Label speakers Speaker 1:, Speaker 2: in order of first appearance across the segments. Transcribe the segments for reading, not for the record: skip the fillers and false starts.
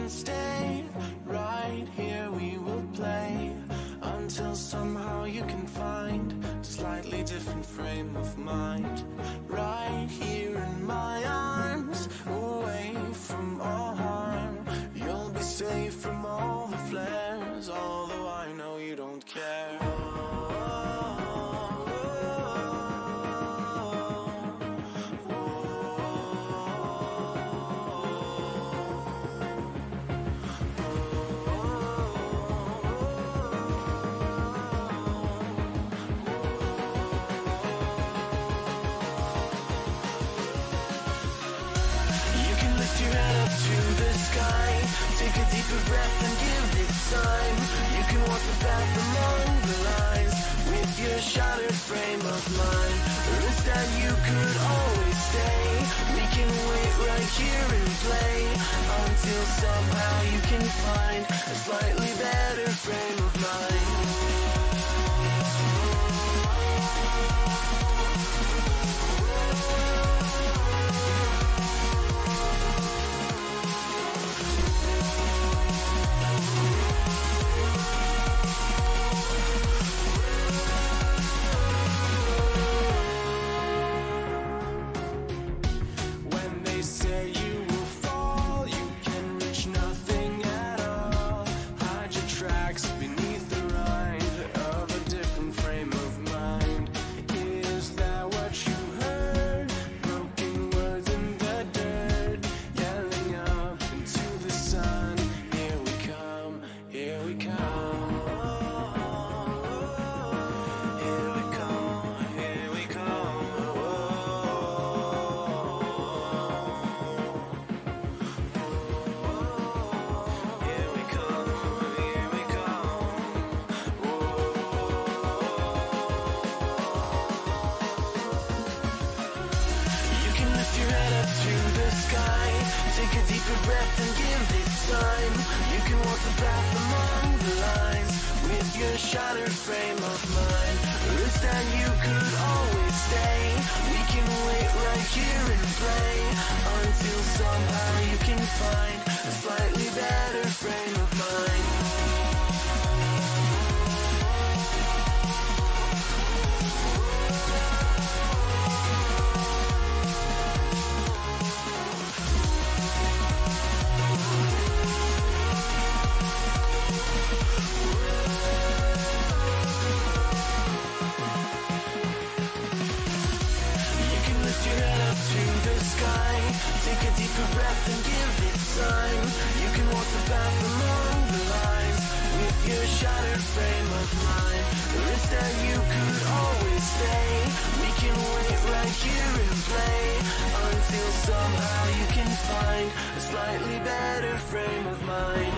Speaker 1: can stay right here, we will play until somehow you can find a slightly different frame of mind. Right here in my arms, away from all harm, you'll be safe from all the flares, although I know you don't care. Take a deeper breath and give it time. You can walk the path among the lines with your shattered frame of mind. Risk that you could always stay. We can wait right here and play until somehow you can find a slightly better frame of mind. Take a deeper breath and give it time. You can walk the path among the lines with your shattered frame of mind. Risk that you could always stay. We can wait right here and play until somehow you can find a slightly better frame of mind. Take a deeper breath and give it time. You can walk the path among the lines with your shattered frame of mind. Risk that you could always stay. We can wait right here and play until somehow you can find a slightly better frame of mind.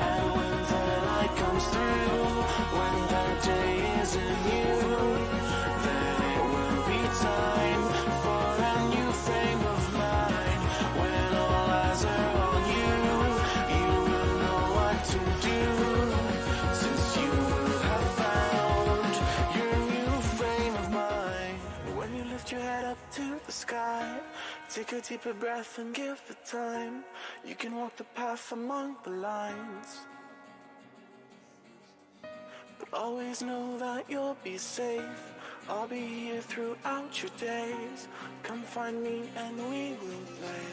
Speaker 1: And when the light comes through, when the day isn't new, then it will be time for a new frame of mind. When all eyes are on you, you will know what to do, since you will have found your new frame of mind. When you lift your head up to the sky, take a deeper breath and give it time. You can walk the path among the lines, but always know that you'll be safe. I'll be here throughout your days. Come find me and we will play.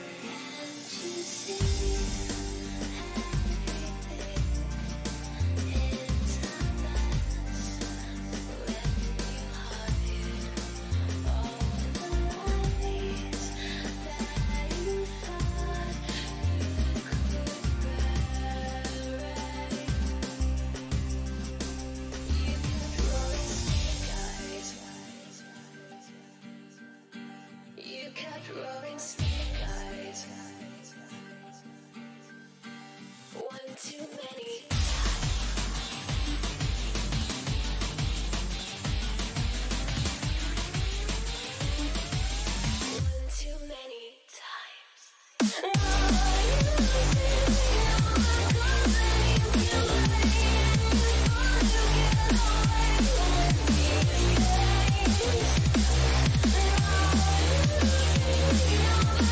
Speaker 2: Rolling snake eyes. One too many. One too many times. You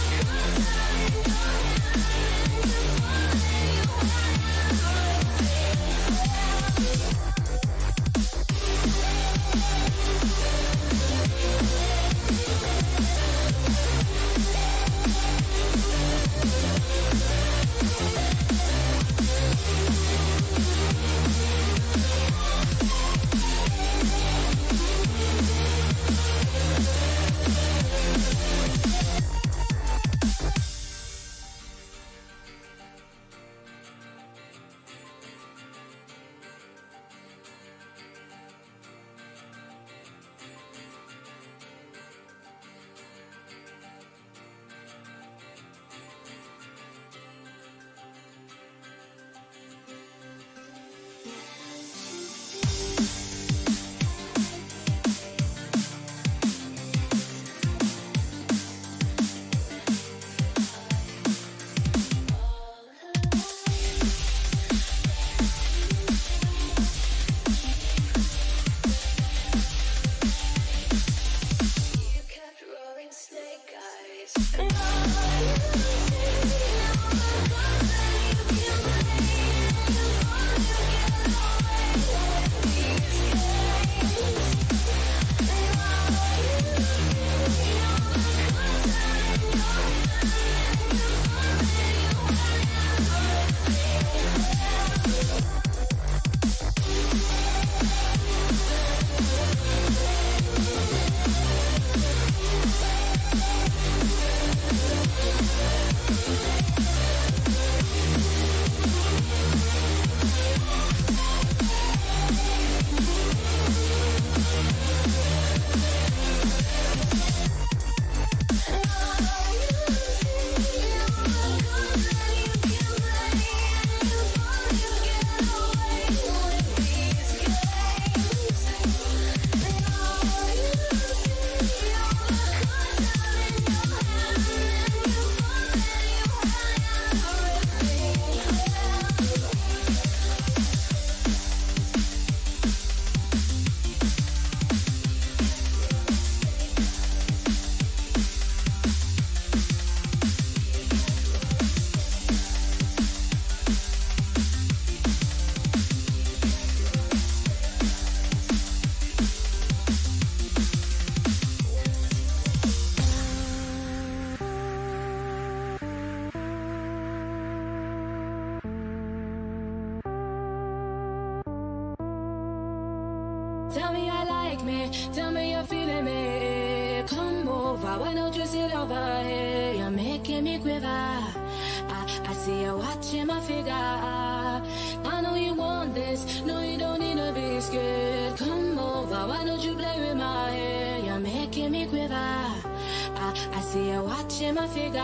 Speaker 3: Tell me I like me, tell me you're feeling me. Come over, why don't you sit over here? You're making me quiver. I see you watching my figure. I know you want this, no you don't need to be scared. Come over, why don't you play with my hair? You're making me quiver. I see you watching my figure.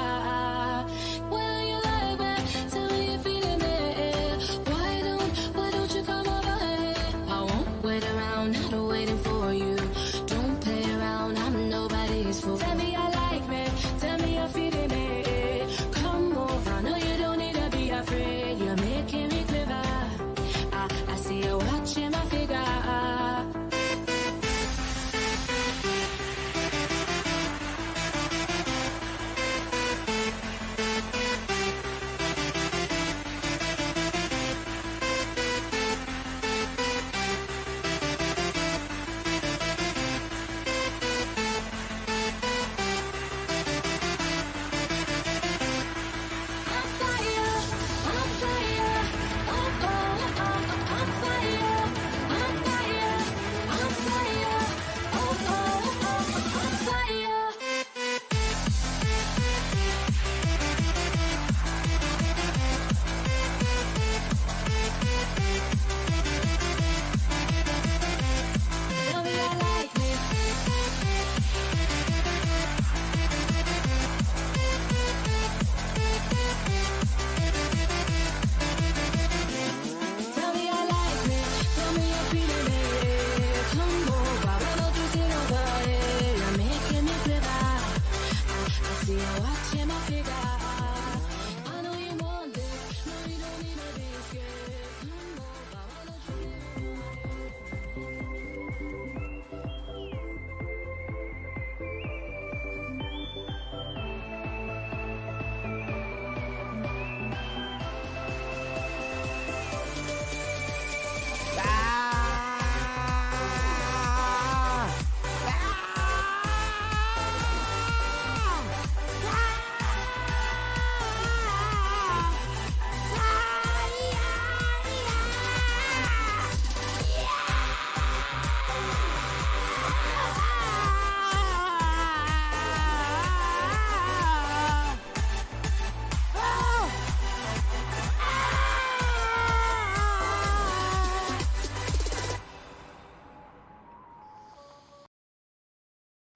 Speaker 3: Well, you like me, tell me you're feeling me. Why don't you come over here? I won't wait around, not waiting for you. Don't play around, I'm nobody's fool. Tell me I like me, tell me you're feeling me. Come over, no you don't need to be afraid. You're making me quiver. I see you watching my figure.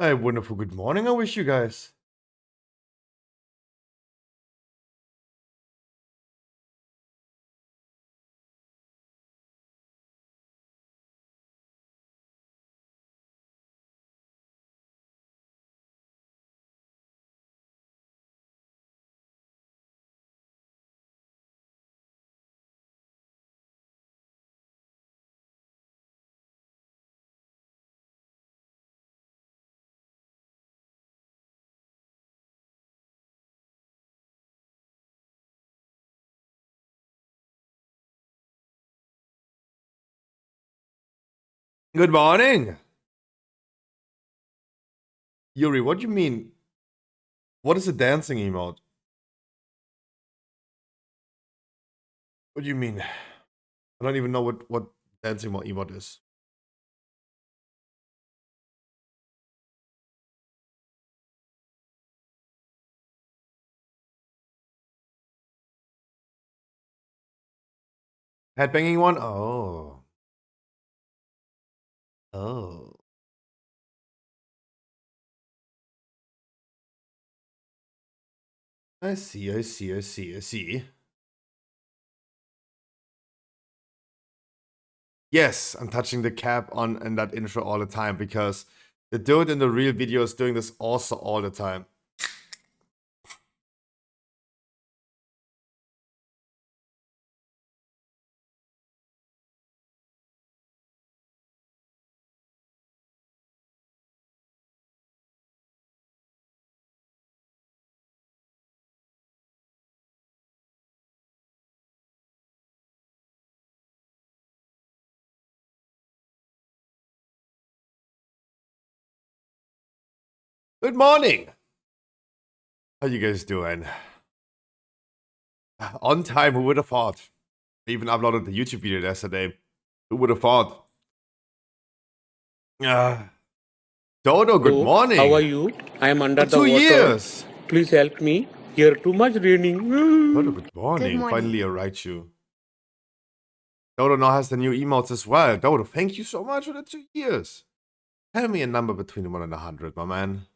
Speaker 4: A wonderful good morning, I wish you guys. Good morning. Yuri, what do you mean? What is a dancing emote? What do you mean? I don't even know what dancing emote is. Headbanging one? Oh. Oh. I see. Yes, I'm touching the cap on in that intro all the time because the dude in the real video is doing this also all the time. Good morning. How you guys doing? On time, who would have thought? I even uploaded the YouTube video yesterday. Who would have thought? Dodo, good
Speaker 5: Hello,
Speaker 4: morning.
Speaker 5: how are you? I am under
Speaker 4: For
Speaker 5: the
Speaker 4: 2
Speaker 5: water.
Speaker 4: years.
Speaker 5: Please help me. Here too much raining.
Speaker 4: Dodo, good morning.
Speaker 6: Good morning.
Speaker 4: Finally, I write you. Dodo now has the new emotes as well. Dodo, thank you so much for the 2 years. Tell me a number between 1 and 100, my man.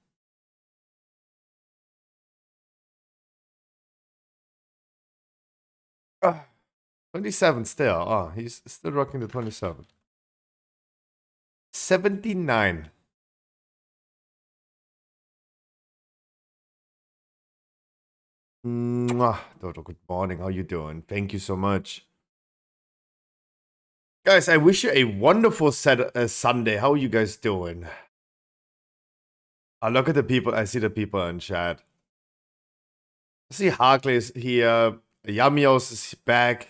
Speaker 4: Ah, 27 still. Oh, he's still rocking the 27. 79. Mwah. Dodo, good morning. How you doing? Thank you so much. Guys, I wish you a wonderful Sunday. How are you guys doing? Look at the people. I see the people in chat. I see Harkley's here. Yamios is back.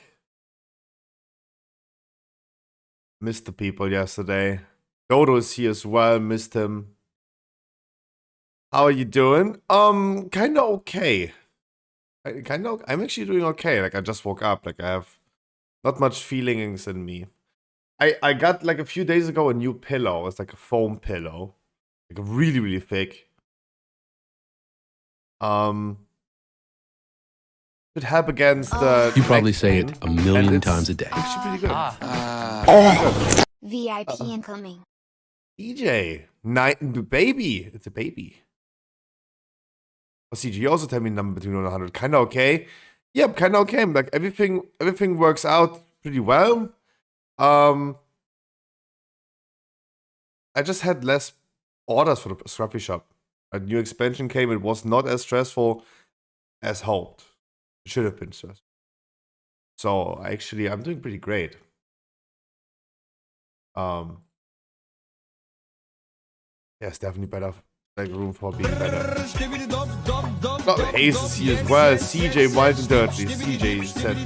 Speaker 4: Missed the people yesterday. Dodo is here as well. Missed him. How are you doing? Kind of okay. I'm actually doing okay. Like, I just woke up. Like, I have not much feelings in me. I got, like, a few days ago a new pillow. It's like a foam pillow. Like, really, really thick. Should help against the
Speaker 7: You probably
Speaker 4: neck
Speaker 7: say
Speaker 4: pain,
Speaker 7: it a million
Speaker 4: and it's
Speaker 7: times a day.
Speaker 4: actually pretty good.
Speaker 6: VIP incoming.
Speaker 4: DJ, the baby. It's a baby. Oh, CG, you also tell me a number between 1 and 100. Kind of okay. Yep, kind of okay. Like, everything works out pretty well. I just had less orders for the Scruffy shop. A new expansion came. It was not as stressful as hoped. It should have been stressful. So actually, I'm doing pretty great. Yes, definitely better. Like, room for being better. Oh, Hayes is here as well. CJ Wild and Dirty. CJ said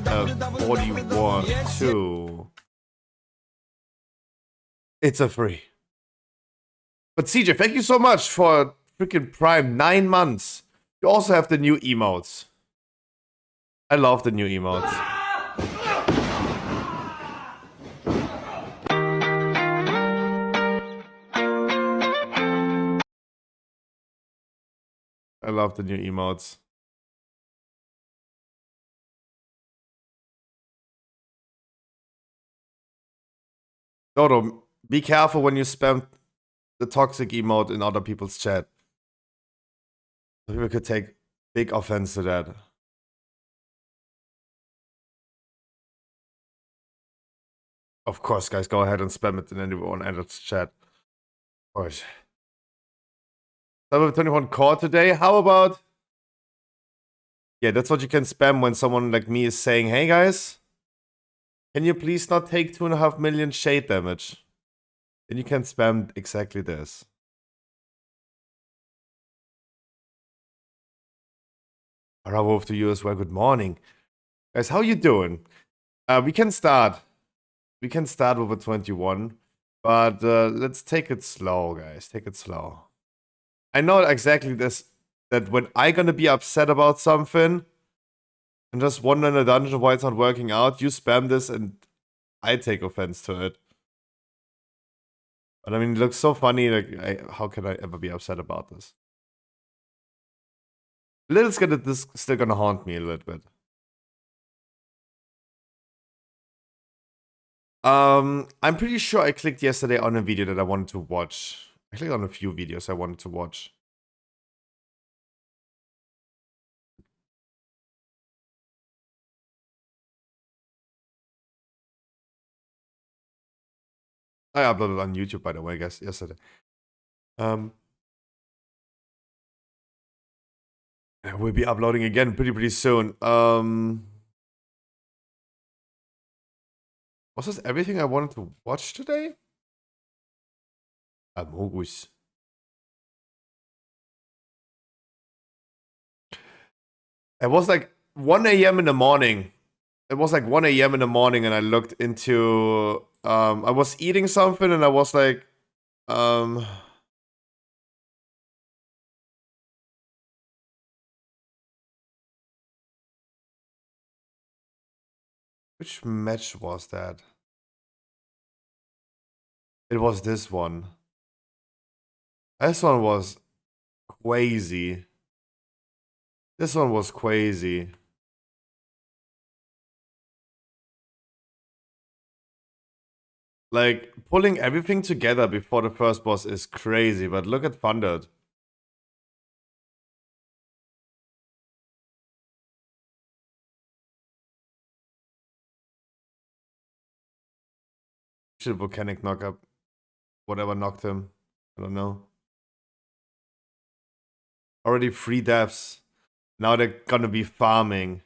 Speaker 4: 41 2. It's a free. But CJ, thank you so much for freaking Prime 9 months. You also have the new emotes. I love the new emotes. I love the new emotes. Dodo, be careful when you spam the toxic emote in other people's chat. People could take big offense to that. Of course, guys, go ahead and spam it in anyone else's chat. Of course. Level 21 core today. How about... Yeah, that's what you can spam when someone like me is saying, hey guys, can you please not take 2.5 million shade damage? Then you can spam exactly this. Bravo to you as well. Good morning. Guys, how you doing? We can start. We can start with a 21. But let's take it slow, guys. Take it slow. I know exactly this, that when I gonna be upset about something and just wander in a dungeon why it's not working out, you spam this and I take offense to it. But I mean, it looks so funny. Like, how can I ever be upset about this? This still gonna haunt me a little bit. I'm pretty sure I clicked yesterday on a video that I wanted to watch. I clicked on a few videos I wanted to watch. I uploaded on YouTube, by the way, I guess, yesterday. We'll be uploading again pretty soon. Was this everything I wanted to watch today? Amogus. It was like 1 a.m. in the morning. It was like 1 a.m. in the morning, and I looked into. I was eating something, and I was like, which match was that? It was this one. This one was crazy. This one was crazy. Like, pulling everything together before the first boss is crazy, but look at Thundered. Should volcanic knock up whatever knocked him. I don't know. Already 3 deaths. Now they're gonna be farming.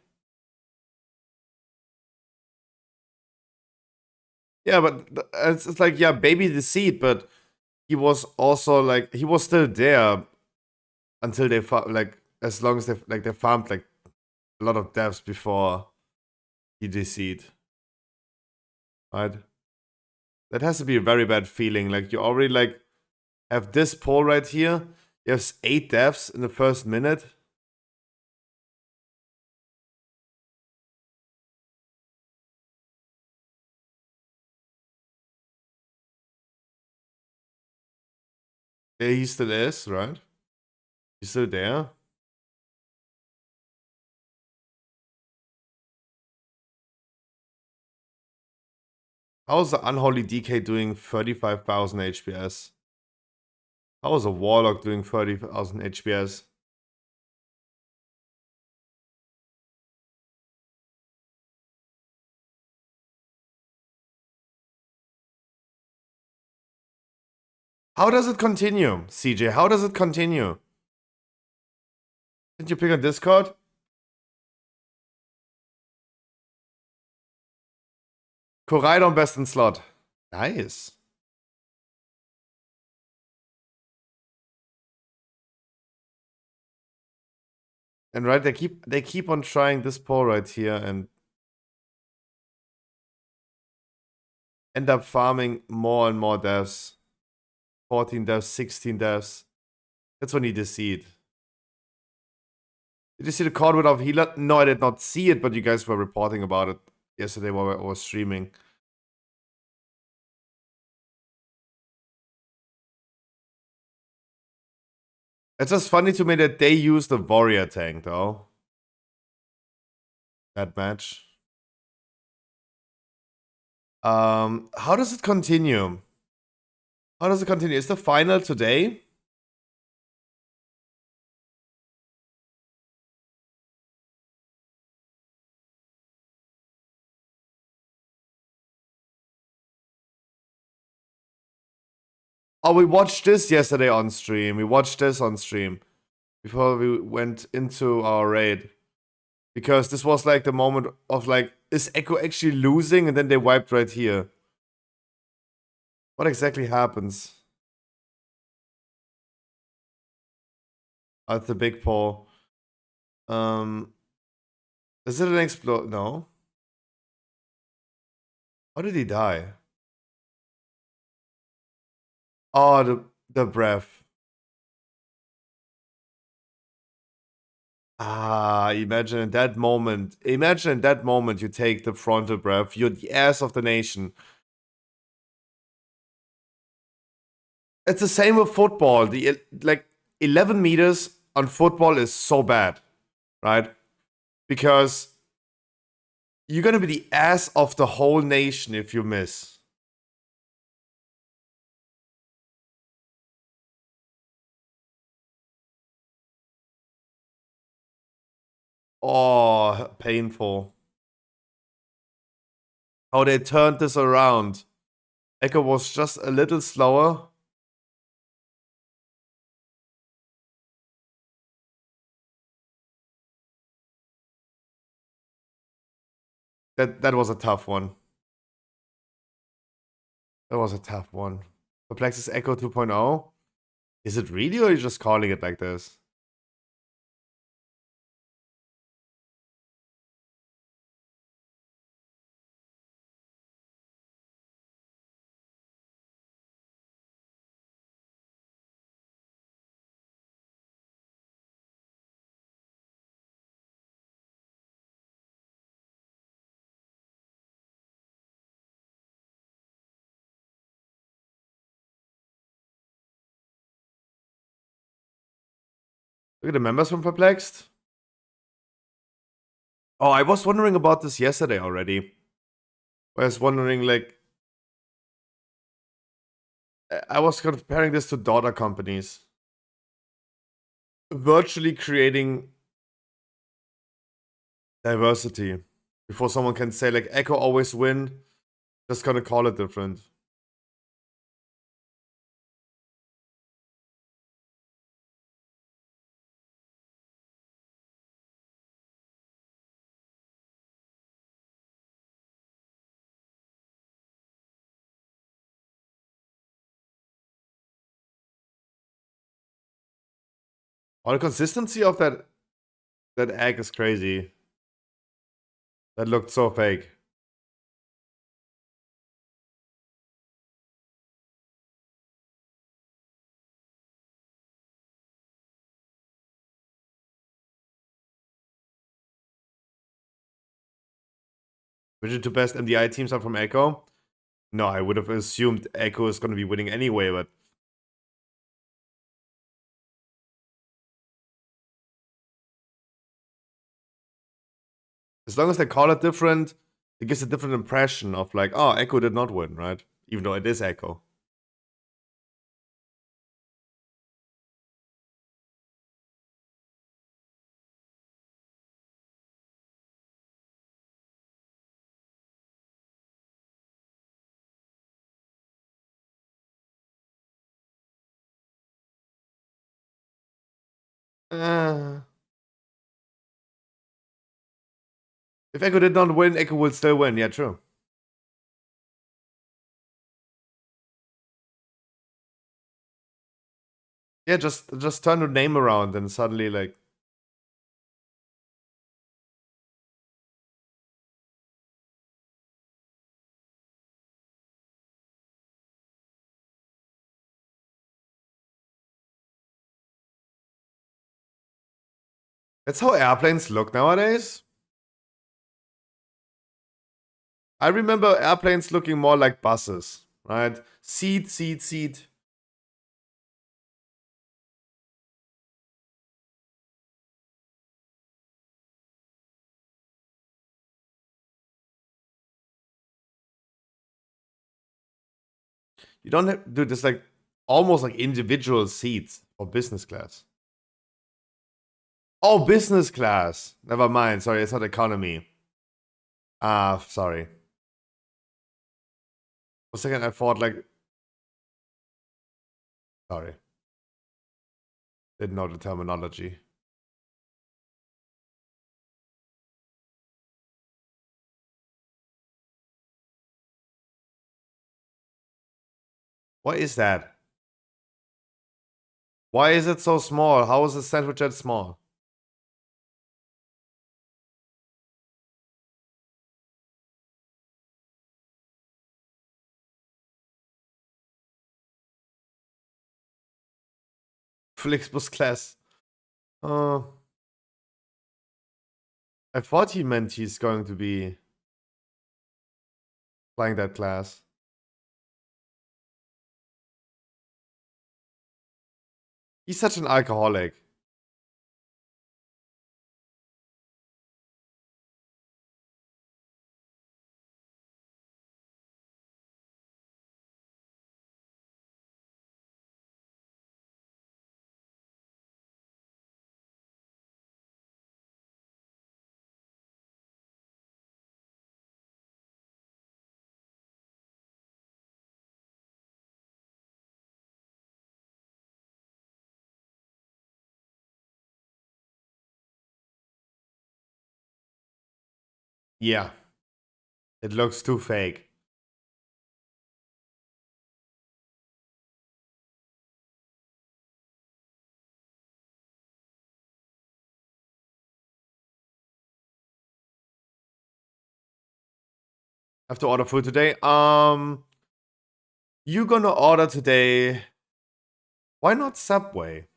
Speaker 4: Yeah, but it's like, yeah, baby the seed, but he was also like, he was still there until they like, as long as they farmed like a lot of deaths before he deceased. Right? That has to be a very bad feeling. Like, you already like have this pole right here. You have 8 deaths in the first minute. Yeah, he still is, right? He's still there. How's the Unholy DK doing 35,000 HPS? How is a Warlock doing 30,000 HPS? How does it continue, CJ? How does it continue? Did you pick on Discord? Koraidon best in slot. Nice. And right, they keep on trying this poll right here and end up farming more and more deaths. 14 deaths, 16 deaths. That's when he deceived. Did you see the card without healer? No, I did not see it, but you guys were reporting about it yesterday while I was streaming. It's just funny to me that they used the warrior tank, though. That match. How does it continue? How does it continue? Is the final today? Oh, we watched this yesterday on stream. We watched this on stream before we went into our raid. Because this was like the moment of like, is Echo actually losing? And then they wiped right here. What exactly happens? At the big paw. Is it an explode? No. How did he die? Oh, the breath. Ah, imagine in that moment. Imagine in that moment you take the frontal breath. You're the ass of the nation. It's the same with football. The like 11 meters on football is so bad, right? Because you're gonna be the ass of the whole nation if you miss. Oh, painful. How they turned this around. Echo was just a little slower. That was a tough one. That was a tough one. Perplexes Echo 2.0? Is it really, or are you just calling it like this? Look at the members from Perplexed. Oh, I was wondering about this yesterday already. I was wondering, like, I was comparing this to daughter companies. Virtually creating diversity before someone can say, like, Echo always win. Just gonna call it different. All the consistency of that egg is crazy. That looked so fake. Which the two best MDI teams are from Echo? No, I would have assumed Echo is gonna be winning anyway, but as long as they call it different, it gives a different impression of like, oh, Echo did not win, right? Even though it is Echo. Uh, if Echo did not win, Echo will still win. Yeah, true. Yeah, just turn the name around and suddenly like that's how airplanes look nowadays. I remember airplanes looking more like buses, right? Seat, seat, seat. You don't have to do this like almost like individual seats for business class. Oh, business class. Never mind. Sorry, it's not economy. Ah, sorry. For a second, I thought like. Sorry. Didn't know the terminology. What is that? Why is it so small? How is a sandwich that small? Flixbus class. I thought he meant he's going to be playing that class. He's such an alcoholic. Yeah. It looks too fake. Have to order food today. You gonna order today? Why not Subway?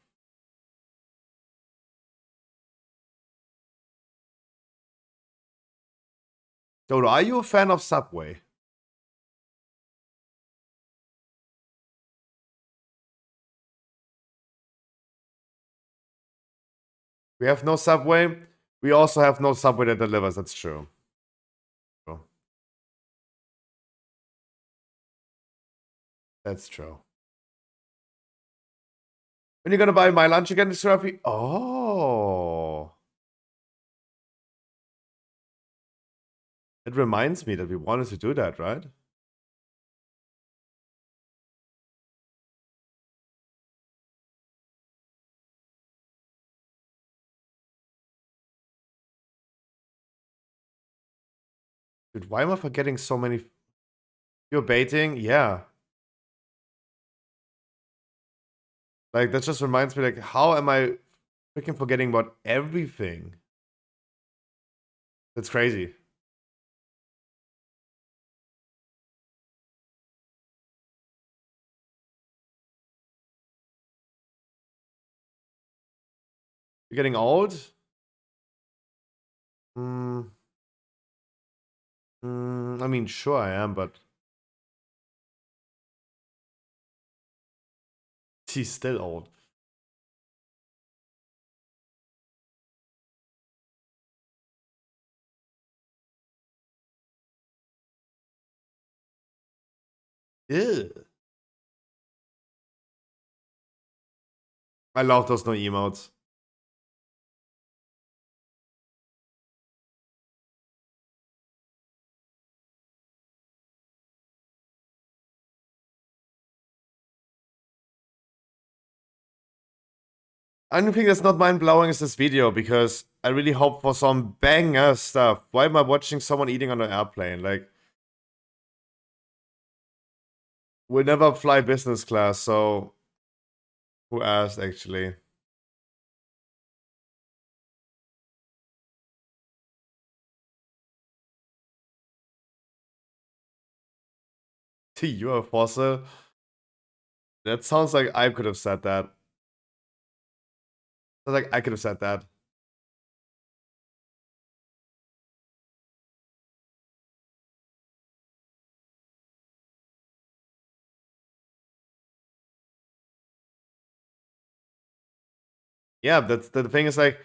Speaker 4: Dodo, are you a fan of Subway? We have no Subway. We also have no Subway that delivers. That's true. That's true. When you gonna buy my lunch again, Mr. Ruffy? Oh. It reminds me that we wanted to do that, right? Dude, why am I forgetting so many? You're baiting? Yeah. Like, that just reminds me, like, how am I freaking forgetting about everything? That's crazy. You're getting old? I mean, sure I am, but she's still old. Ew. I love those no emotes. Only thing that's not mind blowing is this video because I really hope for some banger stuff. Why am I watching someone eating on an airplane? Like, we'll never fly business class, so who asked actually? T, you're a fossil? That sounds like I could have said that. Sounds like I could have said that. Yeah, that's the thing is like,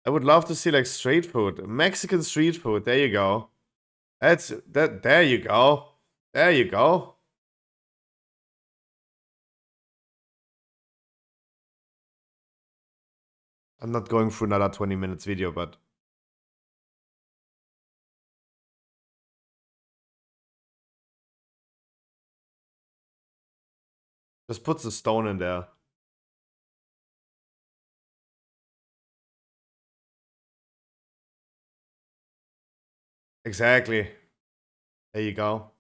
Speaker 4: I would love to see like street food, Mexican street food. There you go. That's that. There you go. There you go. I'm not going through another 20 minutes video, but just puts a stone in there. Exactly. There you go.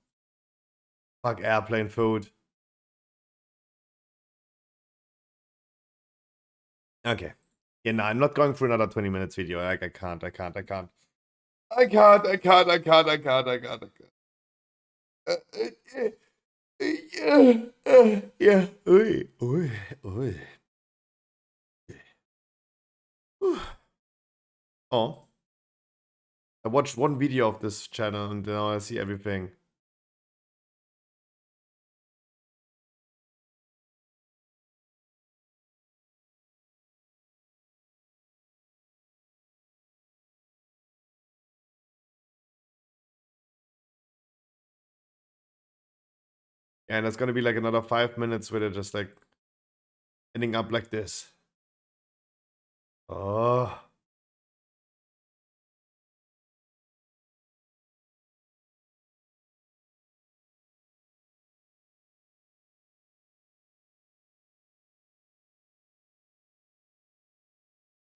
Speaker 4: Fuck airplane food. Okay. Yeah, no, I'm not going through another 20 minutes video. Like, I can't. Yeah. Oi. Oh. I watched one video of this channel and now I see everything. Yeah, and it's gonna be like another 5 minutes where they're just like ending up like this. Oh.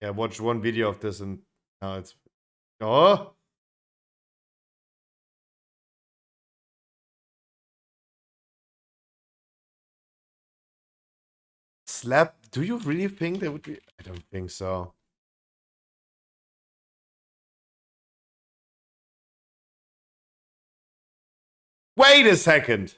Speaker 4: Yeah, watch one video of this and now it's. Oh. Slap. Do you really think that would be? I don't think so. Wait a second.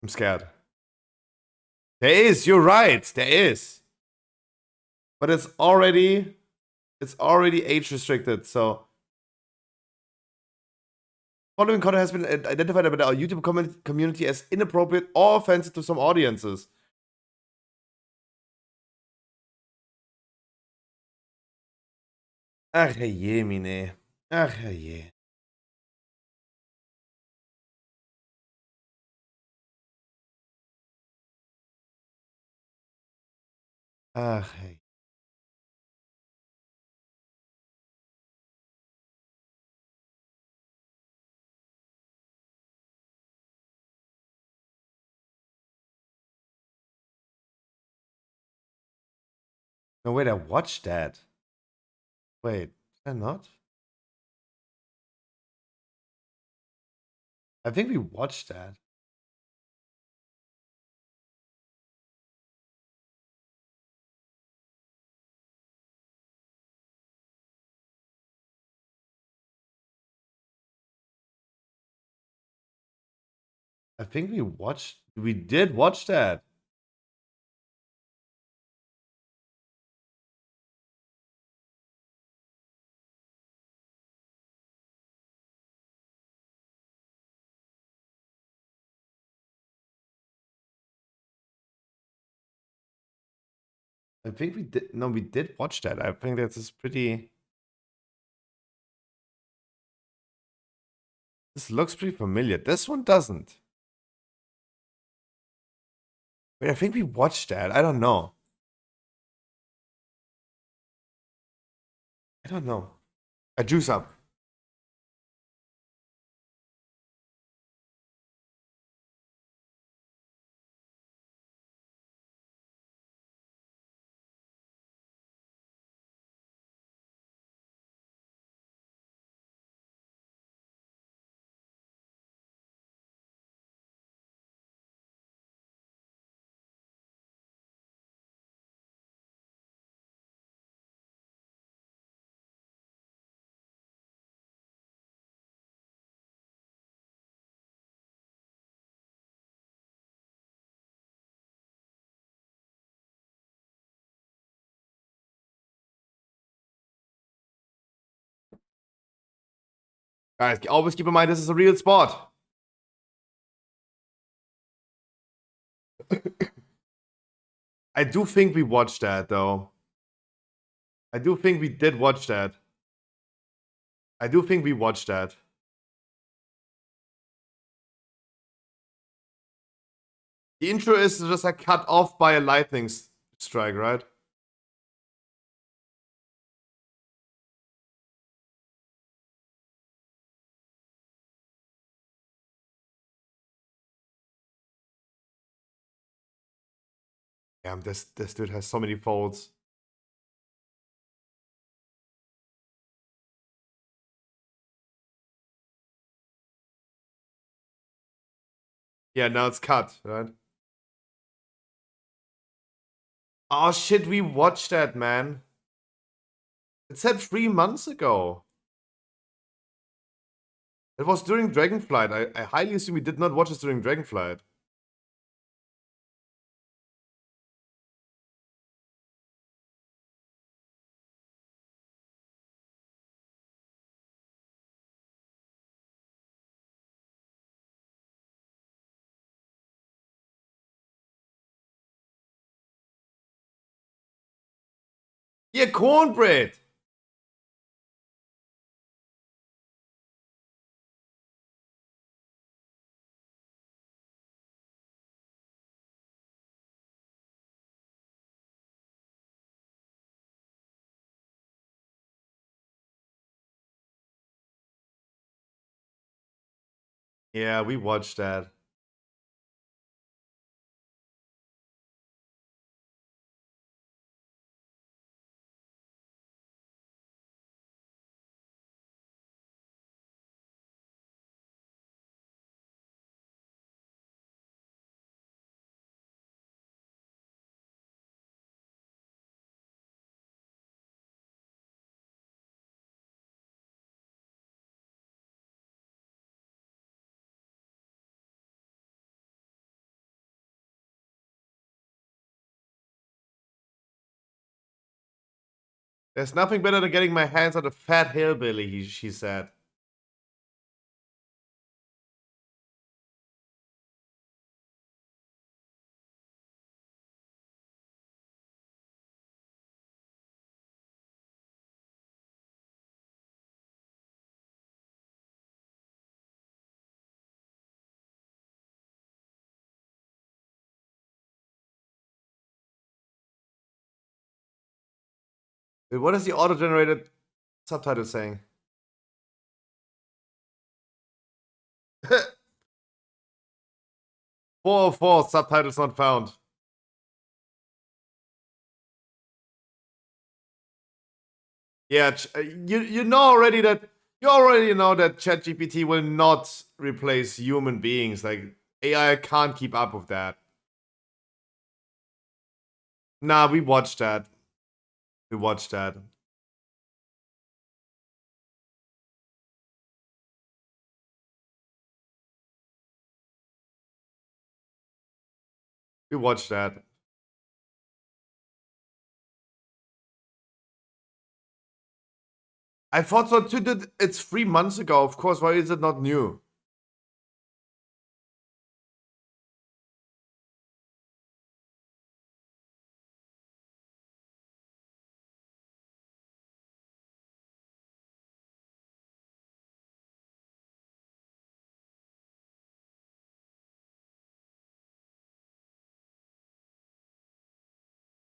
Speaker 4: I'm scared. There is, you're right. There is. But it's already age restricted, so following content has been identified by our YouTube community as inappropriate or offensive to some audiences. Ach je, mine. Ach je. Ach hey. No, wait, I watched that. Wait, did I not? I think we watched that. I think we did watch that. I think we did. No, we did watch that. I think that is pretty. This looks pretty familiar. This one doesn't. Wait, I think we watched that. I don't know. I don't know. I juice up. Guys, always keep in mind this is a real spot. I do think we watched that though. I do think we did watch that. I do think we watched that. The intro is just like cut off by a lightning strike, right? Damn, this dude has so many folds. Yeah, now it's cut, right? Oh shit, we watched that, man. It said 3 months ago. It was during Dragonflight. I highly assume we did not watch this during Dragonflight. Yeah, cornbread. Yeah, we watched that. There's nothing better than getting my hands on a fat hillbilly, she said. Wait, what is the auto-generated subtitle saying? 404, subtitles not found. Yeah, you know already that you already know that ChatGPT will not replace human beings. Like AI can't keep up with that. Nah, we watched that. We watched that. We watched that. I thought so too. That it's 3 months ago. Of course, why is it not new?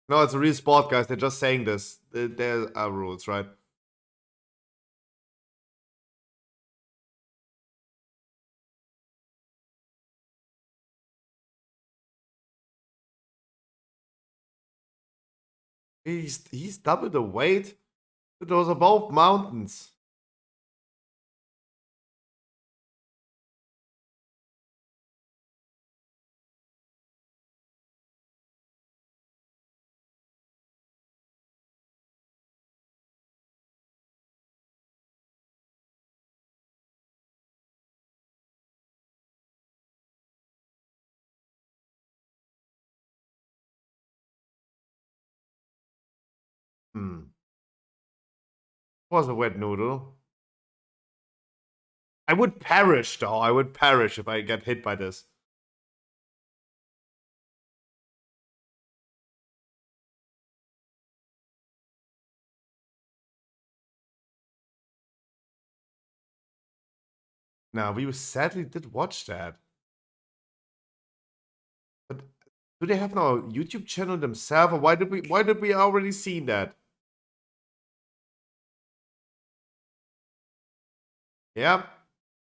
Speaker 4: No, it's a real sport, guys. They're just saying this. There are rules, right? He's double the weight. Those are both mountains. Hmm. Was a wet noodle. I would perish, though. I would perish if I get hit by this. Now, we sadly did watch that. But do they have now a YouTube channel themselves, or why did we already see that? Yeah.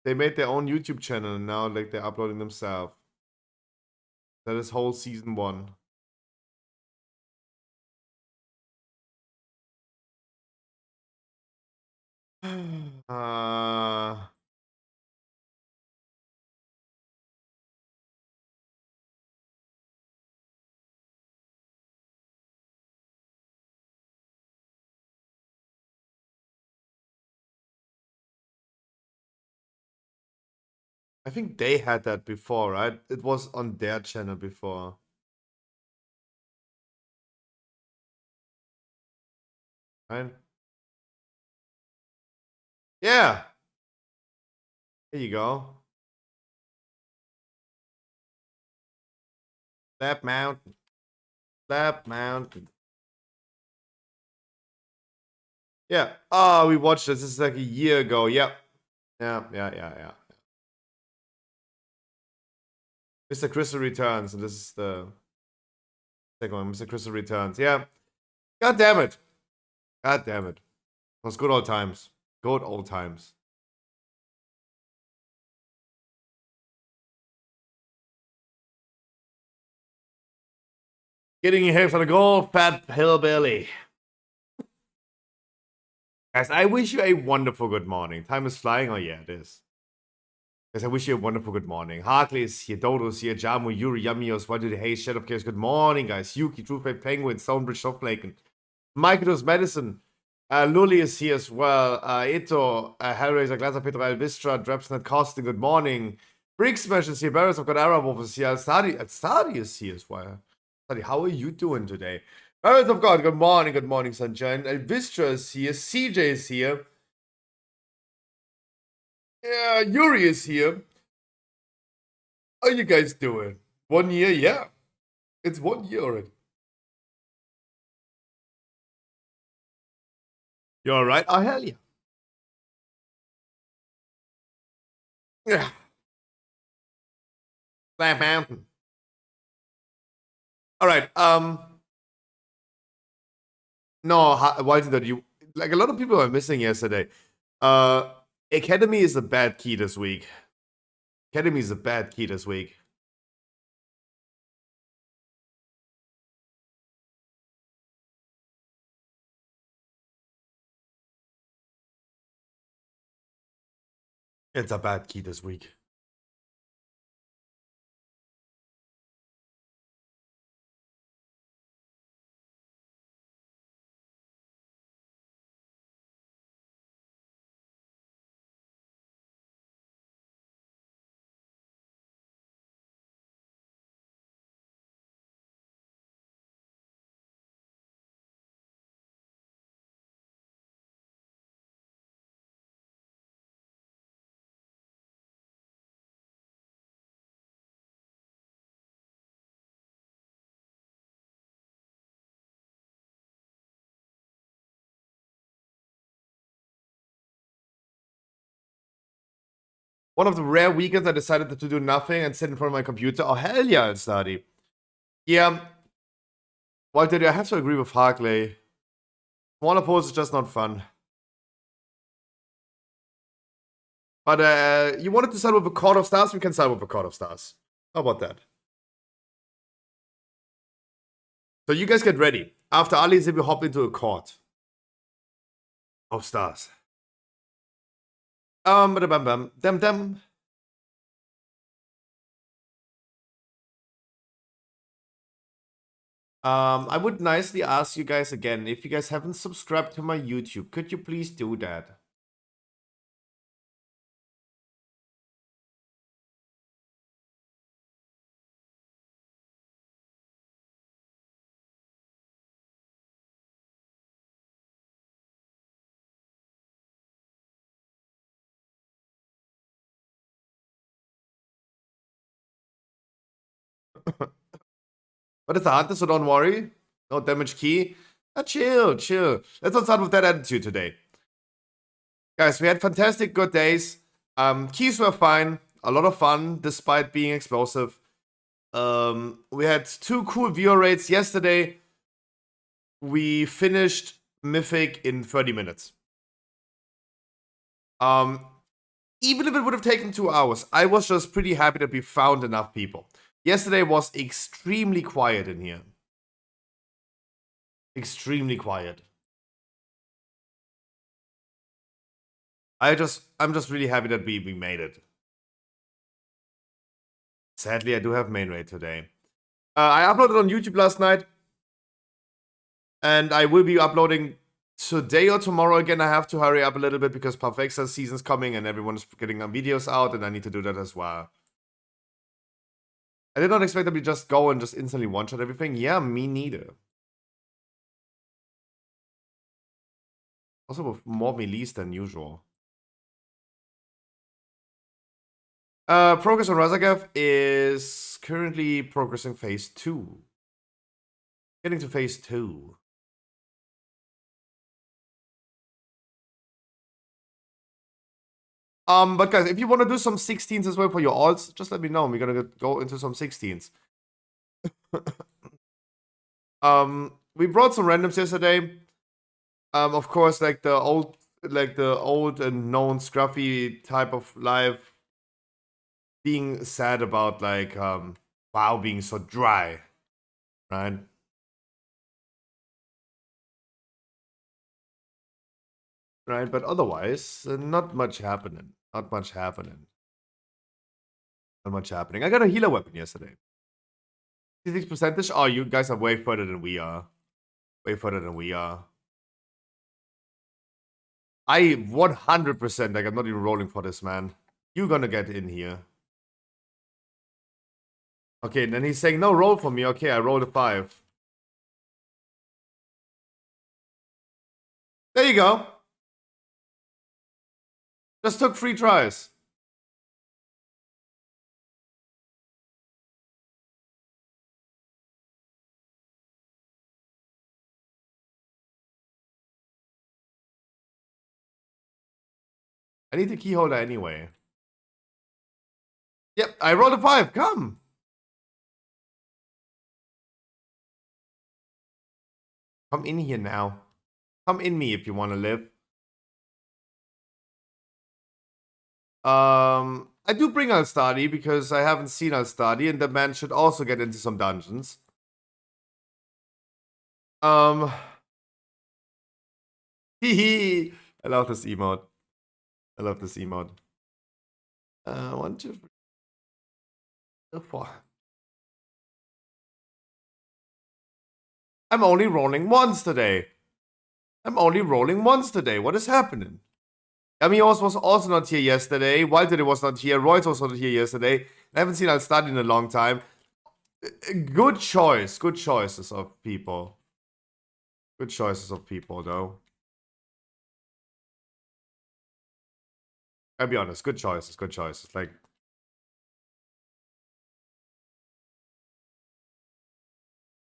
Speaker 4: They made their own YouTube channel and now like they're uploading themselves. That is whole season 1. uh I think they had that before, right? It was on their channel before. Right? Yeah. There you go. Lab Mountain. Lab Mountain. Yeah. Oh, we watched this. This is like a year ago. Yep. Yeah. Mr. Crystal Returns, and this is the second one. Mr. Crystal Returns. Yeah. God damn it. God damn it. It was good old times. Good old times. Getting your hair for the gold, fat hillbilly. Guys, I wish you a wonderful good morning. Time is flying. Oh, yeah, it is. Guys, I wish you a wonderful good morning. Hartley is here, Dodo's here, Jamu, Yuri, Yamios, What Did Hey, Shadow of Chaos, good morning, guys. Yuki, True Fate, Penguin, Stonebridge, Softflake, and Michael's Medicine. Luli is here as well. Ito, Hellraiser, Glaser, Petrel, Vistra, Drapsnet, Costin, good morning. Brick Smash is here, Barris of God, Arabov is here, Stadi is here as well. Stadi, how are you doing today? Barris of God, good morning, Sunshine. Vistra is here, CJ is here. Yeah, Yuri is here. How you guys doing? 1 year? Yeah. It's 1 year already. You alright? Oh, hell yeah. Yeah. Black Mountain. Alright, no, why did that you like a lot of people are missing yesterday. Academy is a bad key this week. Academy is a bad key this week. It's a bad key this week. One of the rare weekends I decided to do nothing and sit in front of my computer. Oh, hell yeah, I'll study. Yeah. Walter, I have to agree with Harkley. Smaller pose is just not fun. But you wanted to start with a Court of Stars? We can start with a Court of Stars. How about that? So you guys get ready. After Ali, we hop into a Court of Stars. Dem. I would nicely ask you guys again, if you guys haven't subscribed to my YouTube, could you please do that? But it's a hunter, so don't worry. No damage key. Chill. Let's not start with that attitude today. Guys, we had fantastic good days. Keys were fine. A lot of fun, despite being explosive. We had 2 cool viewer rates yesterday. We finished Mythic in 30 minutes. Even if it would have taken 2 hours, I was just pretty happy that we found enough people. Yesterday was extremely quiet in here. Extremely quiet. I'm just really happy that we made it. Sadly, I do have main raid today. I uploaded on YouTube last night. And I will be uploading today or tomorrow again. I have to hurry up a little bit because Perfecta season's coming and everyone's getting videos out, and I need to do that as well. I did not expect them to just go and just instantly one-shot everything. Yeah, me neither. Also with more melees than usual. Progress on Razagav is currently progressing phase 2. Getting to phase 2. But guys, if you want to do some 16s as well for your alts, just let me know. We're gonna go into some 16s. We brought some randoms yesterday. Of course, like the old and known scruffy type of life being sad about like WoW being so dry, right? Right, but otherwise, not much happening. Not much happening. Not much happening. I got a healer weapon yesterday. 66%. Oh, you guys are way further than we are. Way further than we are. I 100%, like, I'm not even rolling for this, man. You're gonna get in here. Okay, and then he's saying, no, roll for me. Okay, I rolled a 5. There you go. Just took 3 tries. I need the key holder anyway. Yep, I rolled a 5. Come. Come in here now. Come in me if you want to live. I do bring Alstadi because I haven't seen Alstadi, and the man should also get into some dungeons. Hee. I love this emote. I love this emote. 1, 2, 3, 4. I'm only rolling once today. What is happening? Amios was also not here yesterday. Walter was not here. Royce was not here yesterday. I haven't seen Alstadi in a long time. Good choice. Good choices of people. Good choices of people, though. I'll be honest. Good choices. Good choices. Like,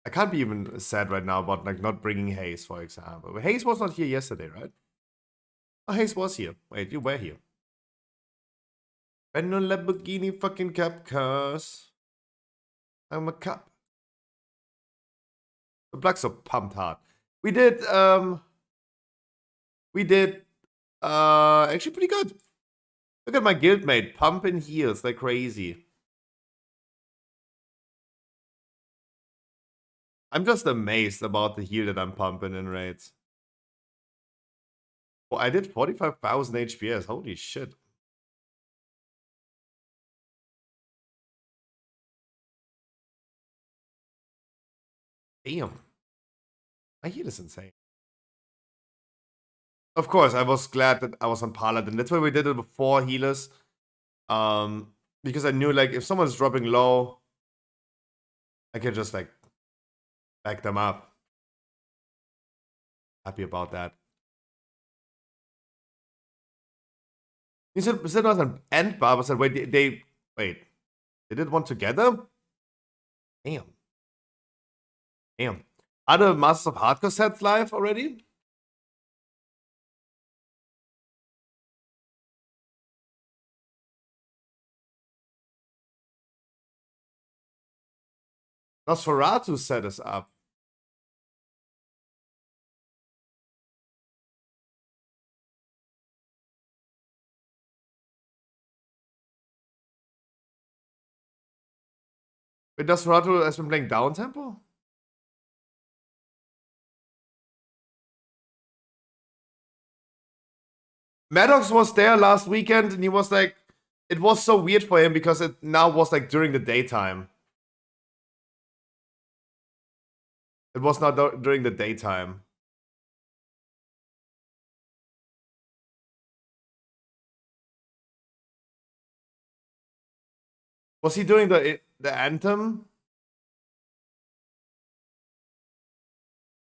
Speaker 4: I can't be even sad right now about like not bringing Hayes, for example. But Hayes was not here yesterday, right? Oh, Hayes was here. Wait, you were here. And no Lamborghini fucking cup cars. I'm a cup. The blacks are pumped hard. We did actually pretty good. Look at my guildmate pumping heals like crazy. I'm just amazed about the heal that I'm pumping in raids. Oh, I did 45,000 HPS. Holy shit. Damn. My heal is insane. Of course, I was glad that I was on Paladin. That's why we did it before healers. Because I knew, like, if someone's dropping low, I can just, like, back them up. Happy about that. You said it was an end bar. I said, wait, they did one together? Damn. Damn. Are the Masters of Hardcore sets live already? Nosferatu set us up. Wait, Nosferatu has been playing down tempo? Maddox was there last weekend and he was like, it was so weird for him because it now was like during the daytime. It was not during the daytime. Was he doing the anthem?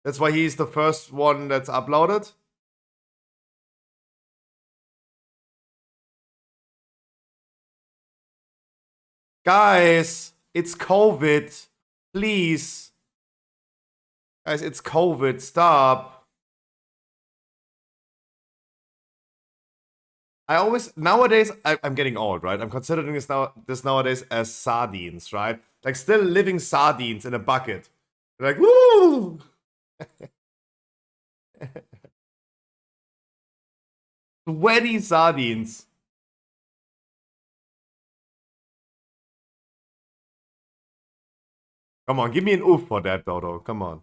Speaker 4: That's why he's the first one that's uploaded? Guys, it's COVID. Please. Guys, it's COVID. Stop. I always nowadays I'm getting old, right? I'm considering this nowadays as sardines, right? Like still living sardines in a bucket. Like woo! Sweaty sardines. Come on, give me an oof for that, Dodo. Come on.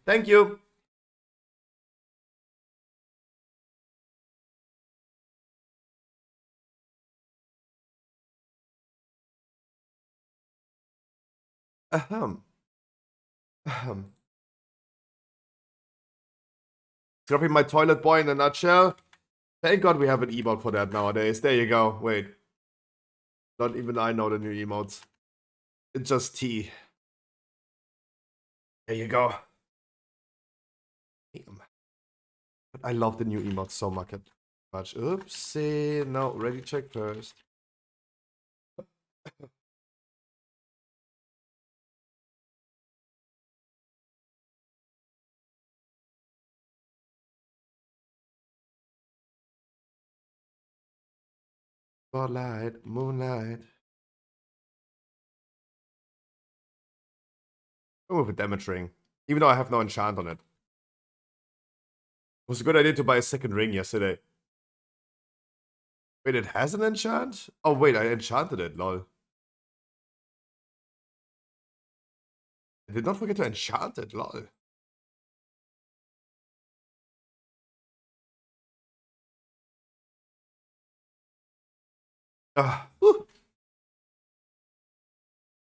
Speaker 4: Thank you. Ahem. Ahem. Scrubbing my toilet boy in a nutshell. Thank God we have an emote for that nowadays. There you go. Wait. Not even I know the new emotes. It's just tea. There you go. Damn. But I love the new emotes so much. Oopsie. No, ready check first. Spotlight, moonlight. Go with a damage ring. Even though I have no enchant on it. It was a good idea to buy a second ring yesterday. Wait, it has an enchant? Oh wait, I enchanted it, lol. I did not forget to enchant it, lol.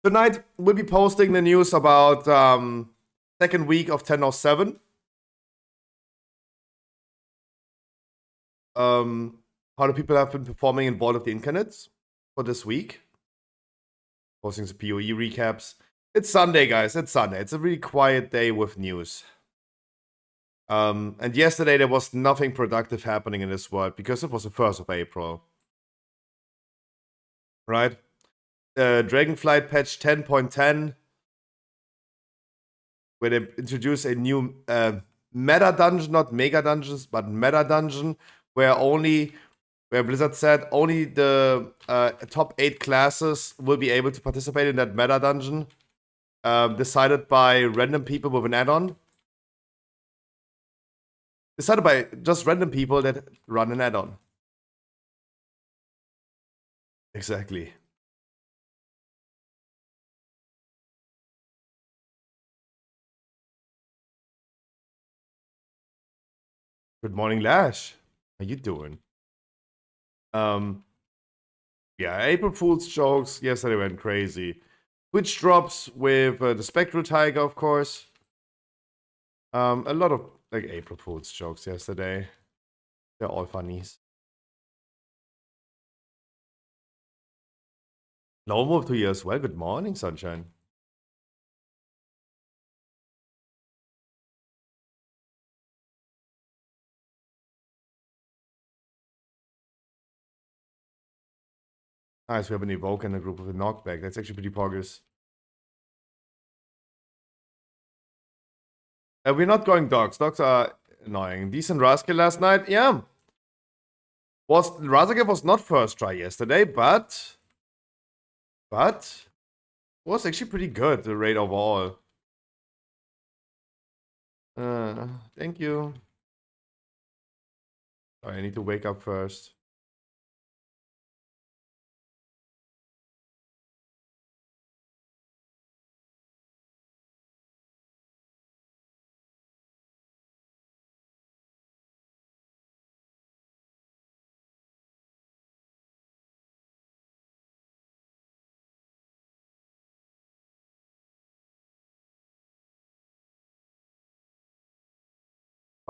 Speaker 4: Tonight, we'll be posting the news about second week of 10.07. How the people have been performing in Vault of the Incarnates for this week. Posting some PoE recaps. It's Sunday, guys. It's Sunday. It's a really quiet day with news. And yesterday there was nothing productive happening in this world because it was the 1st of April. Right? Dragonflight patch 10.10, where they introduce a new meta dungeon, not mega dungeons, but meta dungeon, where Blizzard said only the top 8 classes will be able to participate in that meta dungeon, decided by random people with an add-on. Decided by just random people that run an add-on. Exactly. Good morning, Lash. How you doing? Yeah, April Fool's jokes yesterday went crazy. Twitch drops with the Spectral Tiger, of course. A lot of like April Fool's jokes yesterday. They're all funnies. Low move to you as well. Good morning, Sunshine. Nice, we have an Evoke in a group with a knockback. That's actually pretty progress. We're not going dogs. Dogs are annoying. Decent Rascal last night. Yeah. Razagate was not first try yesterday, but was actually pretty good, the rate overall. Thank you. Sorry, I need to wake up first.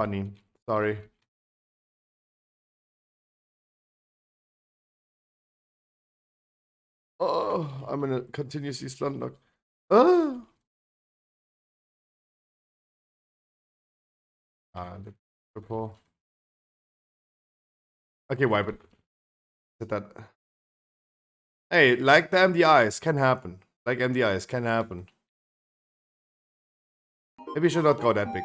Speaker 4: Funny. Sorry. Oh, I'm in a continuously slumlog. Oh. The purple. Okay, wipe it. Did that. Hey, like the MDIs can happen. Like MDIs can happen. Maybe you should not go that big.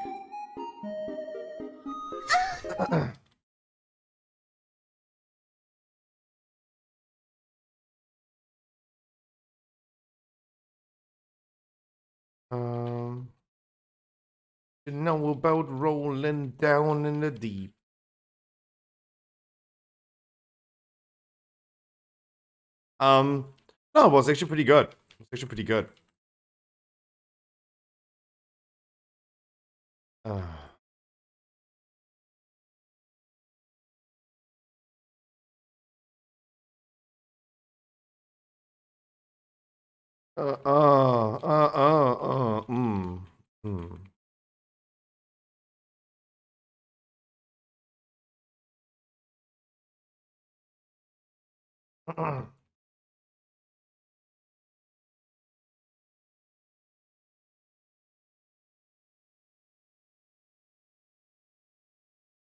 Speaker 4: You know about rolling down in the deep. No, it was actually pretty good. It was actually pretty good. Uh, uh, uh, uh, mm.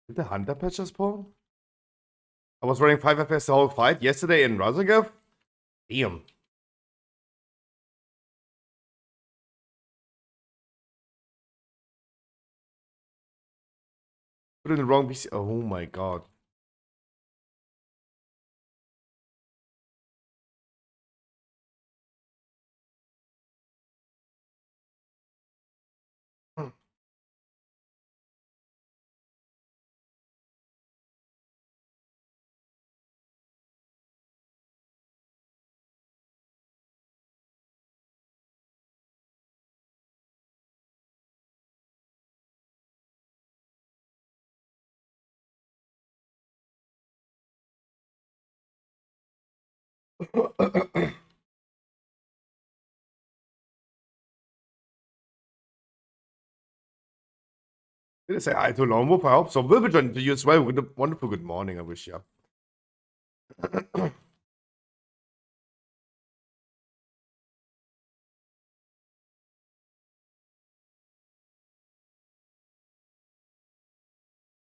Speaker 4: Did the Hunter patch just pull? I was running 5 FPS the whole fight yesterday in Razagev. Damn. Put in the wrong PC. Oh my god. Did I say hi to Lombo? I hope so. Will be joining to you as well. Wonderful good morning, I wish you.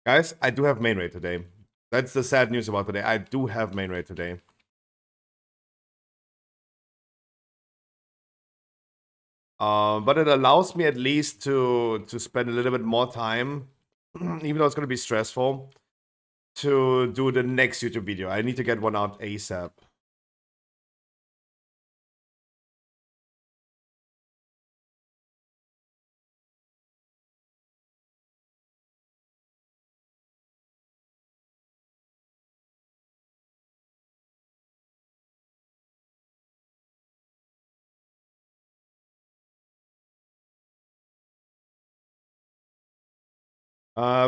Speaker 4: Guys, I do have main raid today. That's the sad news about today. I do have main raid today. But it allows me at least to spend a little bit more time, even though it's going to be stressful, to do the next YouTube video. I need to get one out ASAP.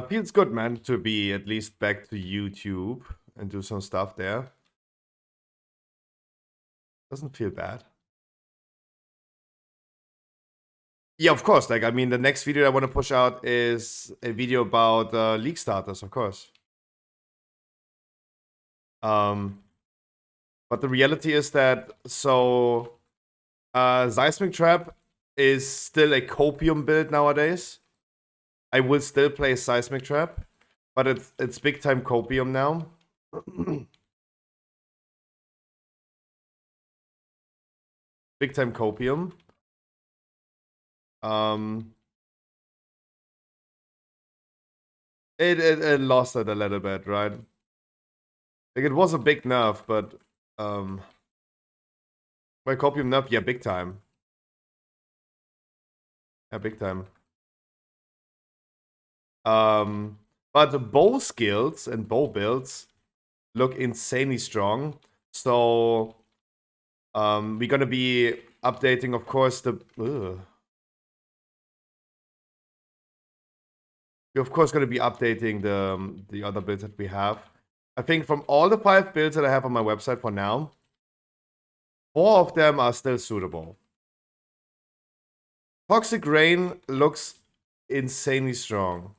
Speaker 4: Feels good, man, to be at least back to YouTube and do some stuff there. Doesn't feel bad. Yeah, of course. Like, I mean, the next video I want to push out is a video about League starters, of course. But the reality is that, so, Seismic Trap is still a copium build nowadays. I will still play Seismic Trap, but it's big time copium now. Big time copium. It lost it a little bit, right? Like, it was a big nerf, but my copium nerf, yeah, big time. Yeah, big time. But the bow skills and bow builds look insanely strong. So we're gonna be updating, of course, the we're of course gonna be updating the other builds that we have. I think from all the 5 builds that I have on my website for now, 4 of them are still suitable. Toxic Rain looks insanely strong.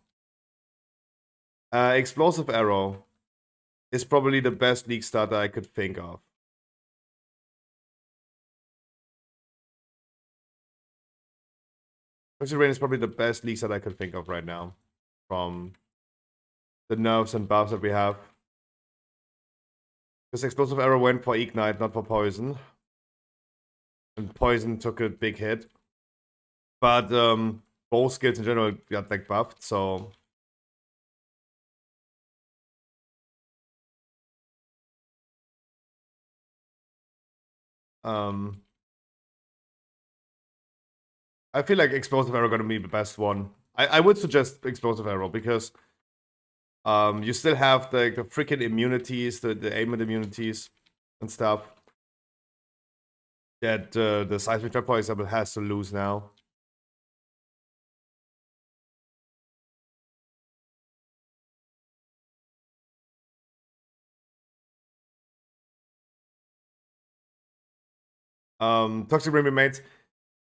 Speaker 4: Explosive Arrow is probably the best league starter I could think of. Toxic Rain is probably the best league starter I could think of right now. From the nerfs and buffs that we have. Because Explosive Arrow went for Ignite, not for Poison. And Poison took a big hit. But both skills in general got like buffed, so... I feel like Explosive Arrow gonna be the best one. I would suggest Explosive Arrow because you still have the freaking immunities, the aimment immunities and stuff that the Seismic Trap, for example, has to lose now. Toxic Rain remains.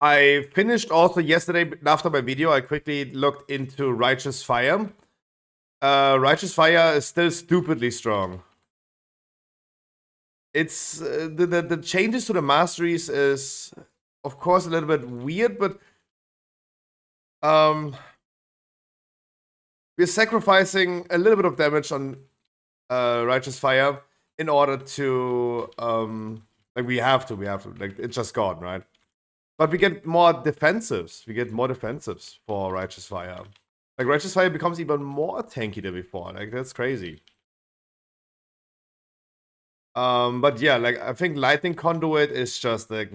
Speaker 4: I finished also yesterday after my video. I quickly looked into Righteous Fire. Righteous Fire is still stupidly strong. It's the changes to the masteries is of course a little bit weird, but we're sacrificing a little bit of damage on Righteous Fire in order to like we have to like it's just gone, right? But we get more defensives. We get more defensives for Righteous Fire. Like Righteous Fire becomes even more tanky than before. Like that's crazy. But yeah, like I think Lightning Conduit is just like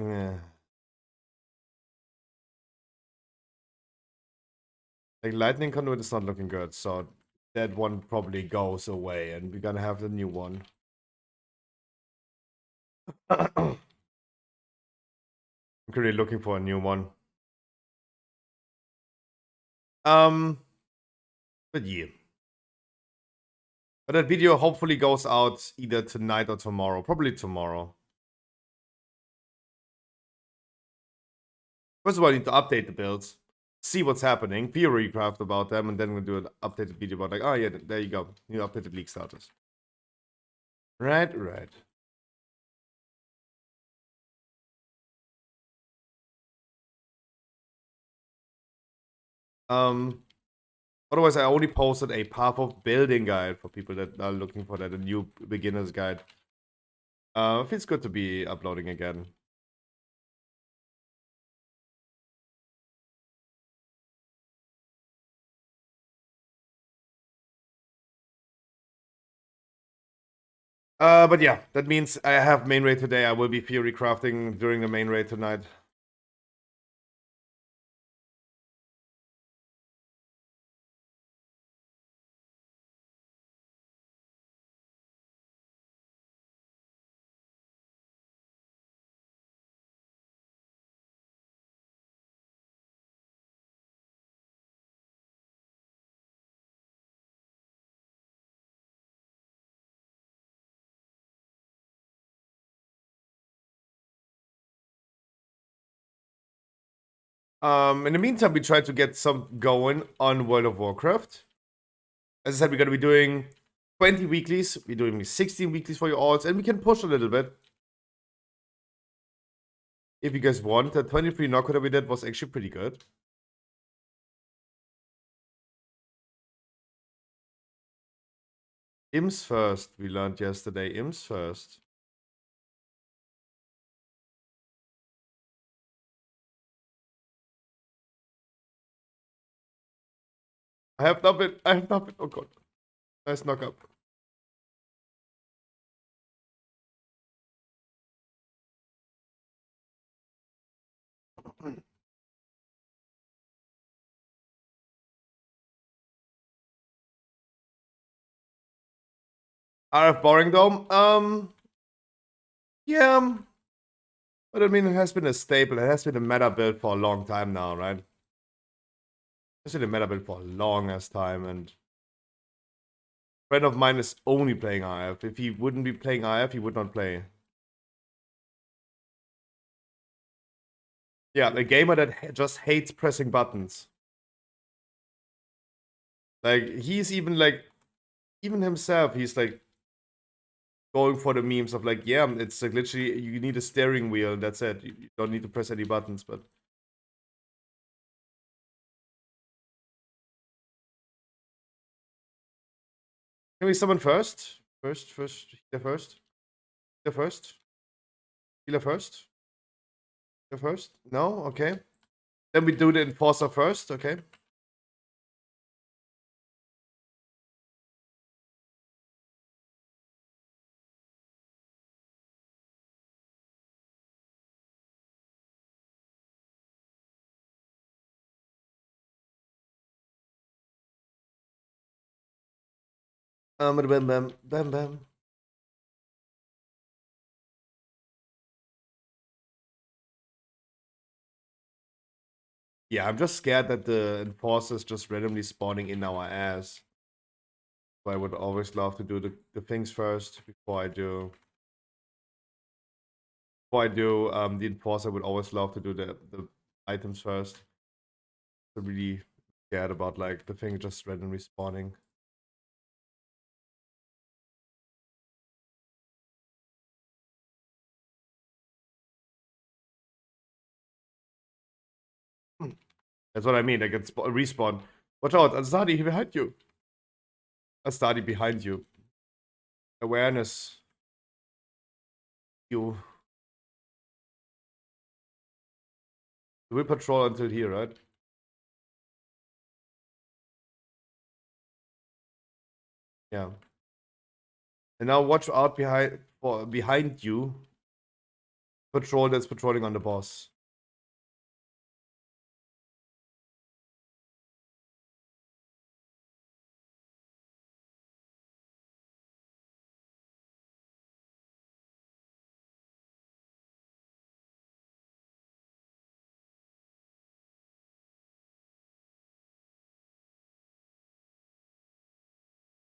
Speaker 4: like Lightning Conduit is not looking good, so that one probably goes away, and we're gonna have the new one. I'm currently looking for a new one. But yeah. But that video hopefully goes out either tonight or tomorrow. Probably tomorrow. First of all, I need to update the builds. See what's happening. Theory craft about them. And then we'll do an updated video about like, oh yeah, there you go. New updated league status. Right. Otherwise, I only posted a Path of Building guide for people that are looking for that, a new beginner's guide. Feels good to be uploading again. But yeah, that means I have main raid today. I will be theory crafting during the main raid tonight. In the meantime, we try to get some going on World of Warcraft. As I said, we're gonna be doing 20 weeklies. We're doing 16 weeklies for you all, and we can push a little bit. If you guys want, the 23 knockout that we did was actually pretty good. Imps first, we learned yesterday. Imps first. I have not been. Oh god. Nice knock up. RF Boring Dome. Yeah. But I mean, it has been a staple. It has been a meta build for a long time now, right? It's been a meta build for a long ass time, and a friend of mine is only playing IF. If he wouldn't be playing IF, he would not play. Yeah, a gamer that just hates pressing buttons. Like, he's even like, even himself, he's like going for the memes of like, yeah, it's like literally you need a steering wheel and that's it. You don't need to press any buttons, but can we summon first? First, healer first. Healer first. Healer first. Healer first. No? Okay. Then we do the enforcer first, okay. Bam bam bam bam. Yeah, I'm just scared that the enforcer is just randomly spawning in our ass. So I would always love to do the things first before I do. Before I do the enforcer, I would always love to do the items first. I'm really scared about like the thing just randomly spawning. That's what I mean. I can respawn. Watch out, Azadi behind you. Azadi behind you. Awareness. You. We patrol until here, right? Yeah. And now watch out behind you. Patrol that's patrolling on the boss.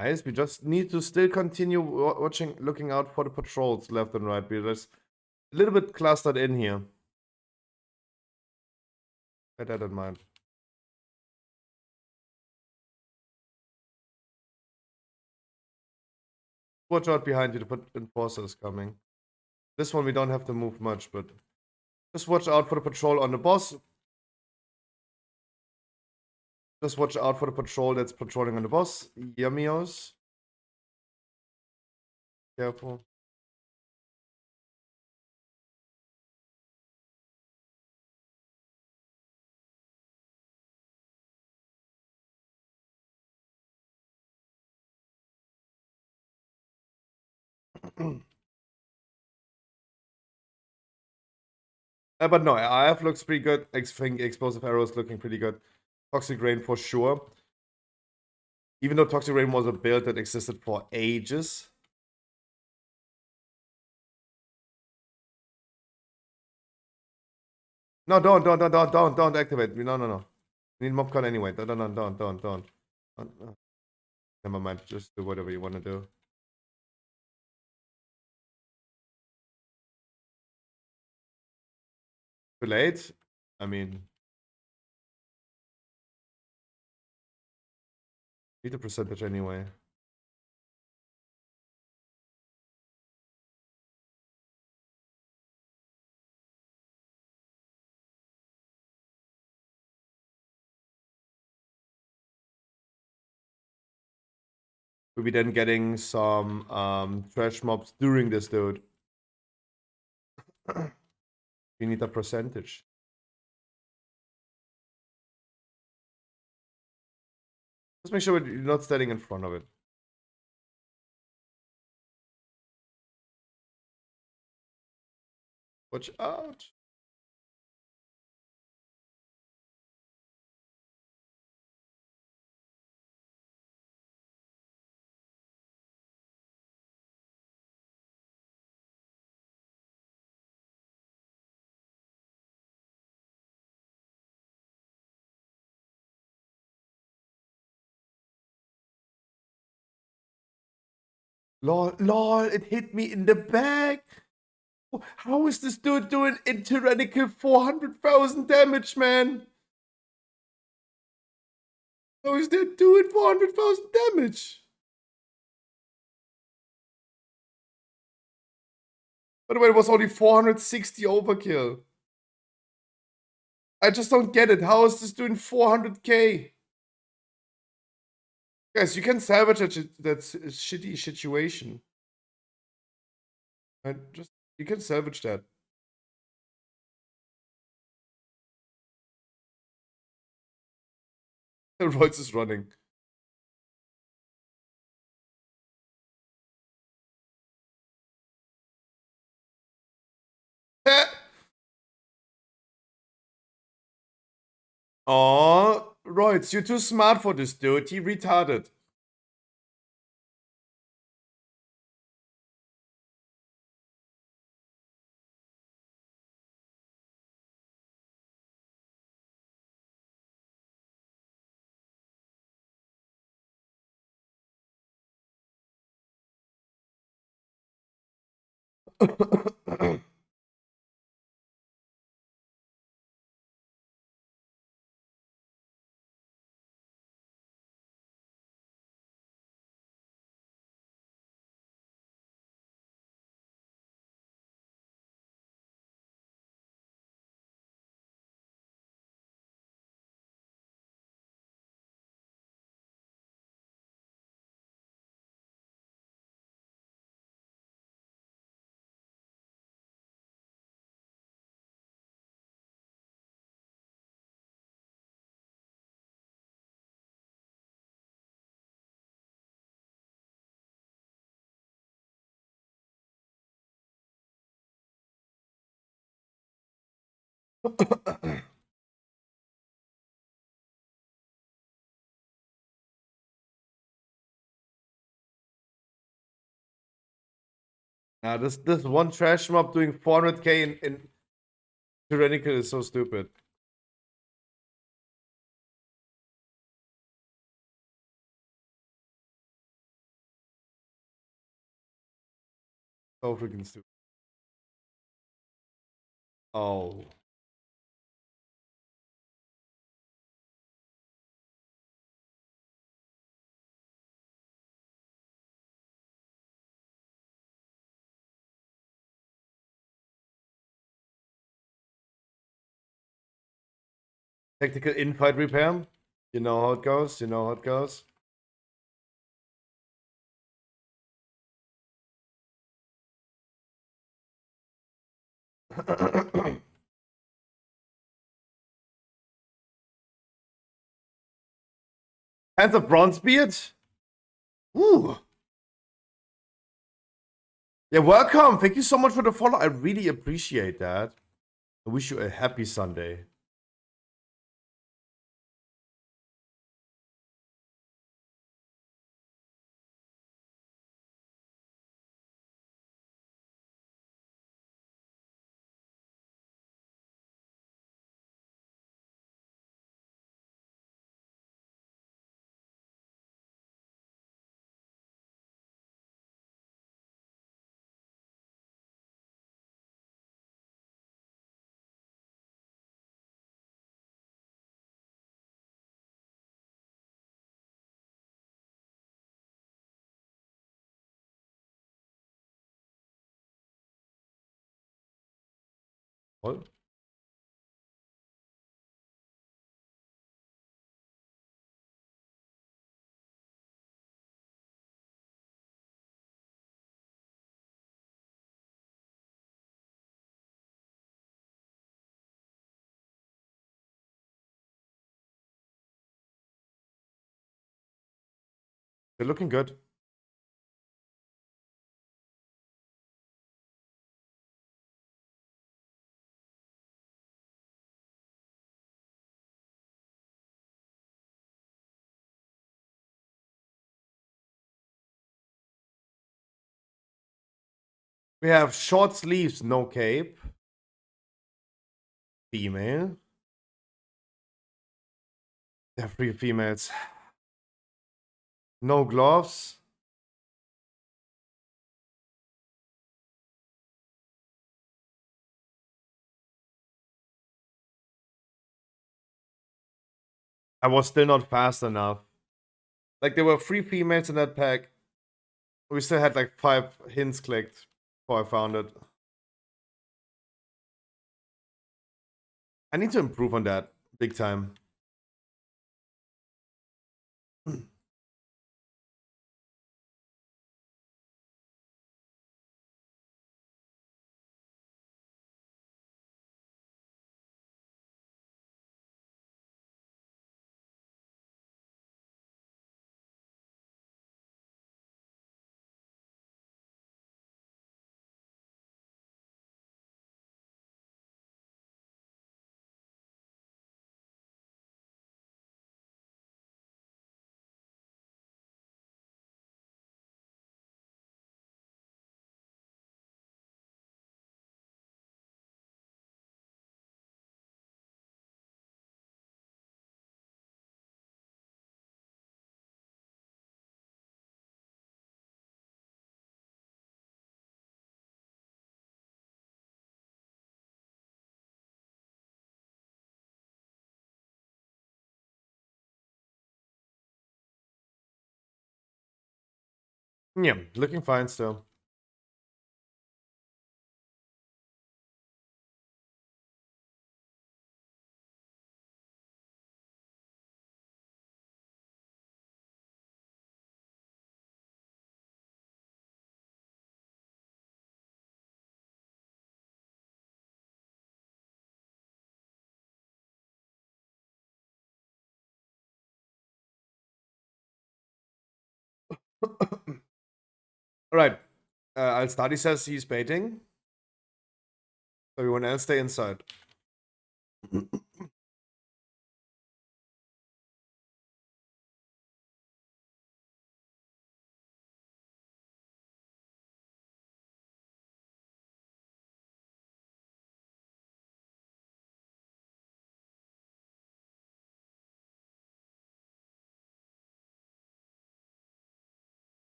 Speaker 4: Guys, we just need to still continue watching, looking out for the patrols left and right. We're just a little bit clustered in here. Bear that in mind. Watch out behind you, the enforcer is coming. This one we don't have to move much, but just watch out for the patrol on the boss. Just watch out for the patrol that's patrolling on the boss. Yummios. Careful. But no, IF looks pretty good. I think Explosive Arrow is looking pretty good. Toxic Rain for sure. Even though Toxic Rain was a build that existed for ages. No, don't activate. No. You need Mobcon anyway. Don't. Never mind. Just do whatever you want to do. Too late? I mean, need a percentage anyway. We'll be then getting some trash mobs during this, dude. You need a percentage. Just make sure you're not standing in front of it. Watch out. Lol, it hit me in the back. How is this dude doing in tyrannical 400,000 damage, man? How is that doing 400,000 damage? By the way, it was only 460 overkill. I just don't get it. How is this doing 400k? Guys, you can salvage that shitty situation. You can salvage that. Royce is running. Oh, Royce, you're too smart for this dude. He retarded. This one trash mob doing 400k in Tyrannical is so stupid. So freaking stupid. Oh. Tactical infight repair. You know how it goes. You know how it goes. Hands of Bronzebeard? Ooh. Yeah, welcome. Thank you so much for the follow. I really appreciate that. I wish you a happy Sunday. What? They're looking good. We have short sleeves, no cape. Female. They have 3 females. No gloves. I was still not fast enough. Like, there were 3 females in that pack. We still had like 5 hints clicked before I found it. I need to improve on that big time. Yeah, looking fine still. Alright. Al Study says he's baiting. Everyone else stay inside.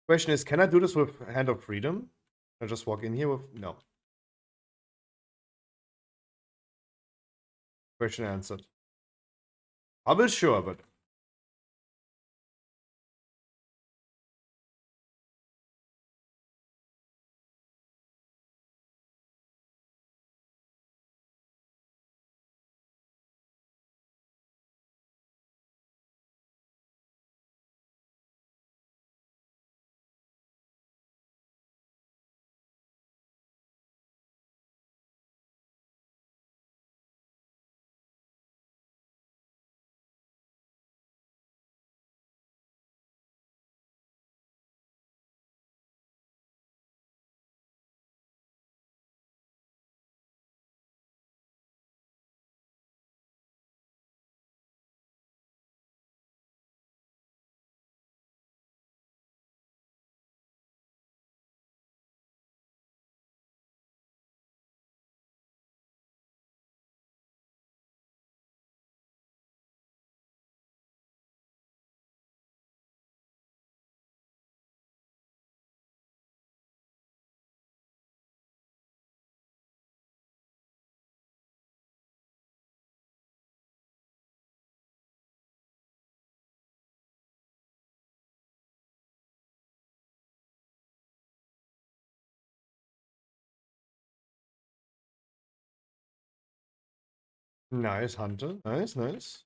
Speaker 4: Question is, can I do this with Hand of Freedom? I just walk in here with... No. Question answered. I will sure, but... Nice, Hunter. Nice, nice.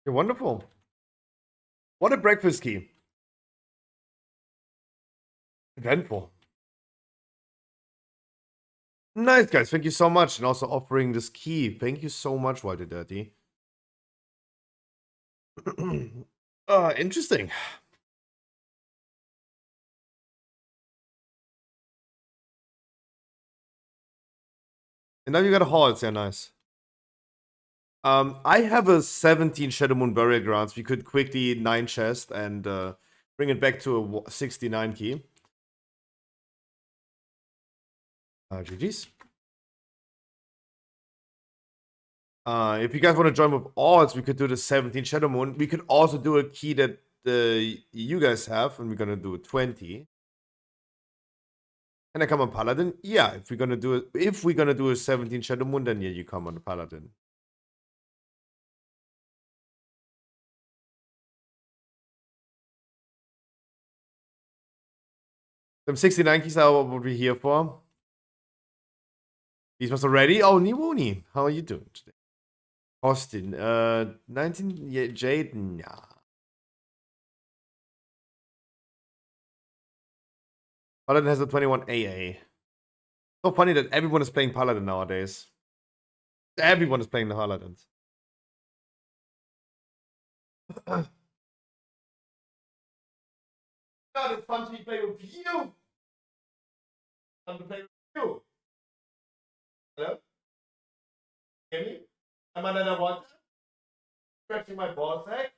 Speaker 4: You're wonderful. What a breakfast key. Eventful. Nice, guys. Thank you so much. And also offering this key. Thank you so much, Walter Dirty. Interesting. And now you got a hall. It's yeah, nice. I have a 17 Shadow Moon Burial Grounds. We could quickly 9 chest and bring it back to a 69 key. GG's. If you guys want to join with odds, we could do the 17 Shadow Moon. We could also do a key that you guys have, and we're gonna do 20. Can I come on Paladin? Yeah, if we're gonna do a 17 Shadow Moon, then yeah, you come on the Paladin. Them 69 keys are what we're here for. These must already. Oh, Niwoni, how are you doing today? Austin, 19, yeah, Jaden, yeah. Paladin has a 21 AA. So funny that everyone is playing Paladin nowadays. Everyone is playing the Paladins. God, it's fun to play with you. Fun to play with you. Hello? Hear me? Am I under water? Stretching my ball sack?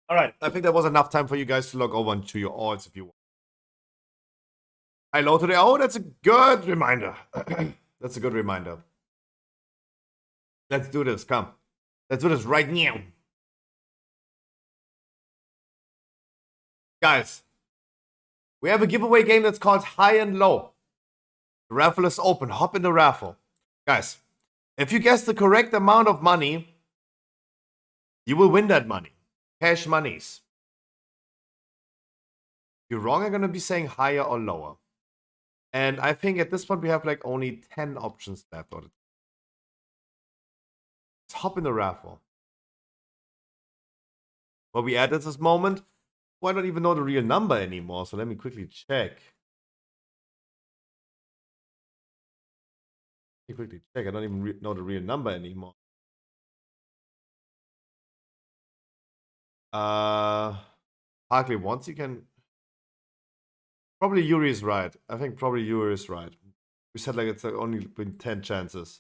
Speaker 4: All right, I think that was enough time for you guys to log over into your odds if you want. Hello today. Oh, that's a good reminder. That's a good reminder. Let's do this. Come. Let's do this right now. Guys, we have a giveaway game that's called High and Low. The raffle is open. Hop in the raffle. Guys, if you guess the correct amount of money, you will win that money. Cash monies. If you're wrong, I'm going to be saying higher or lower. And I think at this point we have like only 10 options left. Let's hop in the raffle. What we add at this moment, well, I don't even know the real number anymore. So let me quickly check. I don't even know the real number anymore. Hardly once you can. Probably Yuri is right. I think probably Yuri is right. We said like it's only been 10 chances.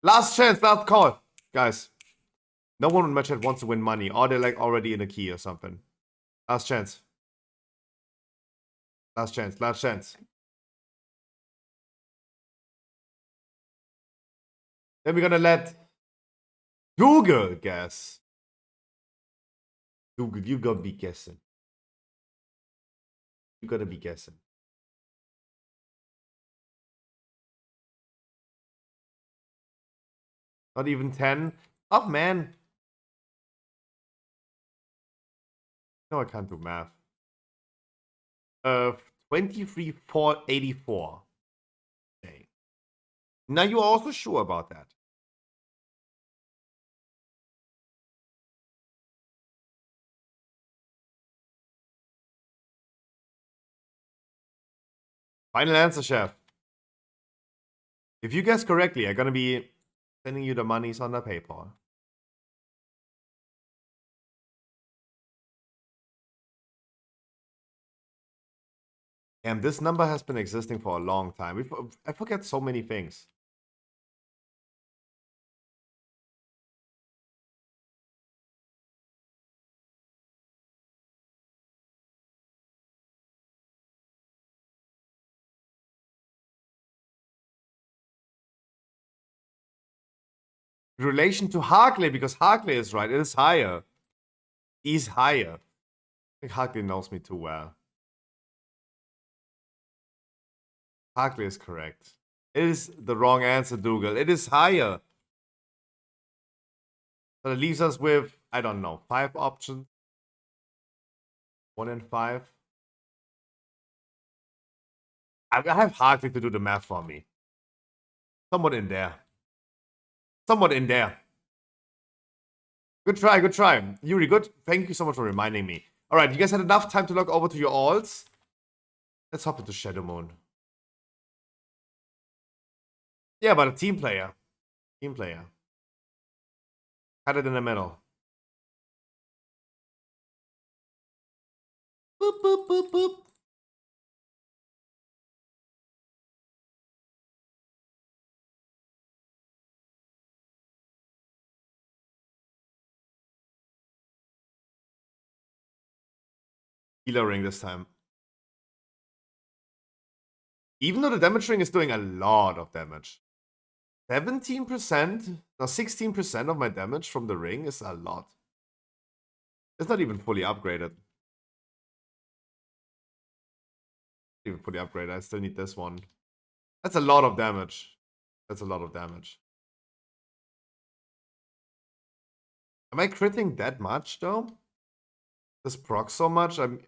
Speaker 4: Last chance, last call. Guys, no one in my chat wants to win money. Or they're like already in a key or something. Last chance. Last chance, last chance. Then we're gonna let Google guess. Google, you gotta be guessing. You gotta be guessing. Not even 10. Up, man. No, I can't do math. 23,484. Okay. Now you're also sure about that. Final answer, chef. If you guess correctly, I'm gonna be sending you the monies on the PayPal. And this number has been existing for a long time. I forget so many things. In relation to Harkley, because Harkley is right. It is higher. He's higher. I think Harkley knows me too well. Harkley is correct. It is the wrong answer, Dougal. It is higher. So that leaves us with, I don't know, 5 options. 1 and 5. I have Harkley to do the math for me. Somewhat in there. Somewhat in there. Good try, good try. Yuri, good. Thank you so much for reminding me. Alright, you guys had enough time to log over to your alts. Let's hop into Shadow Moon. Yeah, but a team player. Team player. Cut it in the middle. Boop, boop, boop, boop. Healer ring this time. Even though the damage ring is doing a lot of damage. 17%, now 16% of my damage from the ring is a lot. It's not even fully upgraded. Even fully upgraded, I still need this one. That's a lot of damage. That's a lot of damage. Am I critting that much though? This proc so much? I'm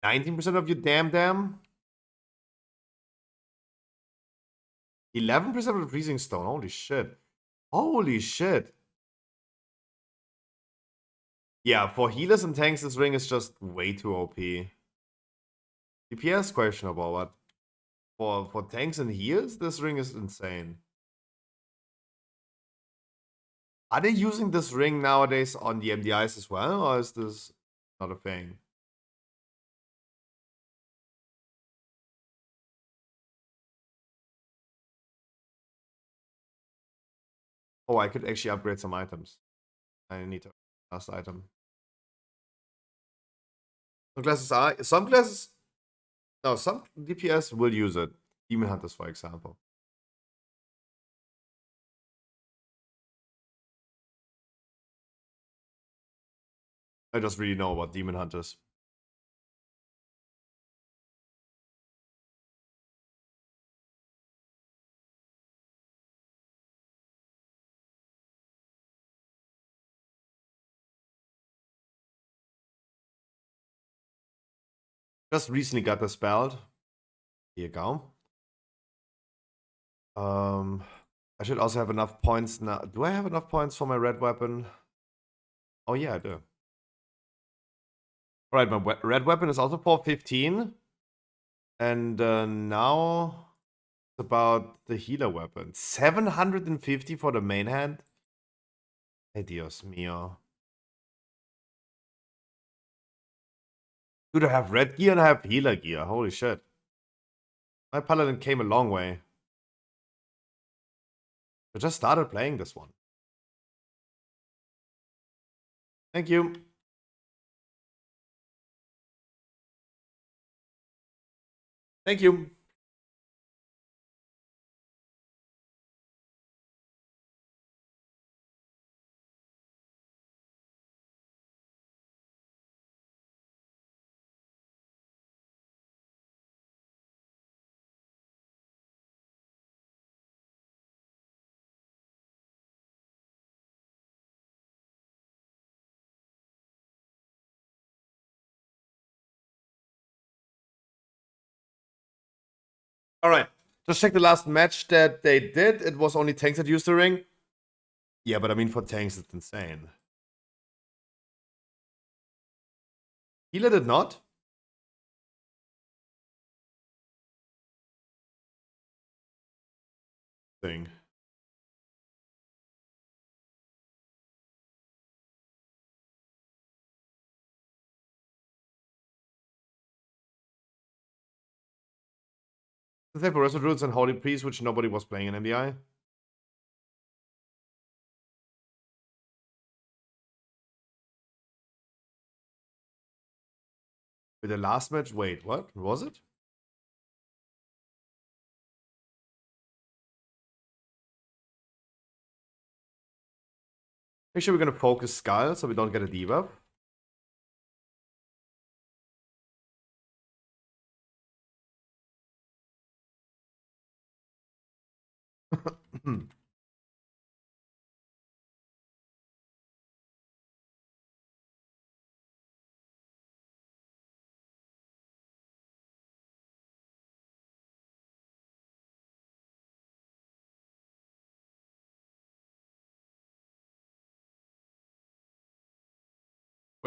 Speaker 4: 19% of your damn. 11% of the freezing stone. Holy shit. Holy shit. Yeah, for healers and tanks, this ring is just way too OP. DPS questionable, but for tanks and heals, this ring is insane. Are they using this ring nowadays on the MDIs as well, or is this not a thing? Oh, I could actually upgrade some items. I need to last item. Some classes no, some DPS will use it. Demon Hunters, for example. I just really know about Demon Hunters. Just recently got the spelled. Here you go. I should also have enough points now. Do I have enough points for my red weapon? Oh yeah, I do. Alright, my red weapon is also 415. And now it's about the healer weapon. 750 for the main hand? Hey, Dios mio. Dude, I have red gear and I have healer gear. Holy shit. My paladin came a long way. I just started playing this one. Thank you. Thank you. Alright. Just check the last match that they did. It was only tanks that used the ring. Yeah, but I mean, for tanks, it's insane. Healer did not. Thing. The type of Resto Druids and Holy Priest, which nobody was playing in MDI. With the last match, wait, what was it? Make sure we're gonna focus Skull so we don't get a debuff.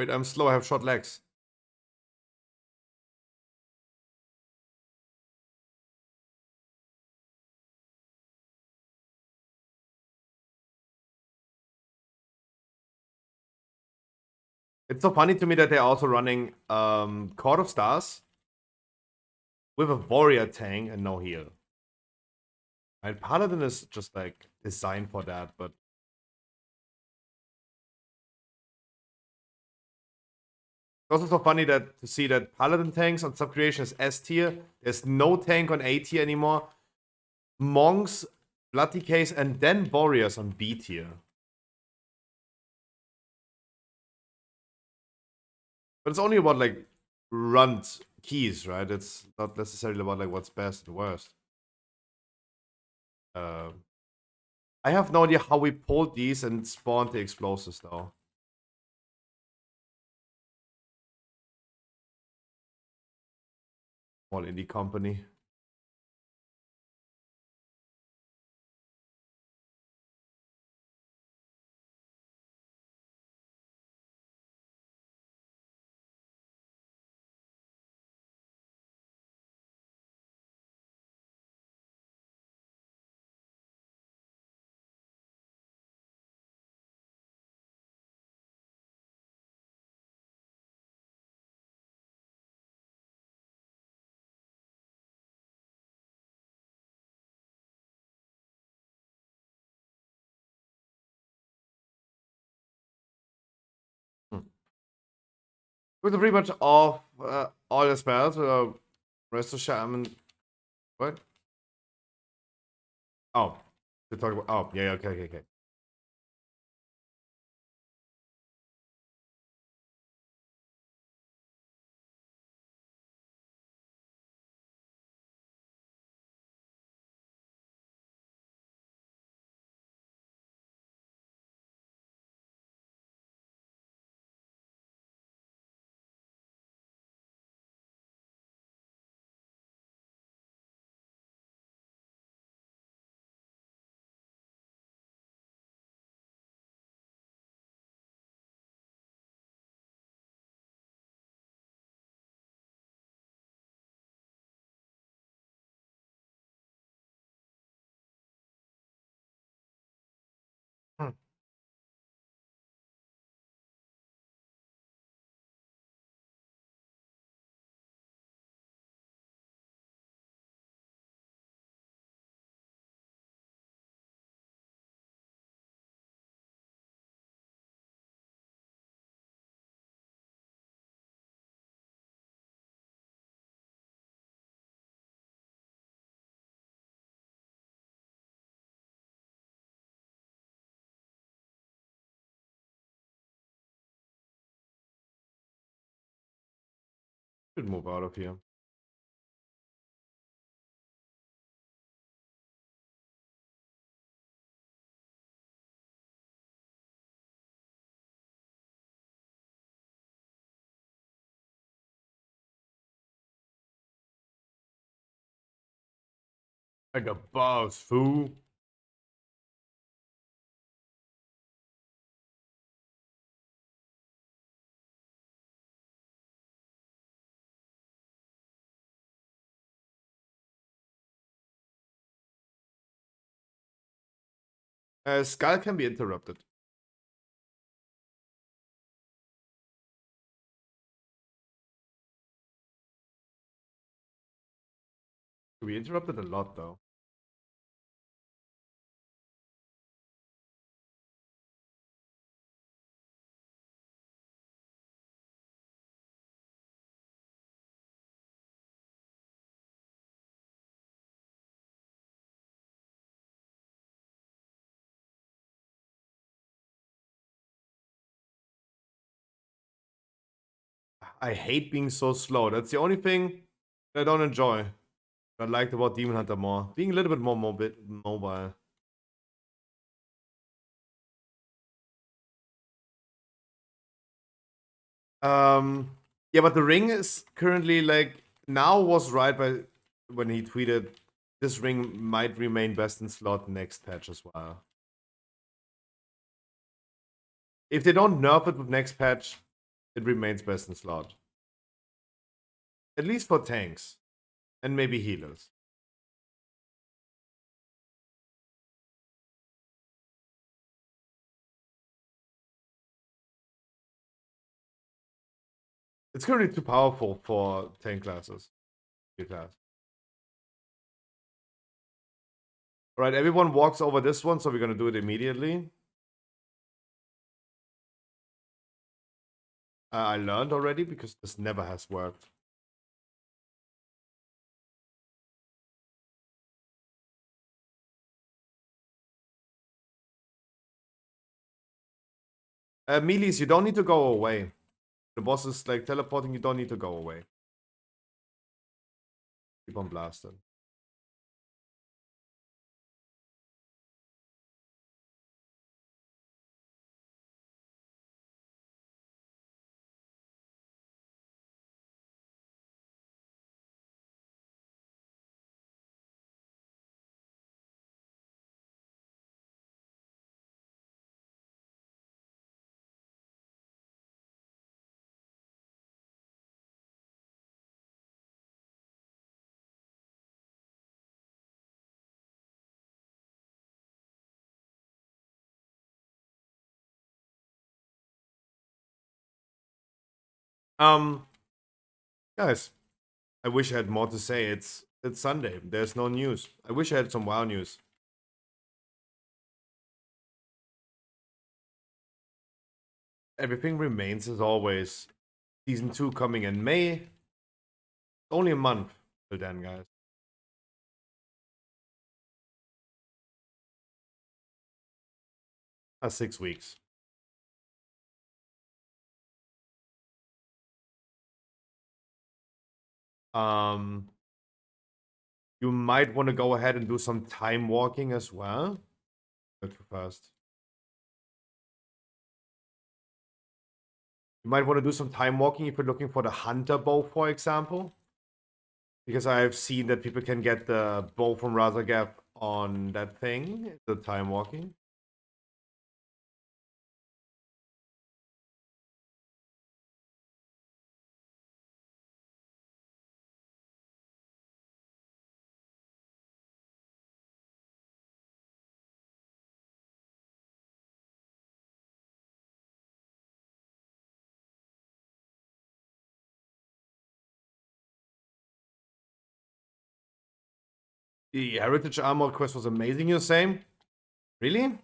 Speaker 4: Wait, I'm slow. I have short legs. It's so funny to me that they're also running Court of Stars with a warrior tank and no heal. Right, Paladin is just like designed for that, but it's also so funny that to see that Paladin tanks on Subcreation is S tier. There's no tank on A tier anymore. Monks, Bloody Case, and then Warriors on B tier. But it's only about like runt keys, right? It's not necessarily about like what's best and worst. I have no idea how we pulled these and spawned the explosives though. All indie company. With pretty much all the spells, rest of shaman. What? Oh, to talk about. Oh, yeah, okay. Hmm. Should move out of here. Like a boss, fool. Skull can be interrupted. We interrupted a lot though. I hate being so slow. That's the only thing I don't enjoy. I liked about Demon Hunter more. Being a little bit more mobile. Yeah, but the ring is currently like now was right by when he tweeted this ring might remain best in slot next patch as well. If they don't nerf it with next patch, it remains best in slot. At least for tanks. And maybe healers. It's currently too powerful for tank classes. Class. Alright, everyone walks over this one, so we're gonna do it immediately. I learned already because this never has worked. Melees, you don't need to go away. The boss is like teleporting, you don't need to go away. Keep on blasting. Guys, I wish I had more to say. It's Sunday. There's no news. I wish I had some WoW news. Everything remains as always. Season 2 coming in May. Only a month till then, guys. 6 weeks. You might want to go ahead and do some time walking as well. Not too fast. You might want to do some time walking if you're looking for the hunter bow, for example. Because I've seen that people can get the bow from Razagap on that thing, the time walking. The Heritage Armor quest was amazing, you're saying? Really?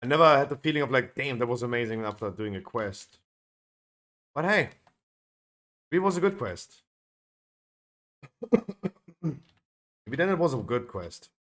Speaker 4: I never had the feeling of like, damn, that was amazing after doing a quest. But hey, it was a good quest. Maybe then it was a good quest.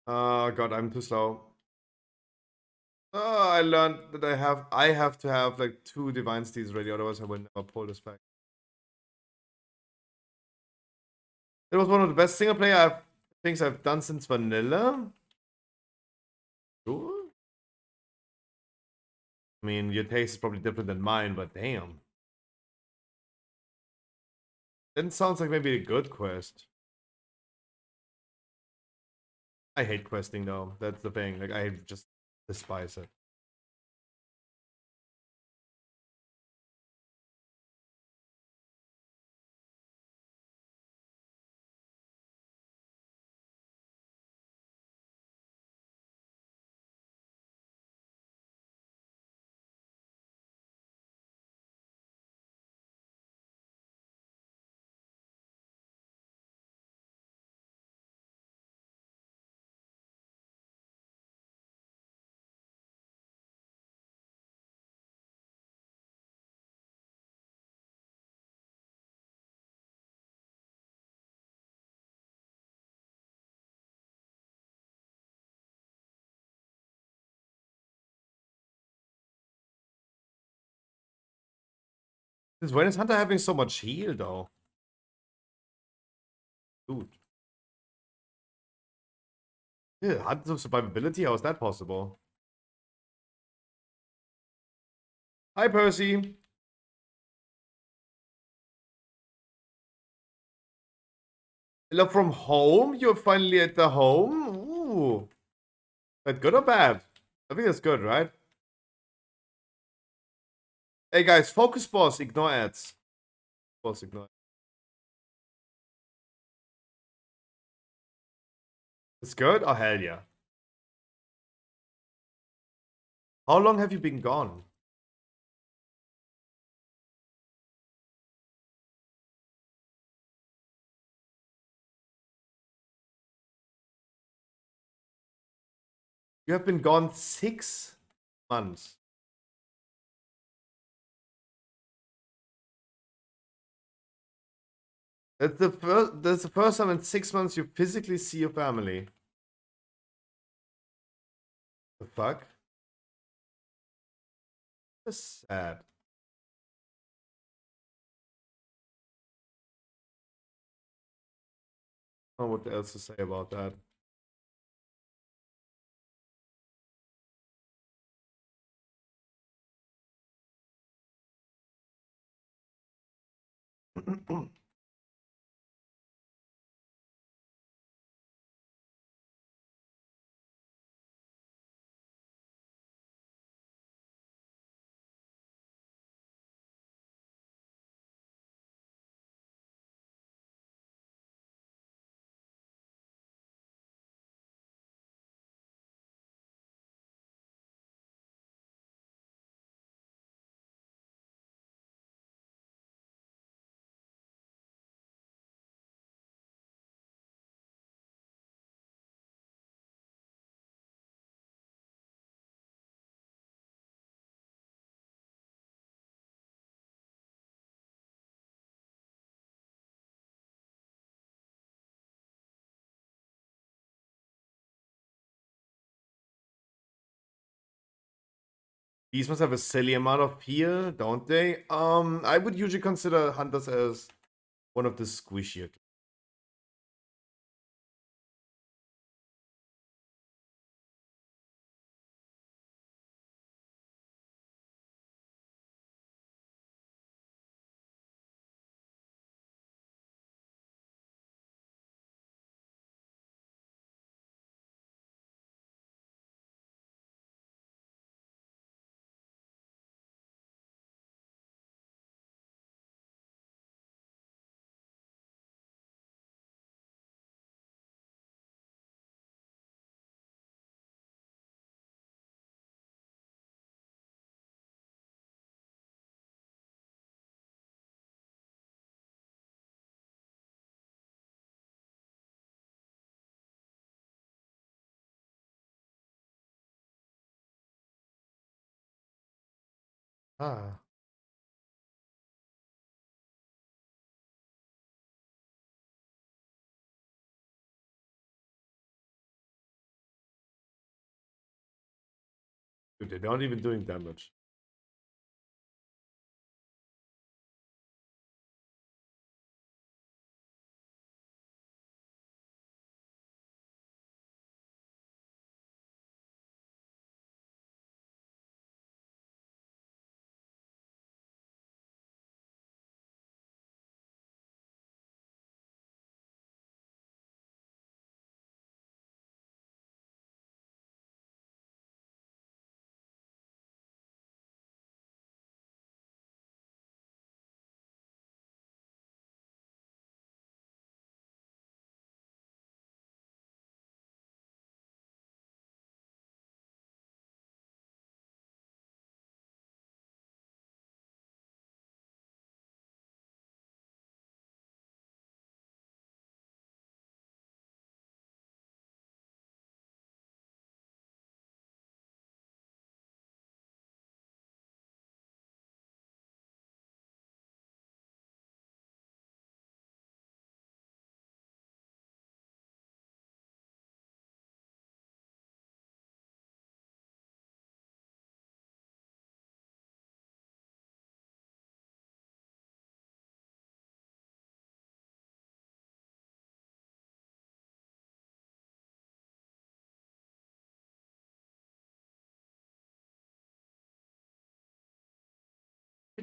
Speaker 4: Oh god, I'm too slow. Oh, I learned that I have to have like 2 Divine Steeds ready, otherwise I will never pull this back. It was one of the best single player things I've done since vanilla. Sure. I mean, your taste is probably different than mine, but damn. Then sounds like maybe a good quest. I hate questing though. That's the thing. Like I just despise it. Since when is Hunter having so much heal, though? Dude. Yeah, Hunter's of survivability? How is that possible? Hi, Percy. Hello from home? You're finally at the home? Ooh. That good or bad? I think that's good, right? Hey guys, focus boss, ignore ads. Boss, ignore. It's good? Oh, hell yeah. How long have you been gone? You have been gone 6 months. That's the first time in 6 months you physically see your family. The fuck? That's sad. I don't know what else to say about that. These must have a silly amount of heal, don't they? I would usually consider hunters as one of the squishier. Ah. Dude, they're not even doing damage.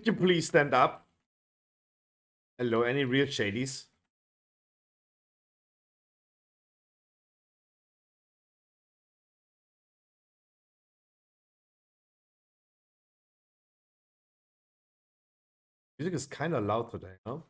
Speaker 4: Could you please stand up? Hello, any real shadies? Music is kind of loud today, no?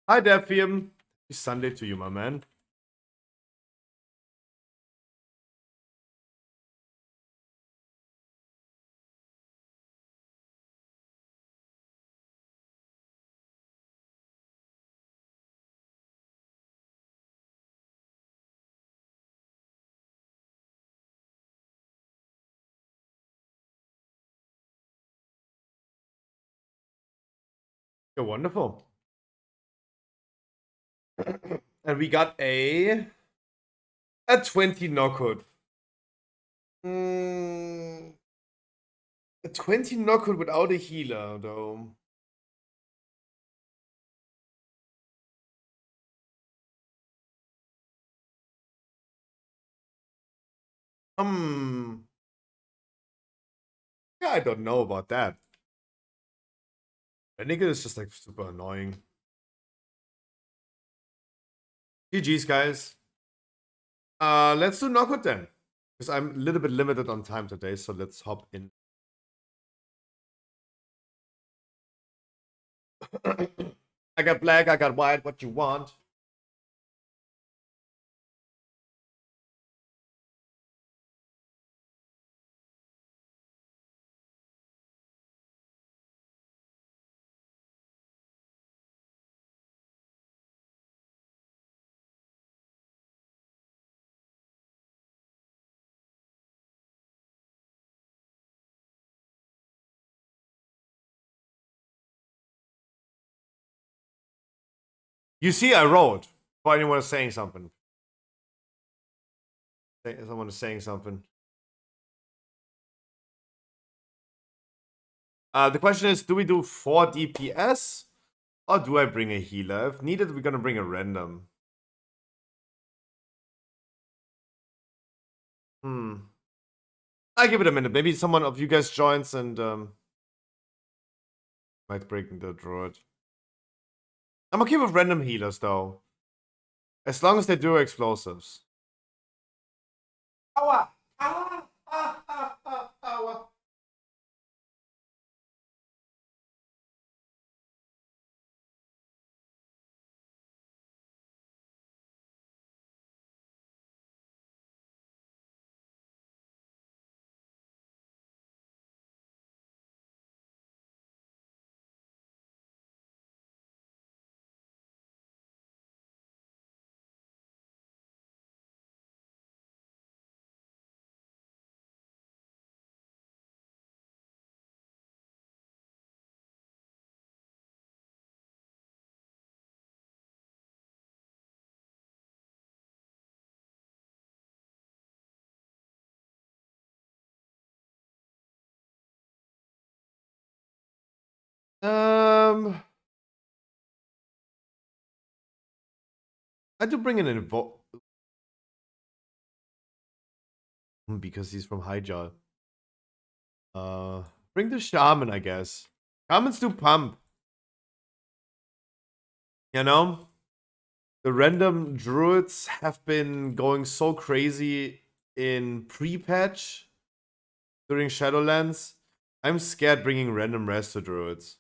Speaker 4: Hi, Defium. Happy Sunday to you, my man. You're wonderful. And we got a 20 knockhood. A 20 knockhood without a healer, though. Yeah, I don't know about that. I think it is just like super annoying. GG's, guys. Let's do knockout then. Because I'm a little bit limited on time today, so let's hop in. I got black, I got white, what you want? You see, I wrote. For anyone is saying something. Someone is saying something. The question is, do we do 4 DPS? Or do I bring a healer? If needed, we're gonna bring a random. I'll give it a minute. Maybe someone of you guys joins and might bring the druid. I'm okay with random healers though. As long as they do explosives. Aua! Aua! Aua! I do bring in an because he's from Hyjal. Bring the shaman, I guess. Shamans do pump. You know? The random druids have been going so crazy in pre-patch during Shadowlands. I'm scared bringing random resto druids.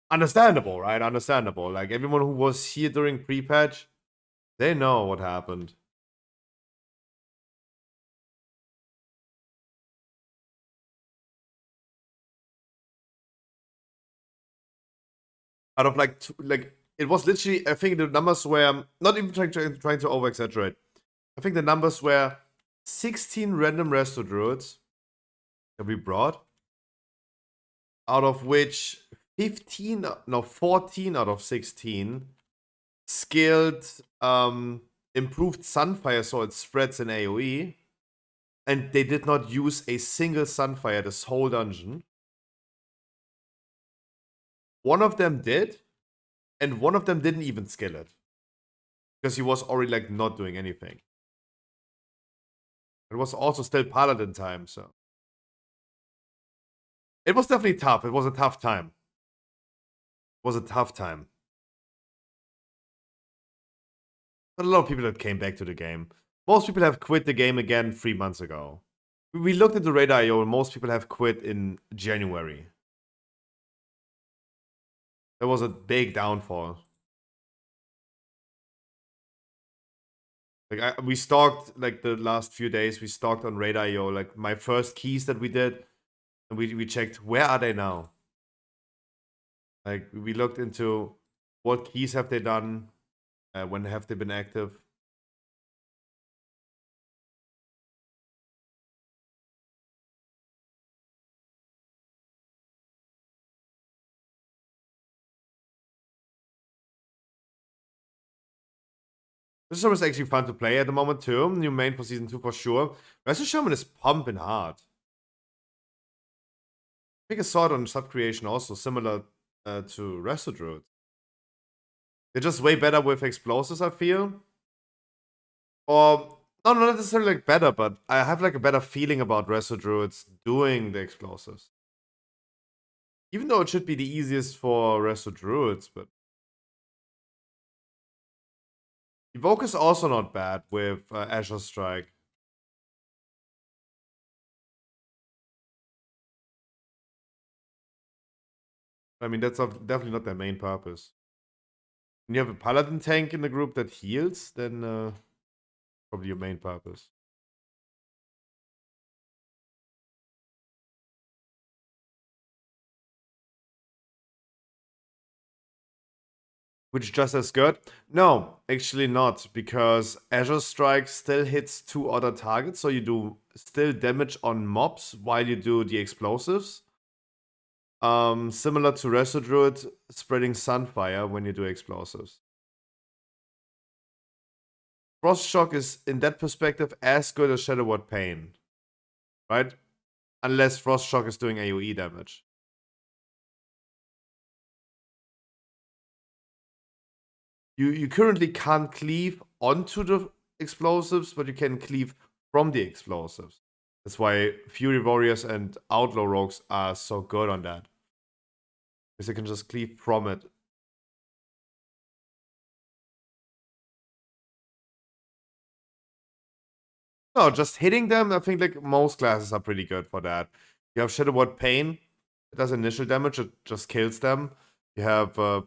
Speaker 4: Understandable, right? Understandable. Like everyone who was here during pre-patch, they know what happened. Out of like it was literally, I think the numbers were not even trying to over exaggerate. I think the numbers were 16 random resto druids that we brought. out of which 14 out of 16 scaled improved Sunfire so it spreads in AoE. And they did not use a single Sunfire this whole dungeon. One of them did, and one of them didn't even scale it. Because he was already like not doing anything. It was also still Paladin time, so. It was definitely tough. It was a tough time. It was a tough time. But a lot of people that came back to the game. Most people have quit the game again 3 months ago. We looked at the Raid.io and most people have quit in January. There was a big downfall. Like we stalked like the last few days. We stalked on Raid.io like my first keys that we did, and we checked where are they now. Like we looked into what keys have they done, when have they been active. This Shaman is actually fun to play at the moment too. New main for season 2 for sure. Resto Shaman is pumping hard. I think I saw it on sub creation also, similar to Resto Druid. They're just way better with explosives, I feel. Or not necessarily like better, but I have like a better feeling about Resto Druids doing the explosives. Even though it should be the easiest for Resto Druids, but Evoke is also not bad with Azure Strike. I mean, that's definitely not their main purpose. When you have a Paladin tank in the group that heals, then probably your main purpose. Which is just as good? No, actually not, because Azure Strike still hits 2 other targets, so you do still damage on mobs while you do the explosives. Similar to Resto Druid spreading Sunfire when you do explosives. Frost Shock is, in that perspective, as good as Shadow Word Pain. Right? Unless Frost Shock is doing AoE damage. You currently can't cleave onto the explosives, but you can cleave from the explosives. That's why Fury Warriors and Outlaw Rogues are so good on that. Because they can just cleave from it. No, just hitting them, I think like most classes are pretty good for that. You have Shadow Word Pain, it does initial damage, it just kills them. You have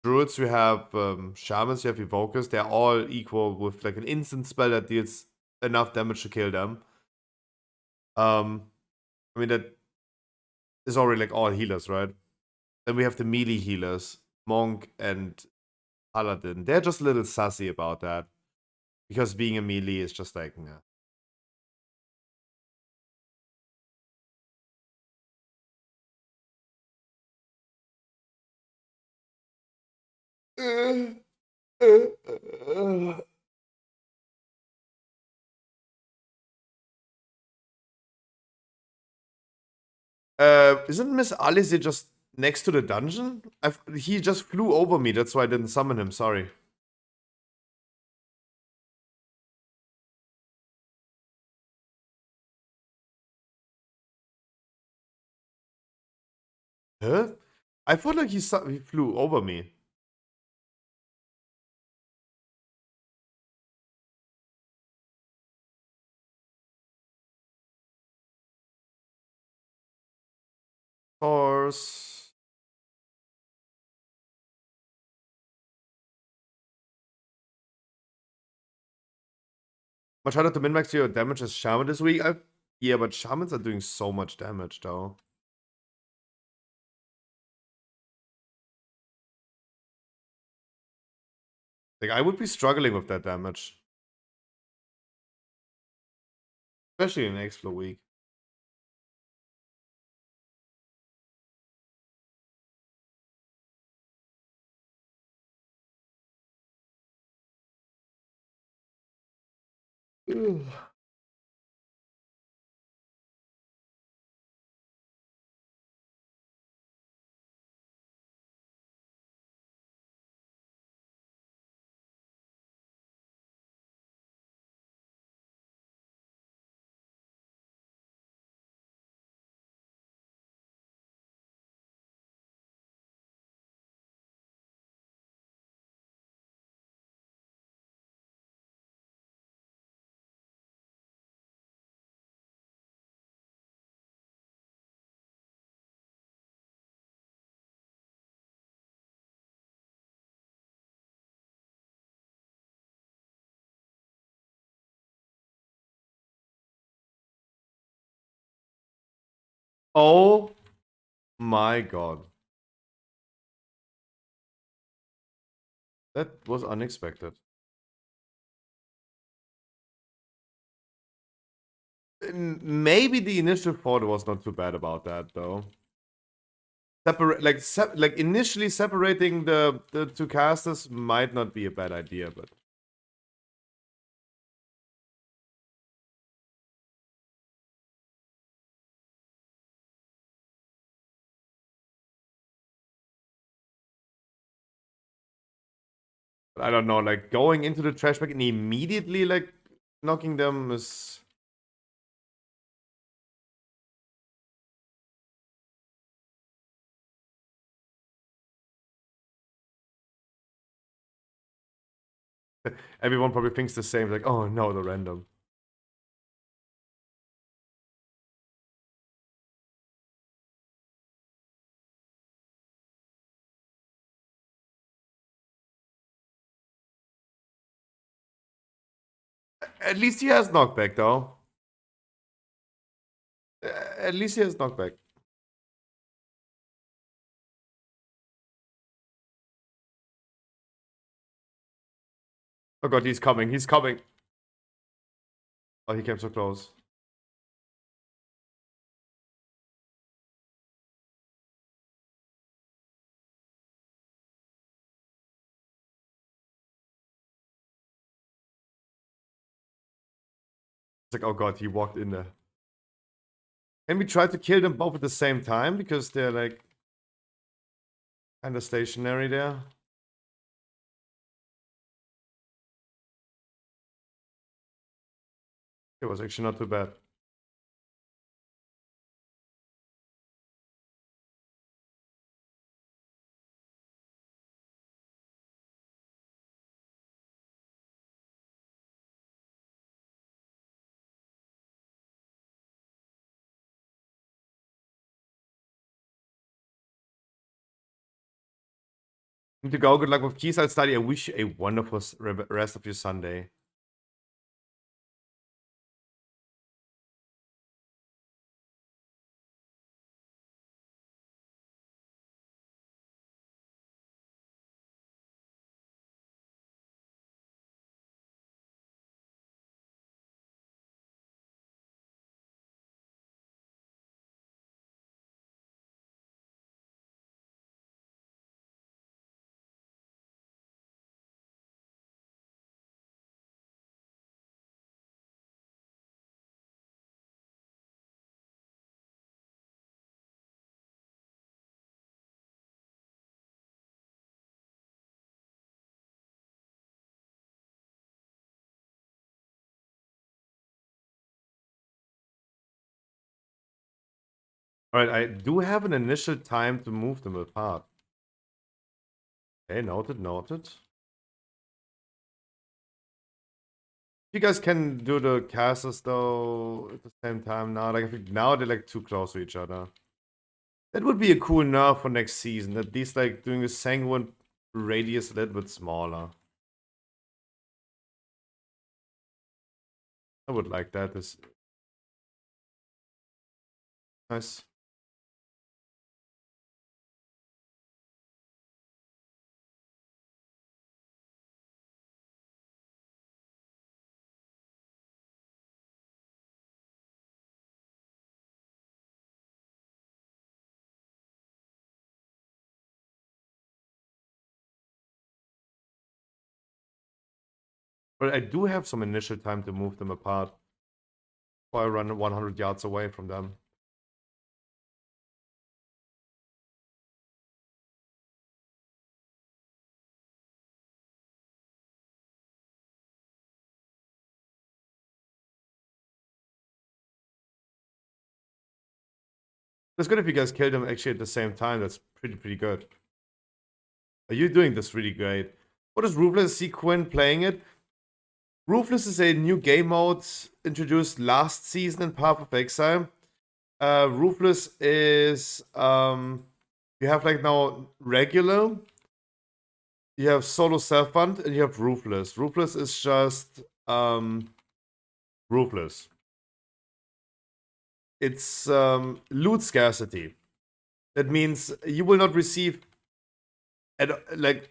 Speaker 4: Druids, you have Shamans, you have Evokers, they're all equal with like an instant spell that deals enough damage to kill them. I mean, that is already like all healers, right? Then we have the melee healers, Monk and Paladin. They're just a little sassy about that. Because being a melee is just like, nah. Isn't Miss Alice just next to the dungeon? He just flew over me, that's why I didn't summon him, sorry. Huh? I thought like he flew over me. Horse. Much harder to min-max your damage as Shaman this week? Yeah, but Shamans are doing so much damage though. Like, I would be struggling with that damage. Especially in Explo week. Ugh. Oh my god. That was unexpected. Maybe the initial thought was not too bad about that though. Like initially separating the two casters might not be a bad idea, but I don't know, like going into the trash bag and immediately like knocking them is everyone probably thinks the same, like, oh no, the random. At least he has knockback though. At least he has knockback. Oh god, he's coming, he's coming. Oh, he came so close. It's like, oh god, he walked in there. Can we try to kill them both at the same time? Because they're like kind of stationary there. It was actually not too bad. To go, good luck with Keyside Study. I wish you a wonderful rest of your Sunday. Alright, I do have an initial time to move them apart. Okay, noted, noted. You guys can do the casters though at the same time now. Like I think now they're like too close to each other. That would be a cool nerf for next season. At least like doing the sanguine radius a little bit smaller. I would like that. This nice. But I do have some initial time to move them apart. Before I run 100 yards away from them. That's good if you guys kill them actually at the same time. That's pretty good. Are you doing this really great? What is Ruthless? See Quinn playing it? Ruthless is a new game mode introduced last season in Path of Exile. Ruthless is you have like now regular, you have solo self-fund, and you have Ruthless. Ruthless is just Ruthless. It's loot scarcity. That means you will not receive like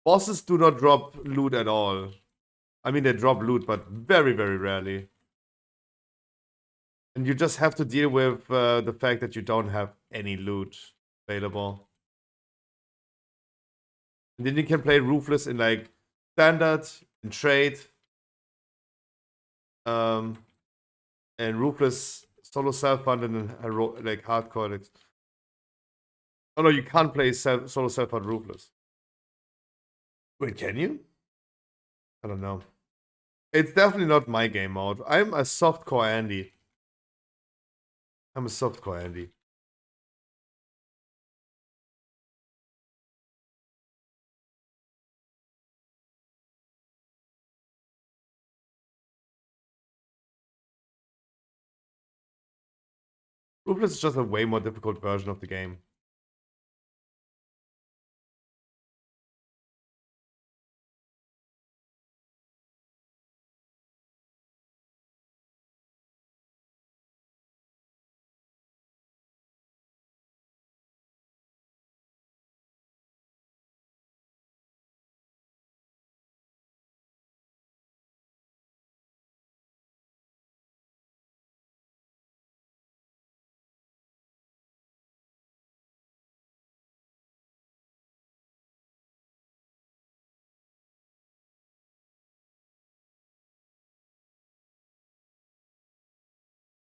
Speaker 4: bosses do not drop loot at all. I mean, they drop loot, but very rarely. And you just have to deal with the fact that you don't have any loot available. And then you can play Ruthless in like standard, in trade, and Ruthless solo self-fund and like hardcore. Like... Oh no, you can't play solo self-fund Ruthless. Wait, can you? I don't know. It's definitely not my game mode. I'm a softcore Andy. I'm a softcore Andy. Ruthless is just a way more difficult version of the game.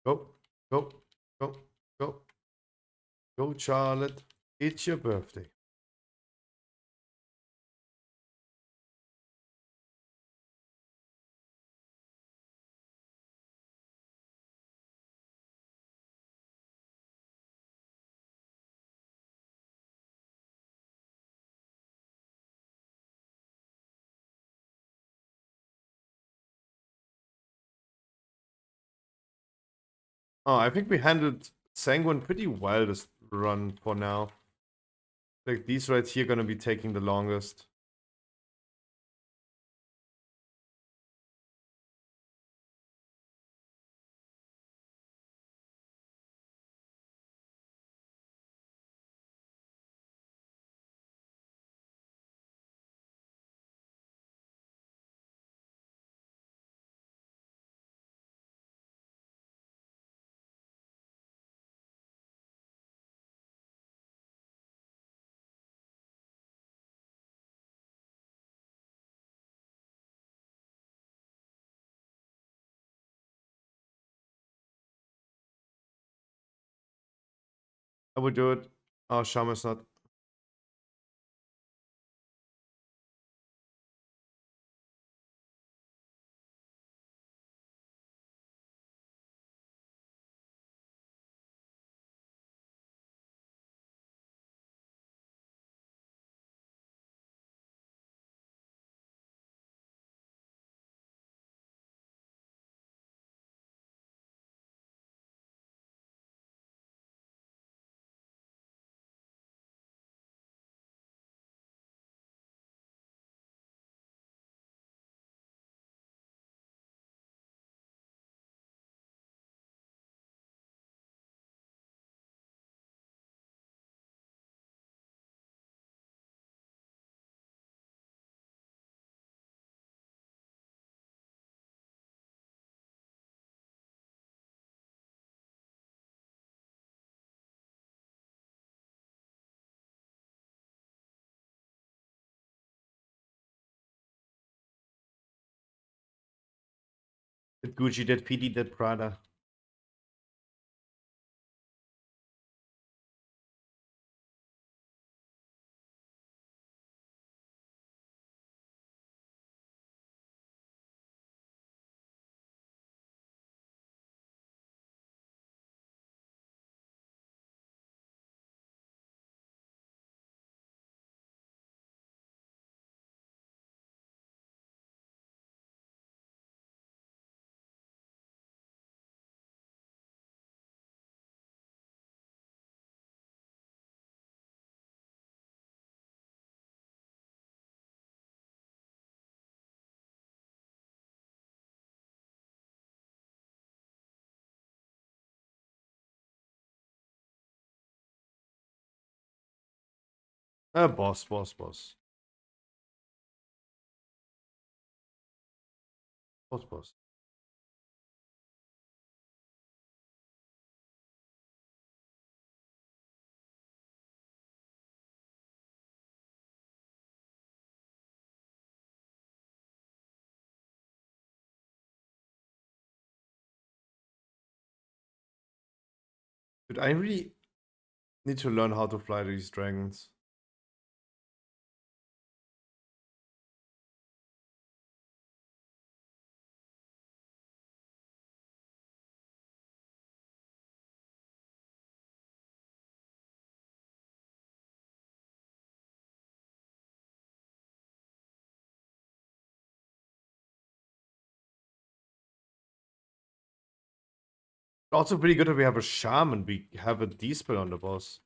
Speaker 4: Go, go, go, go. Go, Charlotte. It's your birthday. Oh, I think we handled Sanguine pretty well this run for now. Like these right here gonna be taking the longest. I would do it. Oh, Shaman's not. Gucci did, PD did, Prada. Boss. Boss. Dude, I really need to learn how to fly these dragons. Also pretty good that we have a shaman. We have a D-spell on the boss.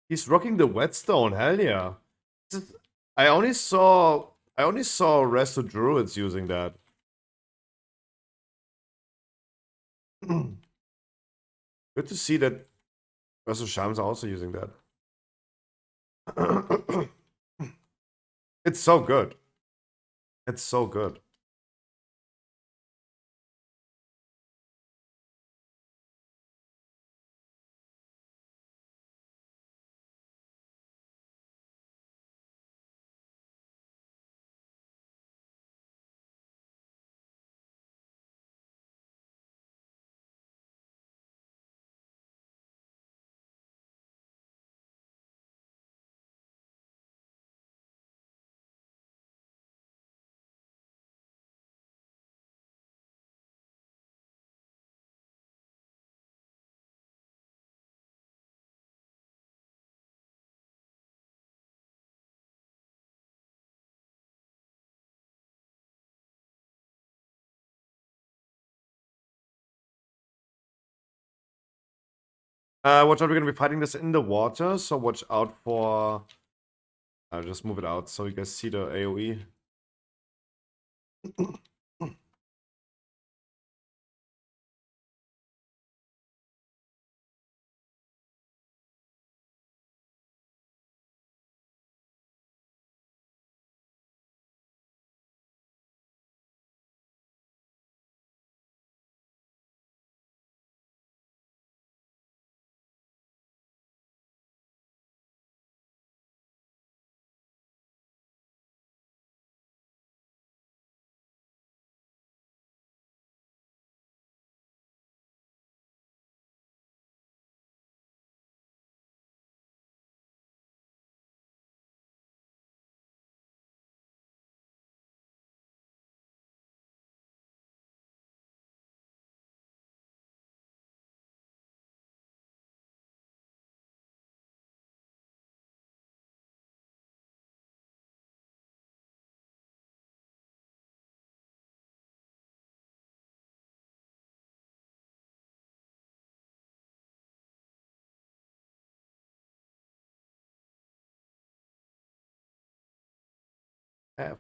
Speaker 4: He's rocking the whetstone, hell yeah. I only saw Resto Druids using that. Good to see that Resto Shams are also using that. It's so good. It's so good. Watch out, we're gonna be fighting this in the water, so watch out for... I'll just move it out so you guys see the AoE. F.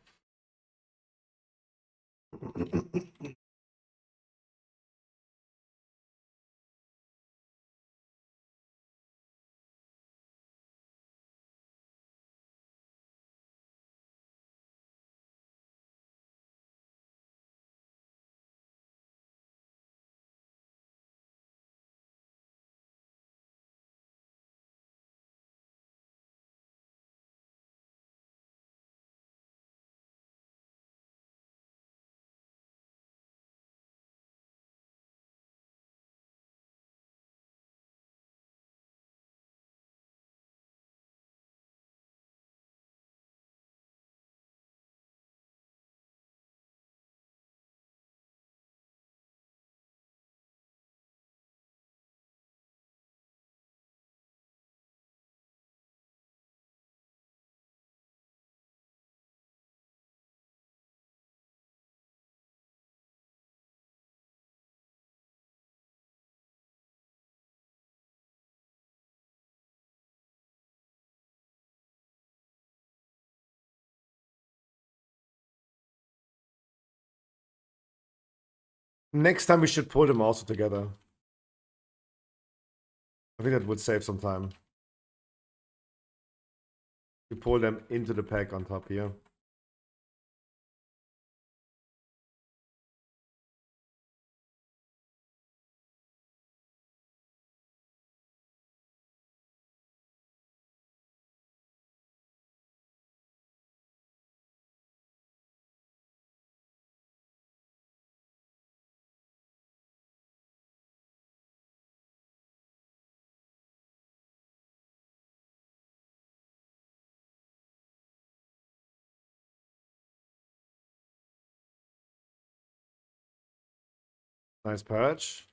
Speaker 4: Next time we should pull them also together. I think that would save some time. We pull them into the pack on top here. Nice perch.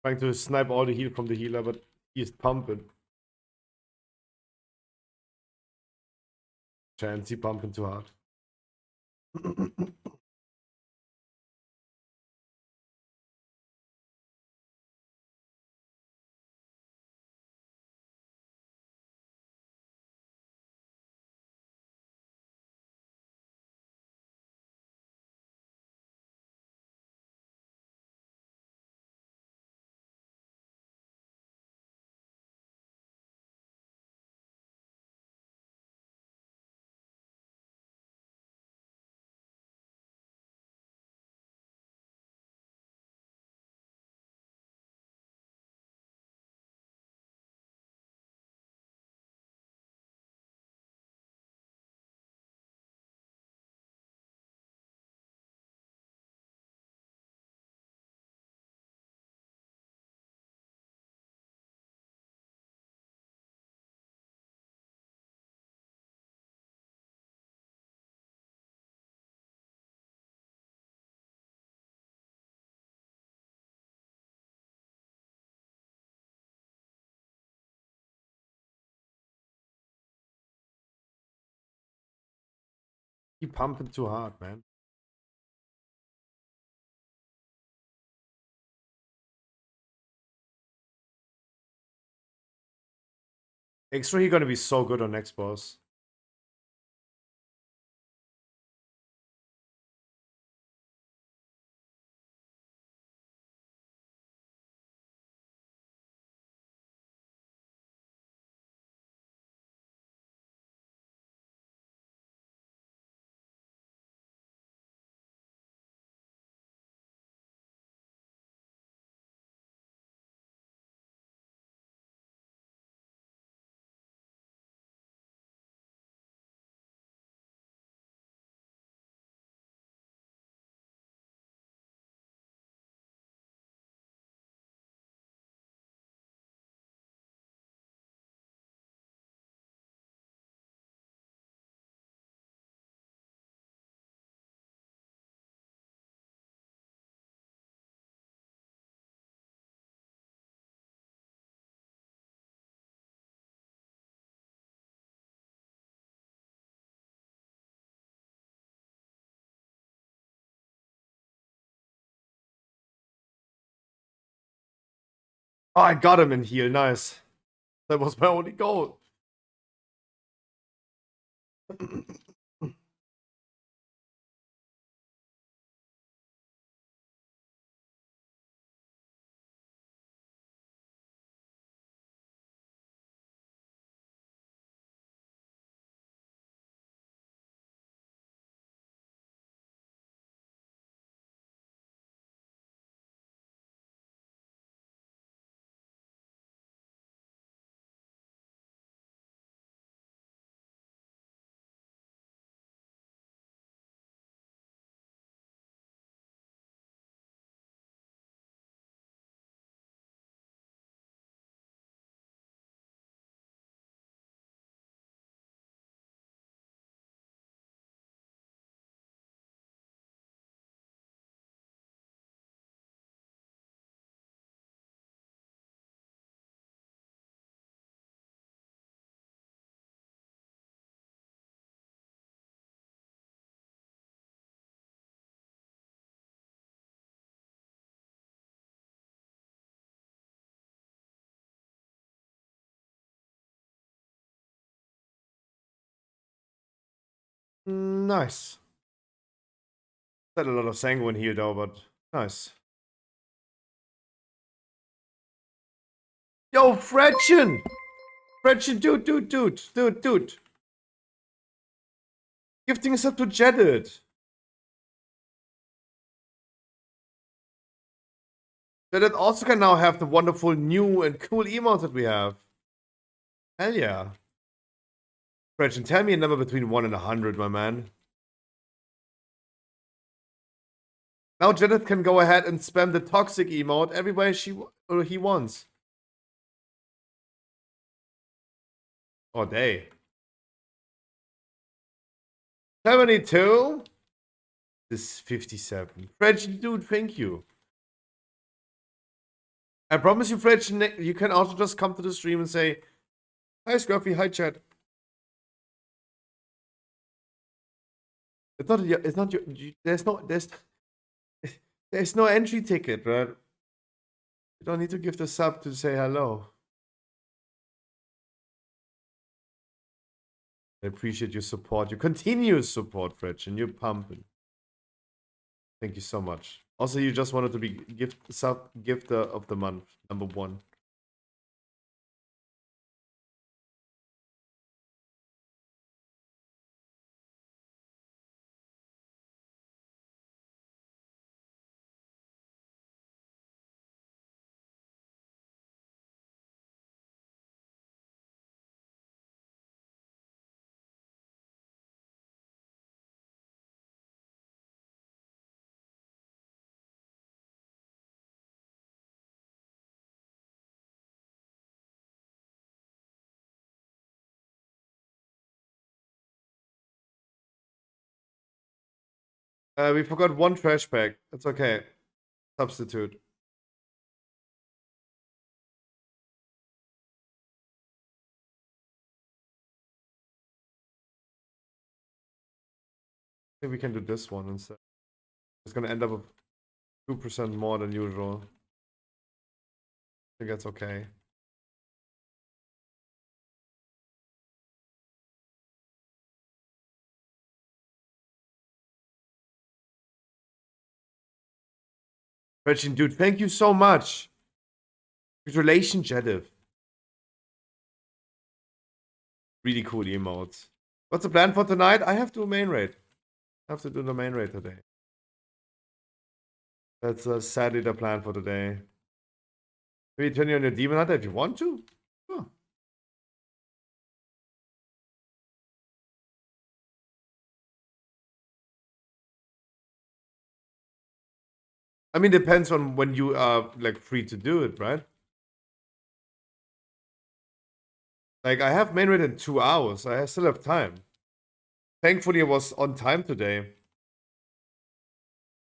Speaker 4: Trying to snipe all the heal from the healer, but he's pumping. Chance, he pumping too hard. He pumping too hard, man. Extra, he gonna be so good on next boss. Oh, I got him in heal. Nice. That was my only goal. Nice. Said a lot of sanguine here though, but nice. Yo, Fretchen! Fretchen, dude. Gifting us up to Jedit. Jedit also can now have the wonderful new and cool emotes that we have. Hell yeah. Fretchen, tell me a number between 1 and 100, my man. Now Jedit can go ahead and spam the toxic emote everywhere he wants. Oh, they. 72? This is 57. Fretchen, dude, thank you. I promise you, Fretchen, you can also just come to the stream and say, hi, Scruffy, hi, chat. It's not your, there's no entry ticket, right? You don't need to give the sub to say hello. I appreciate your support, your continuous support, Fretchen. You're pumping. Thank you so much. Also, you just wanted to be gifter of the month, number 1. We forgot one trash bag. It's okay. Substitute. I think we can do this one instead. It's gonna end up with 2% more than usual. I think that's okay. Reggie, dude, thank you so much. Congratulations, Jedif. Really cool emotes. What's the plan for tonight? I have to do main raid. I have to do the main raid today. That's sadly the plan for today. Maybe turn you on your demon hunter if you want to. Oh. I mean, depends on when you are like free to do it, right? Like I have main raid in 2 hours. I still have time. Thankfully, I was on time today.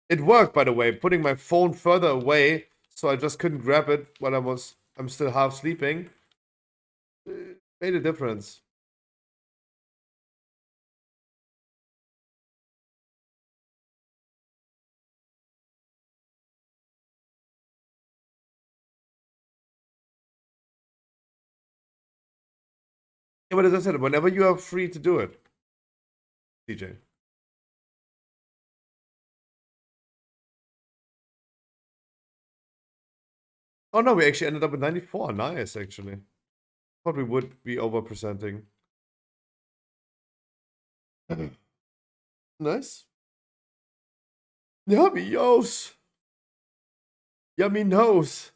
Speaker 4: It worked, by the way, putting my phone further away so I just couldn't grab it while I'm still half sleeping. Made a difference. Yeah, but as I said, whenever you are free to do it, DJ. Oh no, we actually ended up with 94. Nice, actually. Thought we would be over presenting. Nice. Yummy yos. Yummy nose.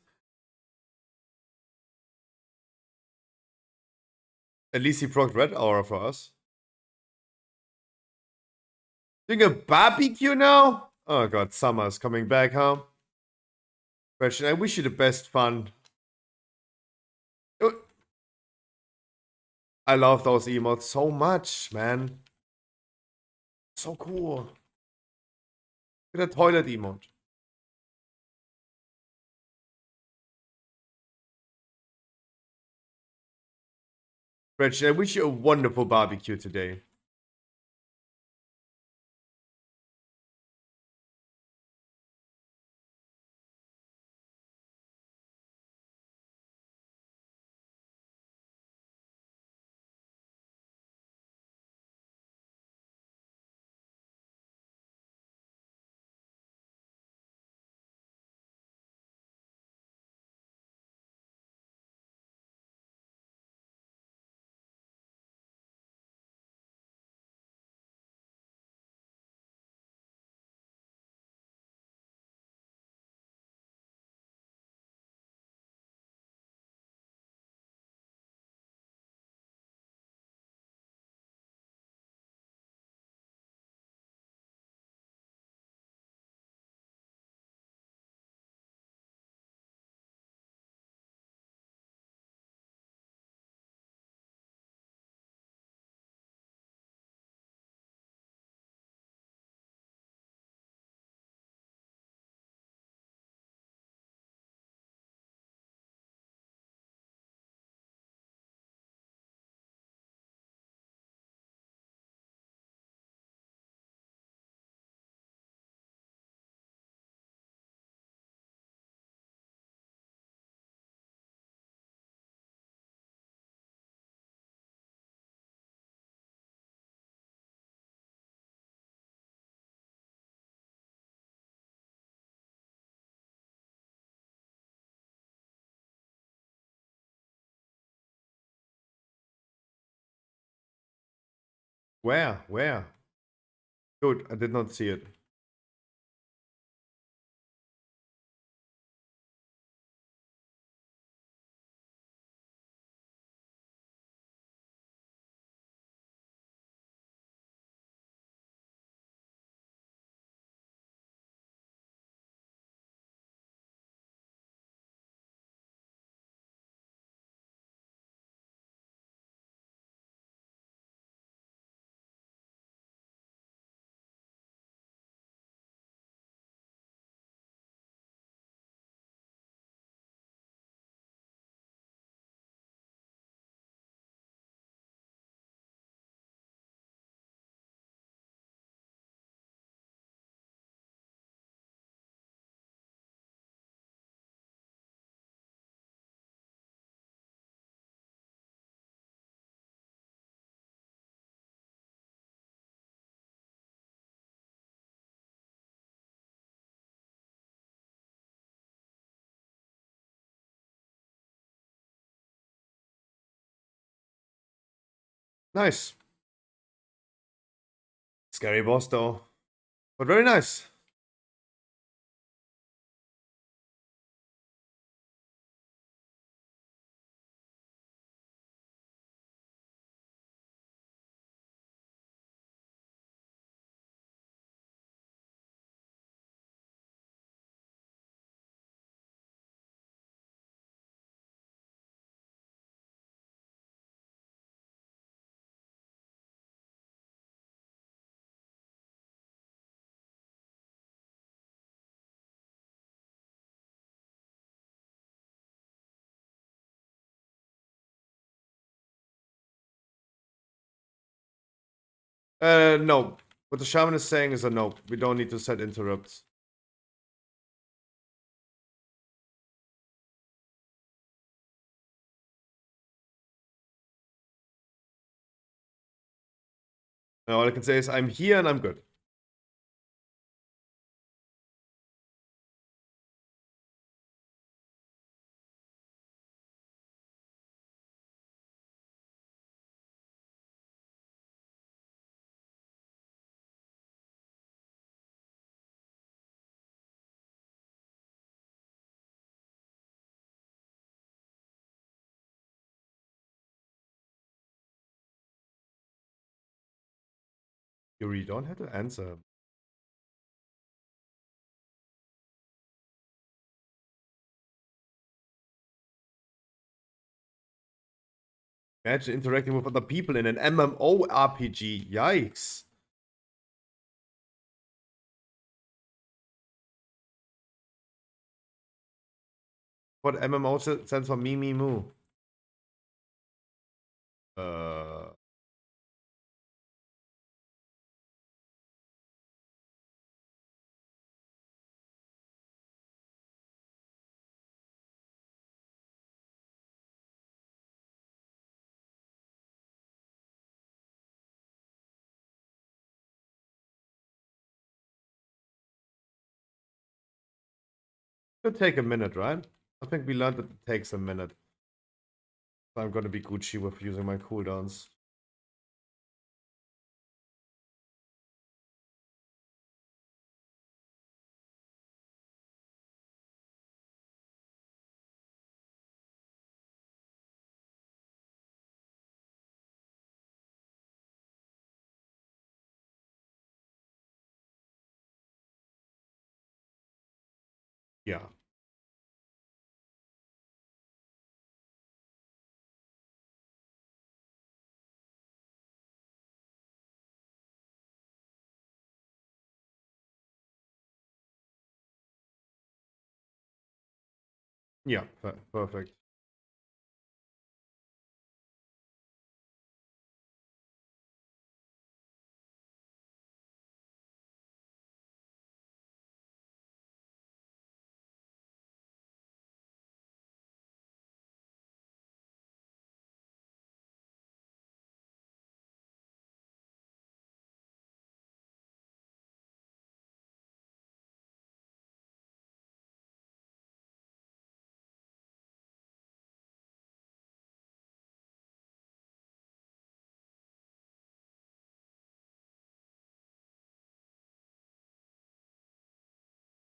Speaker 4: At least he procced Red Aura for us. Doing a barbecue now? Oh god, summer's coming back, huh? Question, I wish you the best fun. I love those emotes so much, man. So cool. Look at that toilet emote. Gretchen, I wish you a wonderful barbecue today. Where? Where? Good, I did not see it. Nice. Scary boss though. But very nice. No. What the shaman is saying is a no. We don't need to set interrupts. All I can say is I'm here and I'm good. You really don't have to answer. Imagine interacting with other people in an MMORPG. Yikes. What MMO stands for me, me, moo. Uh, Could take a minute, right? I think we learned that it takes a minute. So I'm gonna be Gucci with using my cooldowns. Yeah. Yeah, perfect.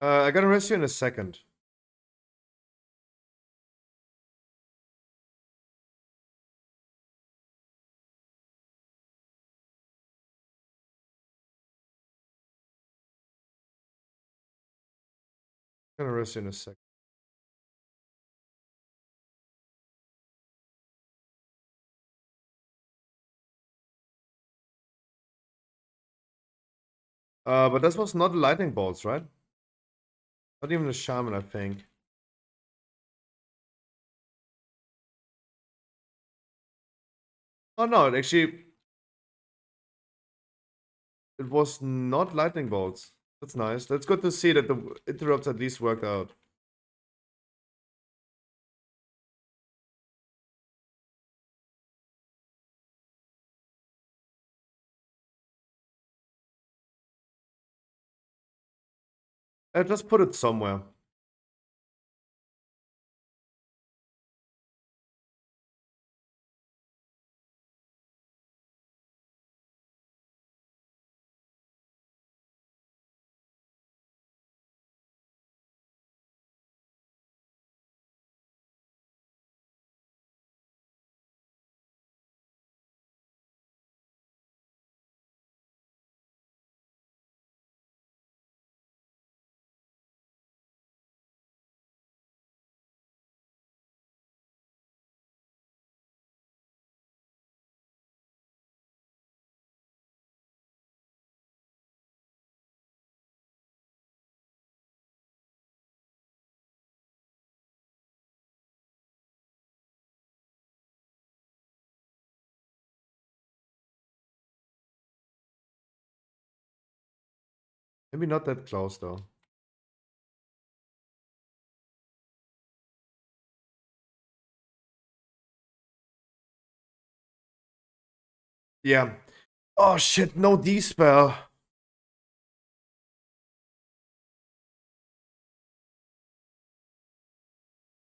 Speaker 4: I gotta rest you in a second. Gonna rest you in a second. But this was not lightning bolts, right? Not even a shaman, I think. Oh no, actually, it was not lightning bolts. That's nice. That's good to see that the interrupts at least worked out. I just put it somewhere. Maybe not that close though. Yeah. Oh shit, no D-spell.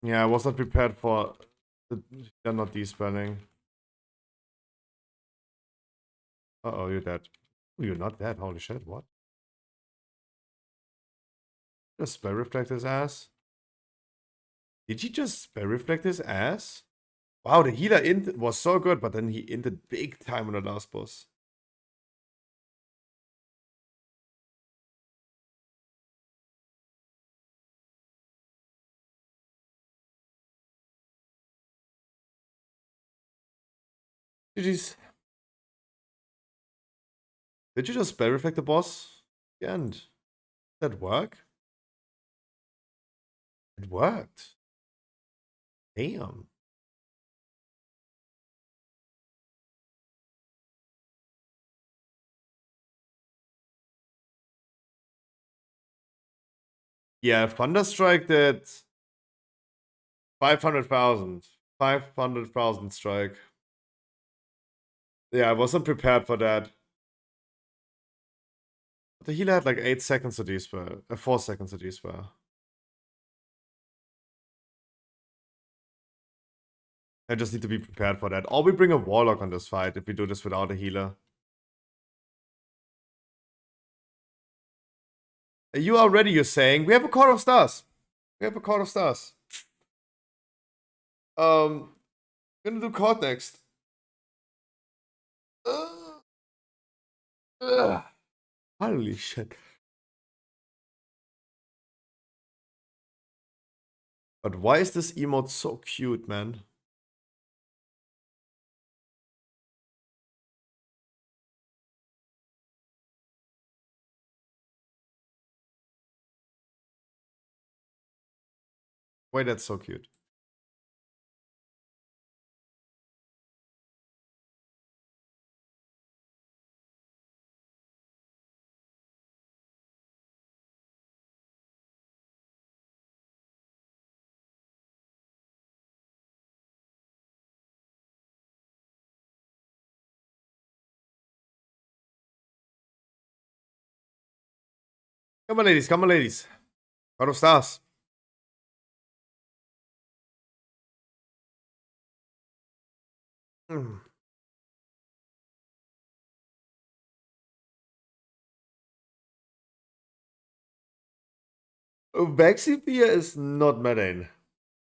Speaker 4: Yeah, I was not prepared for they're not D-spelling. Uh-oh, you're dead. You're not dead, holy shit, what? Just spell reflect his ass? Did he just spell reflect his ass? Wow, the healer int was so good, but then he inted big time on the last boss. GG's. Did you just spell reflect the boss? The end. Did that work? It worked. Damn. Yeah, Thunderstrike did 500,000. 500,000 strike. Yeah, I wasn't prepared for that. The healer had like 8 seconds to D-spell. 4 seconds to D-spell. I just need to be prepared for that. Or we bring a Warlock on this fight if we do this without a healer. You are ready, you're saying. We have a Court of Stars. We have a Court of Stars. We're gonna do Court next. Ugh. Holy shit. But why is this emote so cute, man? Why that's so cute? Come on, ladies. Come on, ladies. Court of Stars. Mm. Vaxiphere is not Methane.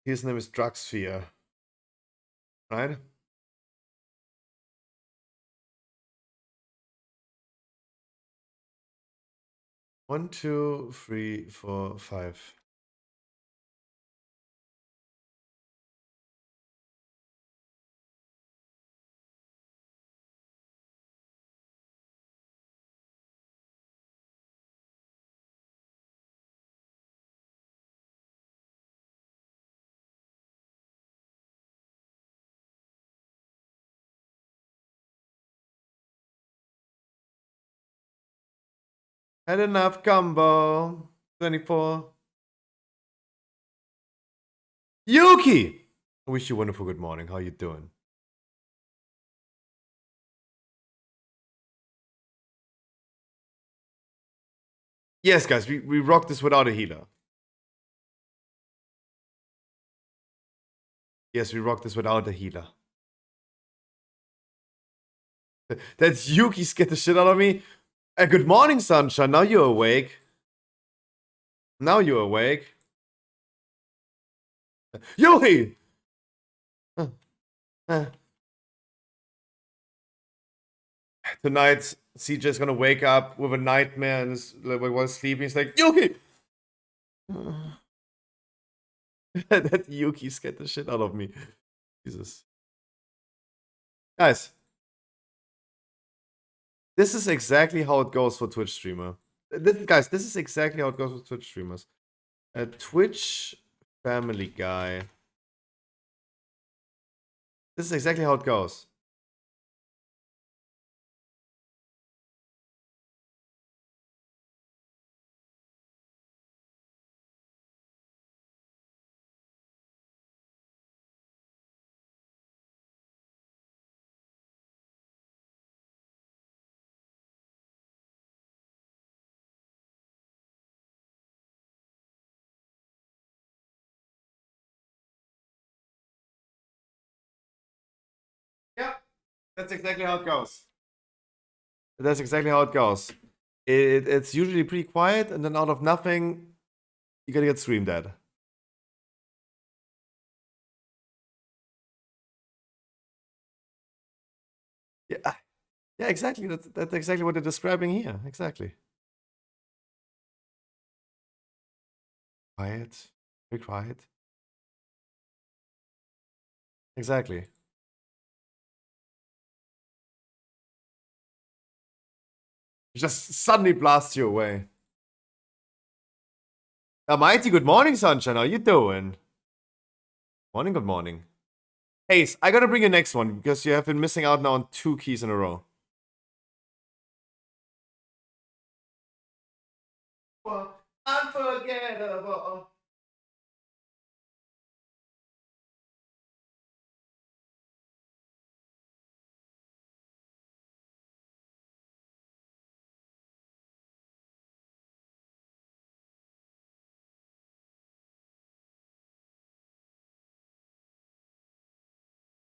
Speaker 4: His name is Drugsphere. Right? One, two, three, four, five. Had enough combo. 24. Yuki! I wish you a wonderful good morning. How you doing? Yes, guys, we rock this without a healer. Yes, we rock this without a healer. That's Yuki scared the shit out of me. Good morning, Sunshine. Now you're awake. Now you're awake. Yuki! Tonight, CJ's gonna wake up with a nightmare and is, like, while sleeping. He's like, Yuki! That Yuki scared the shit out of me. Jesus. Guys. This is exactly how it goes for Twitch streamer. Guys, this is exactly how it goes for Twitch streamers. A Twitch family guy. This is exactly how it goes. Yep, that's exactly how it goes. That's exactly how it goes. It's usually pretty quiet, and then out of nothing, you gotta get streamed at. Yeah, yeah, exactly. That's exactly what they're describing here. Exactly. Quiet, very quiet. Exactly. Just suddenly blast you away. Mighty, good morning, Sunshine. How you doing? Morning, good morning. Ace, I gotta bring you next one because you have been missing out now on 2 keys in a row. Unforgettable.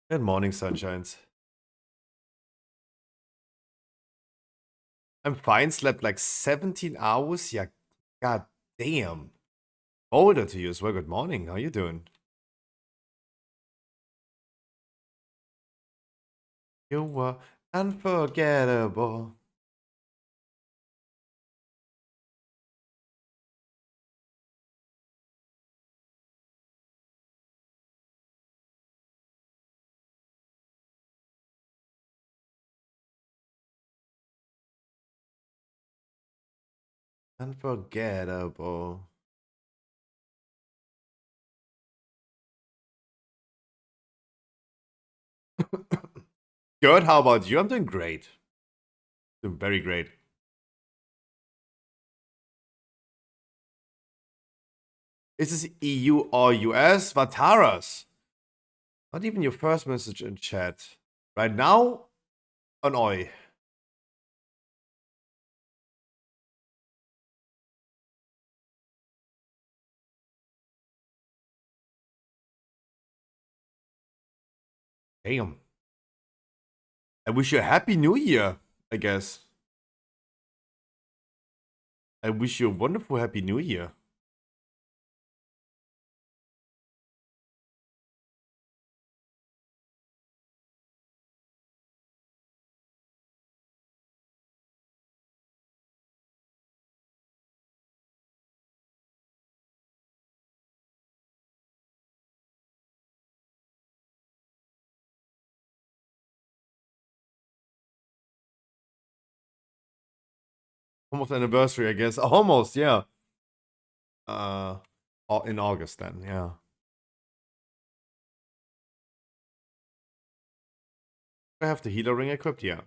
Speaker 4: Good morning, Sunshines. I'm fine, slept like 17 hours. Yeah, god damn. Older to you as well. Good morning. How you doing? You were unforgettable. Unforgettable. Good. How about you? I'm doing great. Doing very great. Is this EU or US? Vataras. Not even your first message in chat. Right now, on Oi. Damn. I wish you a happy new year, I guess. I wish you a wonderful happy new year. Almost anniversary, I guess. Almost, yeah. In August then, yeah. I have the healer ring equipped, yeah.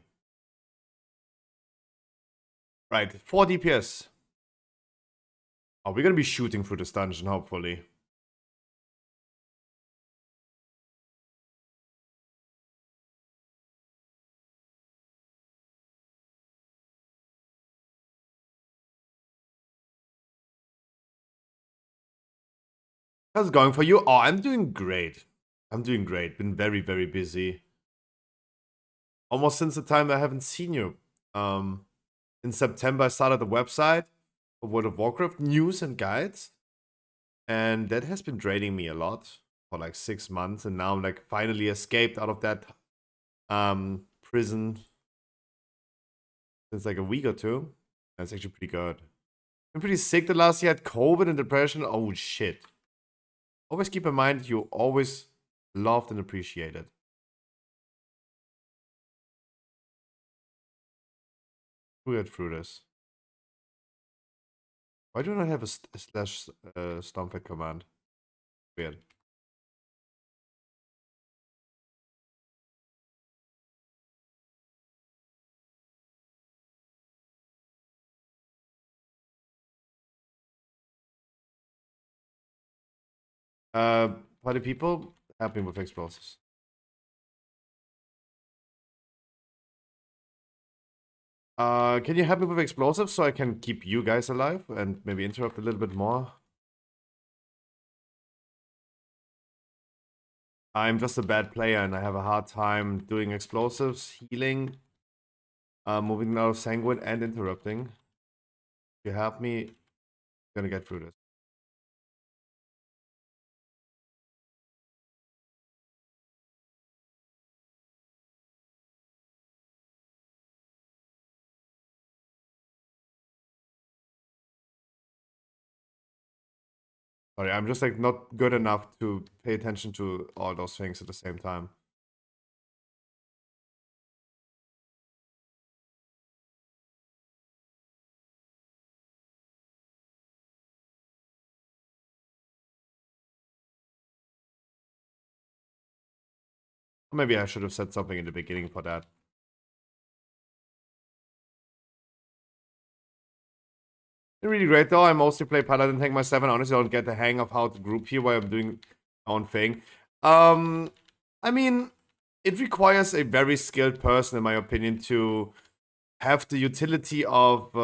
Speaker 4: Right, 4 DPS. Oh, we're gonna be shooting through this dungeon, hopefully. How's it going for you? Oh, I'm doing great. I'm doing great. Been very, very busy. Almost since the time I haven't seen you. In September, I started a website for World of Warcraft news and guides. And that has been draining me a lot for like 6 months. And now I'm like finally escaped out of that prison since like a week or two. That's actually pretty good. Been pretty sick the last year. Had COVID and depression. Oh shit. Always keep in mind you always loved and appreciated. We'll get through this. Why do I not have a slash Stormfed command? Weird. Party people, help me with explosives. Can you help me with explosives so I can keep you guys alive and maybe interrupt a little bit more? I'm just a bad player and I have a hard time doing explosives, healing, moving out of sanguine, and interrupting. If you help me, I'm gonna get through this. Sorry, I'm just like not good enough to pay attention to all those things at the same time. Maybe I should have said something in the beginning for that. Really great though. I mostly play Paladin Tank myself and honestly don't get the hang of how to group here while I'm doing my own thing. I mean, it requires a very skilled person, in my opinion, to have the utility of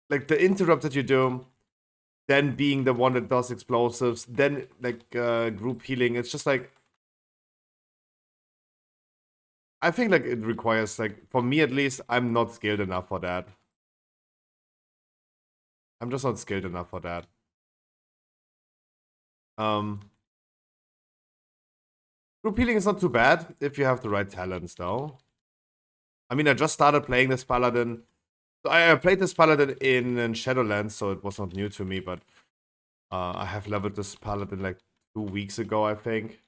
Speaker 4: like the interrupt that you do, then being the one that does explosives, then like group healing. It's just like I think like it requires like for me at least, I'm not skilled enough for that. I'm just not skilled enough for that. Group healing is not too bad if you have the right talents, though. I mean, I just started playing this Paladin. I played this Paladin in Shadowlands, so it was not new to me, but I have leveled this Paladin like 2 weeks ago, I think.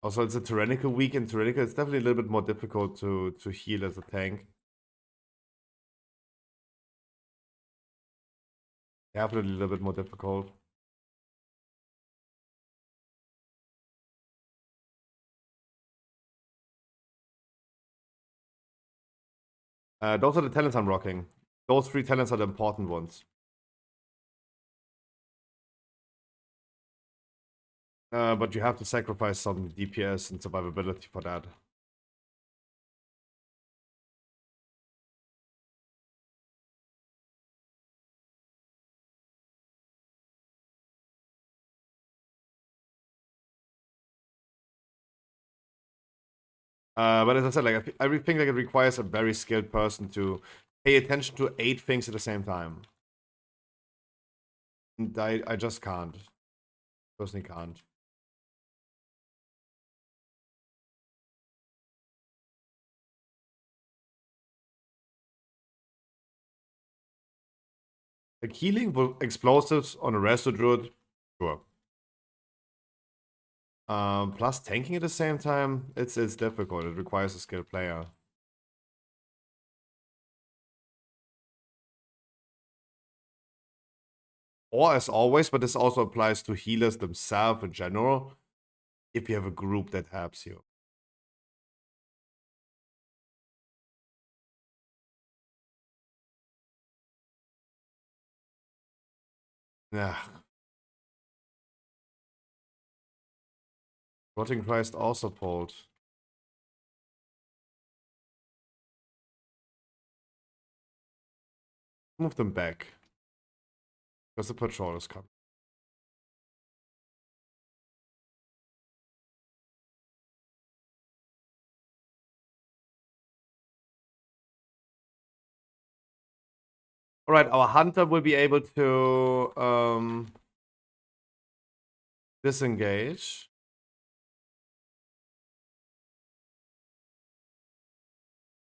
Speaker 4: Also, it's a Tyrannical week. In Tyrannical, it's definitely a little bit more difficult to heal as a tank. Definitely a little bit more difficult. Those are the talents I'm rocking. Those 3 talents are the important ones. But you have to sacrifice some DPS and survivability for that. But as I said, like I think like it requires a very skilled person to pay attention to 8 things at the same time. And I just can't. Personally can't. Like healing with explosives on a resto druid, sure. Plus tanking at the same time, it's difficult. It requires a skilled player. Or as always, but this also applies to healers themselves in general, if you have a group that helps you. Yeah. Rotting Christ also pulled. Move them back. Because the patrol is coming. Alright, our hunter will be able to disengage.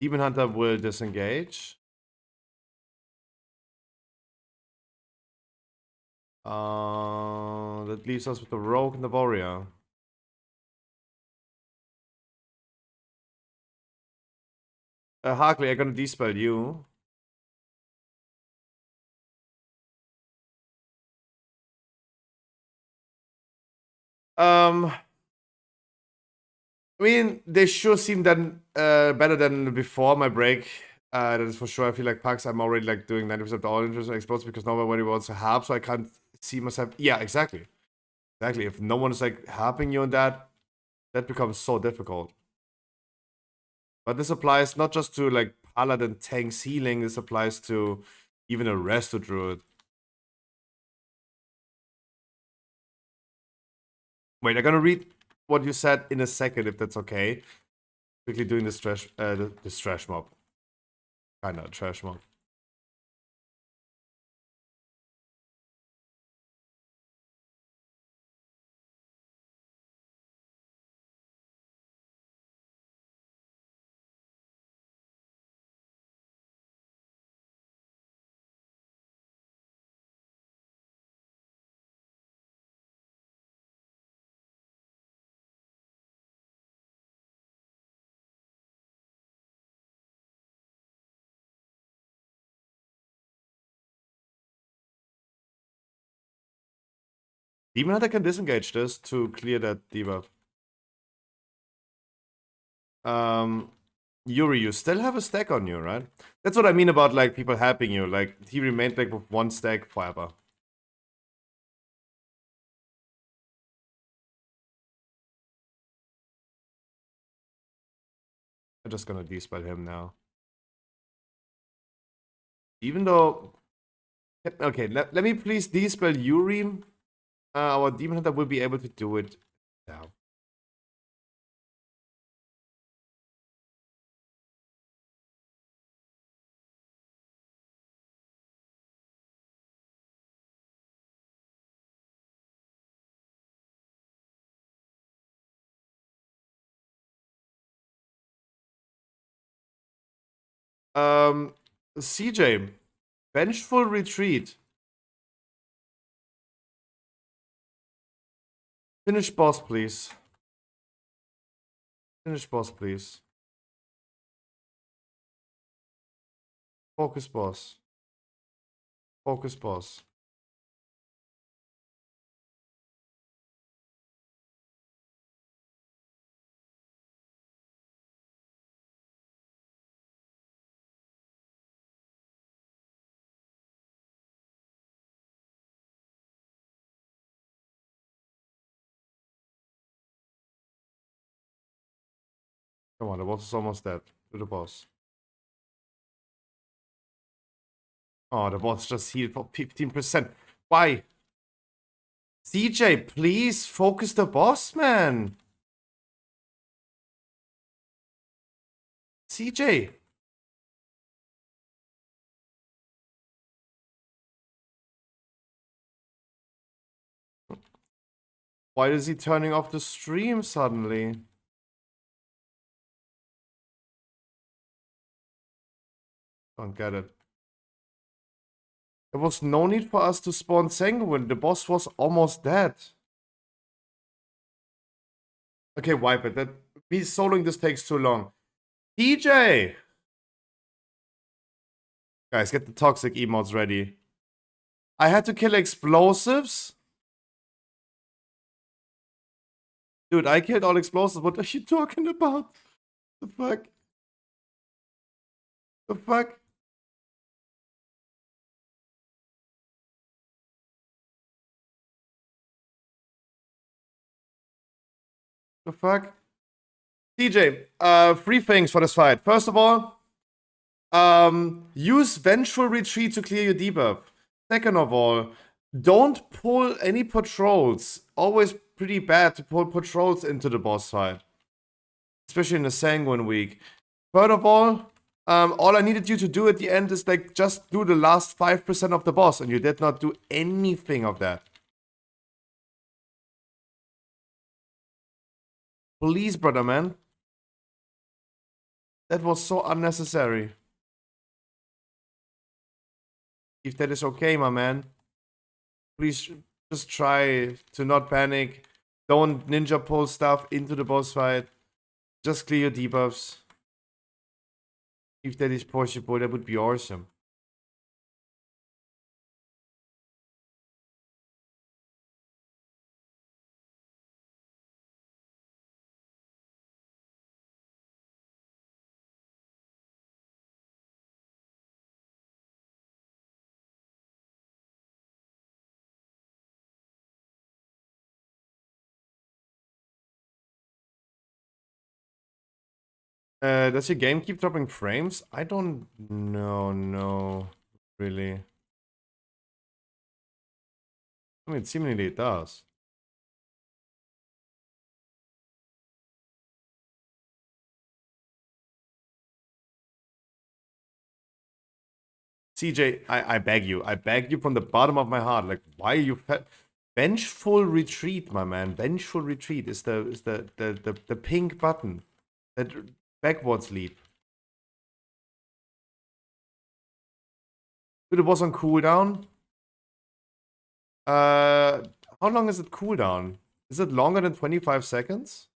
Speaker 4: Demon Hunter will disengage. That leaves us with the Rogue and the Warrior. Harkley, I'm gonna dispel you. I mean, they sure seem then better than before my break. That is for sure. I feel like Pax, I'm already like doing 90% of all interests and explodes because nobody wants to help, so I can't see myself. Yeah, exactly. Exactly. If no one is like helping you on that, that becomes so difficult. But this applies not just to like Paladin tanks healing, this applies to even a Resto Druid. Wait, I'm gonna read what you said in a second, if that's okay. Quickly doing this trash, this trash mob. Kinda trash mob. Demon Hunter can disengage this to clear that debuff. Yuri, you still have a stack on you, right? That's what I mean about like people helping you. Like he remained like with one stack forever. I'm just gonna dispel him now. Even though, okay, let me please dispel Yuri. Our Demon Hunter will be able to do it now. CJ, Vengeful Retreat. Finish boss, please. Finish boss, please. Focus boss. Focus boss. Come on, the boss is almost dead. To the boss. Oh, the boss just healed for 15%. Why? CJ, please focus the boss, man. CJ. Why is he turning off the stream suddenly? Don't get it. There was no need for us to spawn Sanguine. The boss was almost dead. Okay, wipe it. That me soloing this takes too long. DJ! Guys, get the toxic emotes ready. I had to kill explosives? Dude, I killed all explosives. What are you talking about? The fuck? The fuck? The fuck? DJ, three things for this fight. First of all, use Vengeful Retreat to clear your debuff. Second of all, don't pull any patrols. Always pretty bad to pull patrols into the boss fight. Especially in the Sanguine week. Third of all I needed you to do at the end is like just do the last 5% of the boss, and you did not do anything of that. Please, brother, man. That was so unnecessary. If that is okay, my man, please just try to not panic. Don't ninja pull stuff into the boss fight. Just clear your debuffs. If that is possible, that would be awesome. Does your game keep dropping frames? I don't know, no, really. I mean, seemingly it does. CJ, I beg you from the bottom of my heart. Like, why are you Vengeful Retreat, my man. Vengeful Retreat is the pink button. That backwards leap. Dude, it was on cooldown. How long is it cooldown? Is it longer than 25 seconds?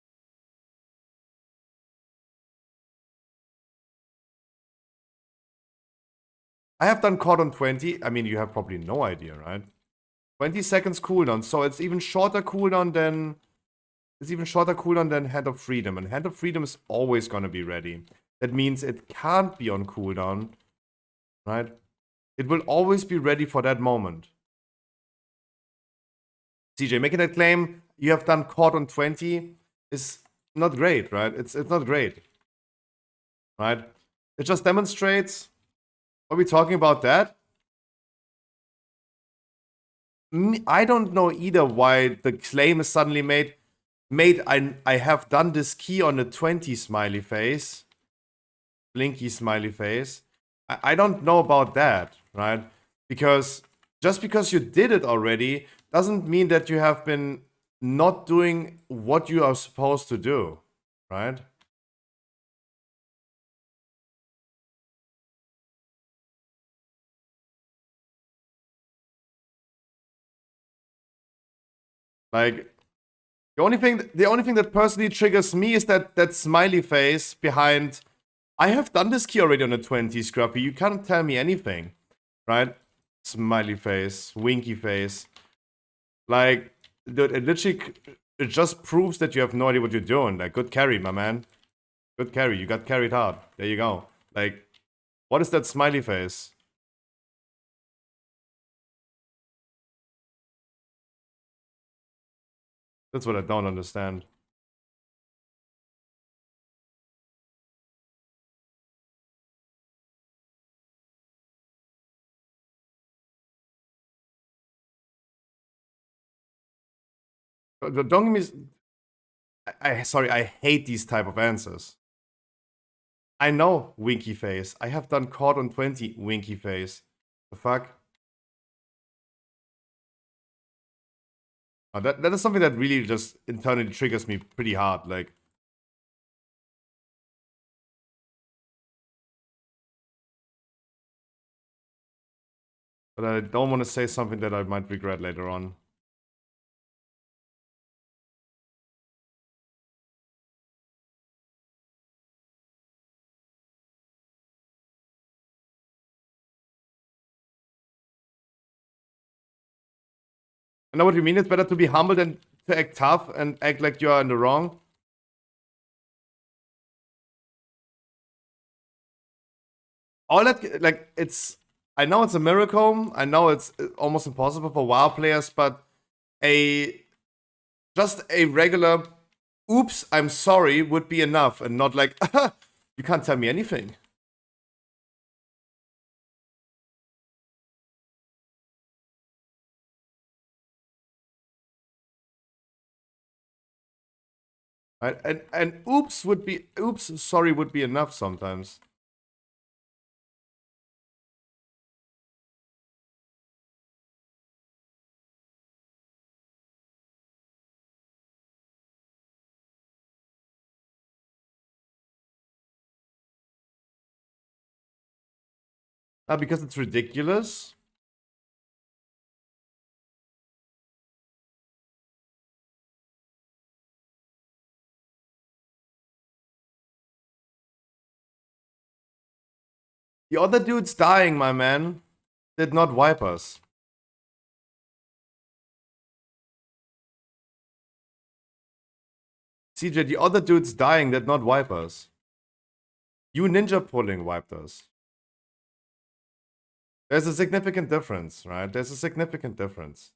Speaker 4: I have done caught on 20. I mean, you have probably no idea, right? 20 seconds cooldown, so it's even shorter cooldown than Hand of Freedom, and Hand of Freedom is always gonna be ready. That means it can't be on cooldown, right? It will always be ready for that moment. CJ, making that claim you have done caught on 20 is not great, right? It's not great, right? It just demonstrates. Are we talking about that? I don't know either why the claim is suddenly made. I have done this key on a 20 smiley face. Blinky smiley face. I don't know about that, right? Because just because you did it already doesn't mean that you have been not doing what you are supposed to do, right? Like, the only thing that personally triggers me is that smiley face behind. I have done this key already on a 20, Scruffy. You can't tell me anything, right? Smiley face, winky face. Like, dude, it just proves that you have no idea what you're doing. Like, good carry, my man. Good carry. You got carried hard. There you go. Like, what is that smiley face? That's what I don't understand. Don't give me. Sorry, I hate these type of answers. I know winky face. I have done caught on 20 winky face. The fuck? That is something that really just internally triggers me pretty hard. Like, but I don't want to say something that I might regret later on. I know what you mean. It's better to be humble than to act tough and act like you are in the wrong. All that, like, it's... I know it's a miracle. I know it's almost impossible for WoW players, but just a regular oops, I'm sorry would be enough, and not like, you can't tell me anything. Right? And oops, sorry would be enough sometimes. Because it's ridiculous. The other dude's dying, my man. Did not wipe us. CJ, the other dude's dying did not wipe us. You ninja pulling wiped us. There's a significant difference, right? There's a significant difference.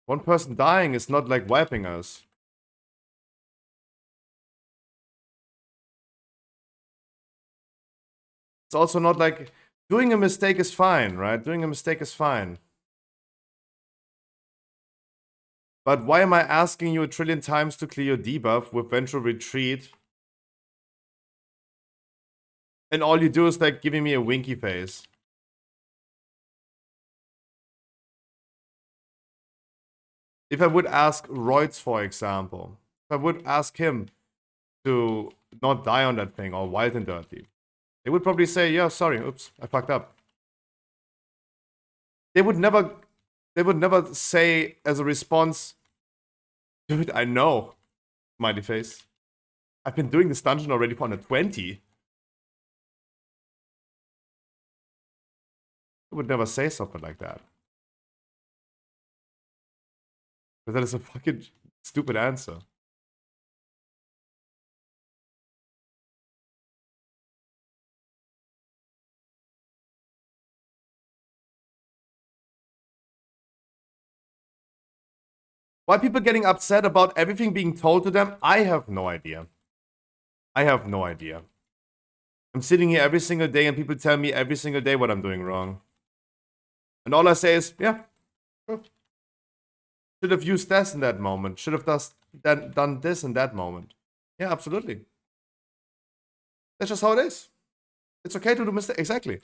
Speaker 4: One person dying is not like wiping us. It's also not like doing a mistake is fine, right? Doing a mistake is fine. But why am I asking you a trillion times to clear your debuff with Ventral Retreat? And all you do is like giving me a winky face. If I would ask Reutz, for example, if I would ask him to not die on that thing or wild and dirty, they would probably say, yeah, sorry, oops, I fucked up. They would never say as a response, dude, I know, smiley face. I've been doing this dungeon already for under 20. They would never say something like that. But that is a fucking stupid answer. Why people getting upset about everything being told to them, I have no idea. I have no idea. I'm sitting here every single day and people tell me every single day what I'm doing wrong. And all I say is, yeah, should have used this in that moment. Should have done this in that moment. Yeah, absolutely. That's just how it is. It's okay to do mistakes. Exactly.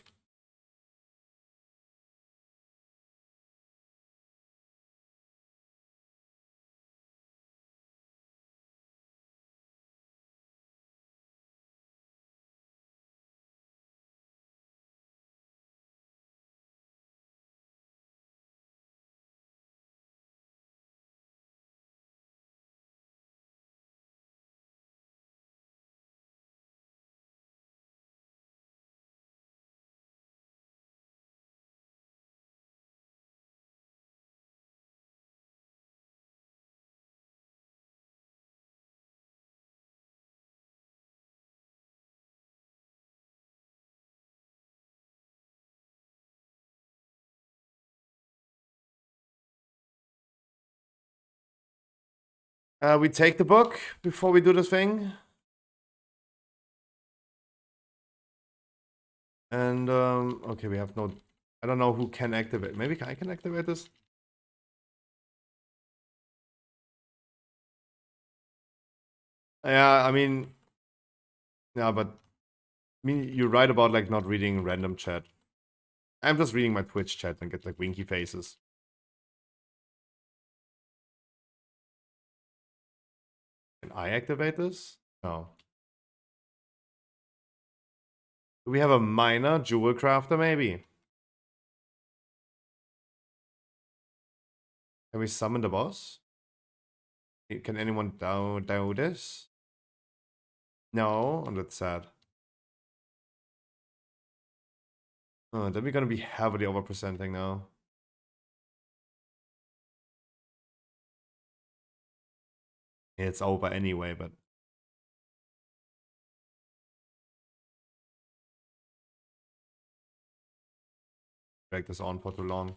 Speaker 4: We take the book before we do the thing. And, okay, we have no... I don't know who can activate. Maybe I can activate this? Yeah, I mean... Yeah, but... I mean, you're right about, like, not reading random chat. I'm just reading my Twitch chat and get, like, winky faces. Can I activate this? No. Do we have a minor jewel crafter, maybe? Can we summon the boss? Can anyone do this? No, and that's sad. Oh, then we're gonna be heavily overpresenting now. It's over anyway, but drag this on for too long.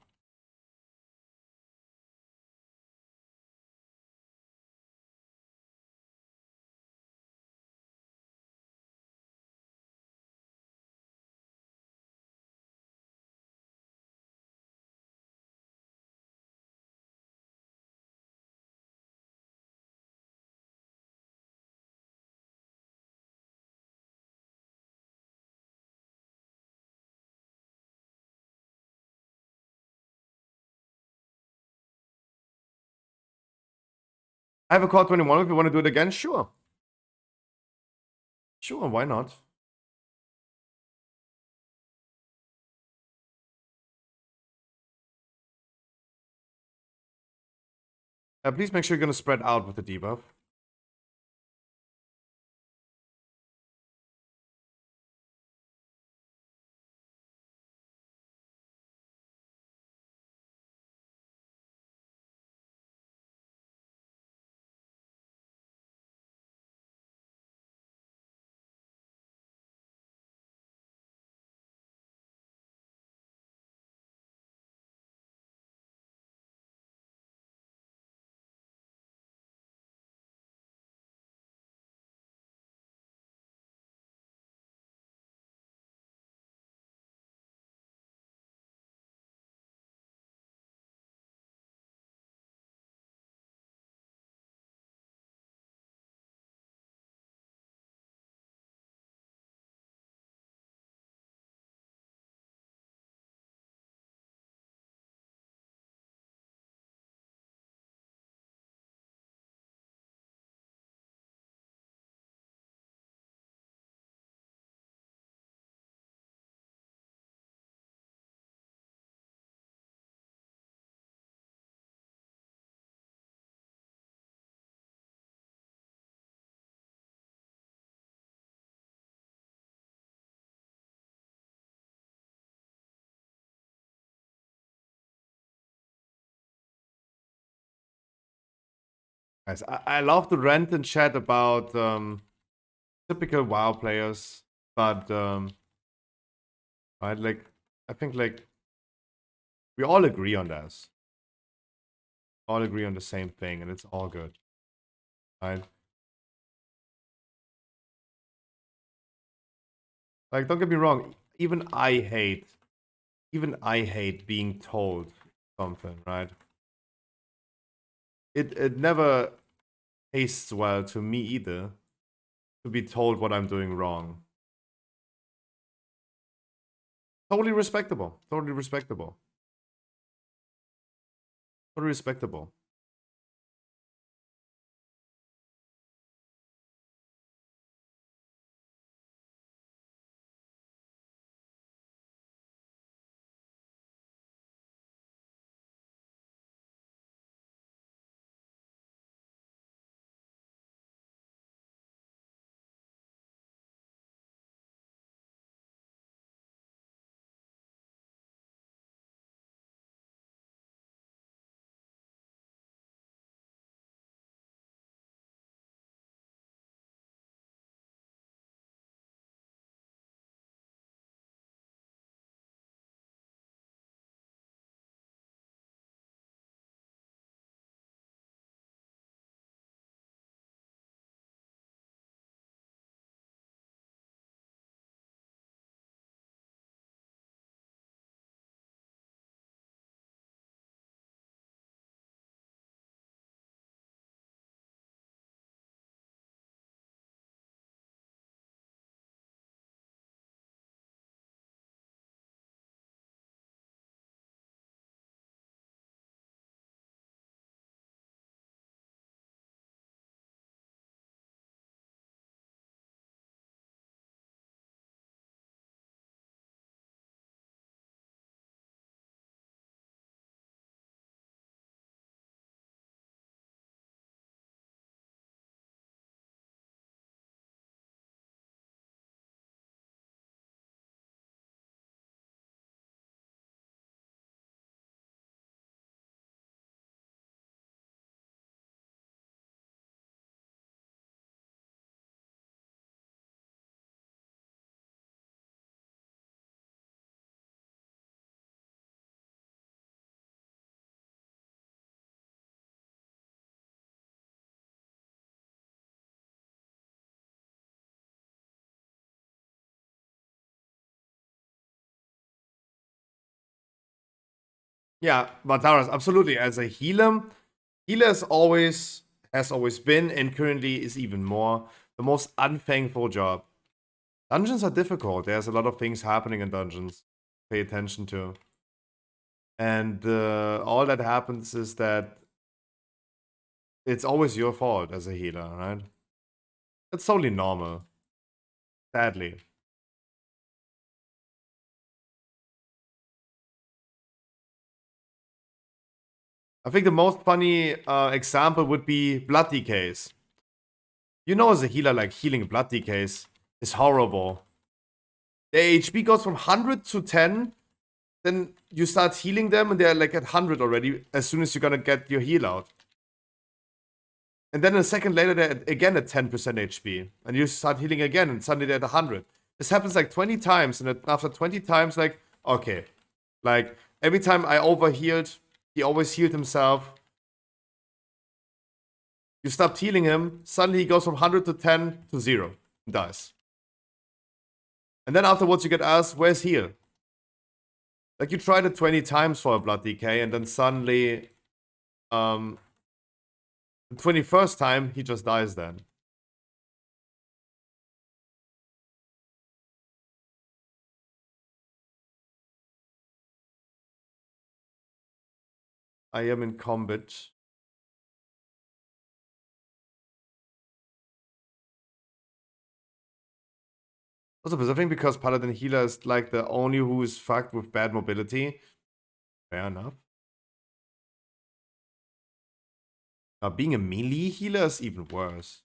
Speaker 4: I have a core 21 if you want to do it again, sure. Sure, why not? Please make sure you're gonna spread out with the debuff. Guys, I love the rant in chat about typical WoW players, but right, like I think like we all agree on this. All agree on the same thing, and it's all good. Right? Like, don't get me wrong, even I hate being told something, right? It never tastes well to me either to be told what I'm doing wrong. Totally respectable. Totally respectable. Totally respectable. Yeah, Vataras, absolutely. As a healer has always been, and currently is even more, the most unthankful job. Dungeons are difficult. There's a lot of things happening in dungeons. Pay attention to. And all that happens is that it's always your fault as a healer, right? It's totally normal. Sadly. I think the most funny example would be blood decays. You know, as a healer, like healing blood decays is horrible. The HP goes from 100 to 10, then you start healing them and they're like at 100 already as soon as you're gonna get your heal out. And then a second later, they're again at 10% HP. And you start healing again and suddenly they're at 100. This happens like 20 times, and after 20 times, like, okay. Like, every time I overhealed, he always healed himself. You stopped healing him, suddenly he goes from 100 to 10 to 0 and dies. And then afterwards you get asked, where's heal? Like you tried it 20 times for a blood decay, and then suddenly, the 21st time, he just dies then. I am in combat. Also, I think because Paladin Healer is like the only who is fucked with bad mobility. Fair enough. Now, being a melee healer is even worse.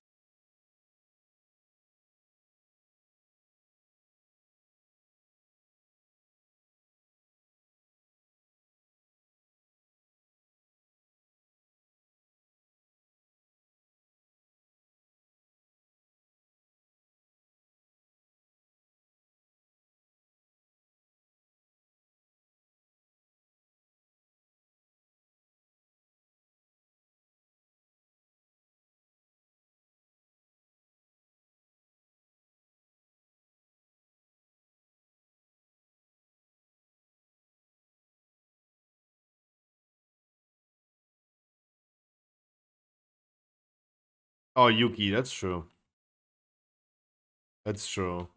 Speaker 4: Oh, Yuki, that's true. That's true.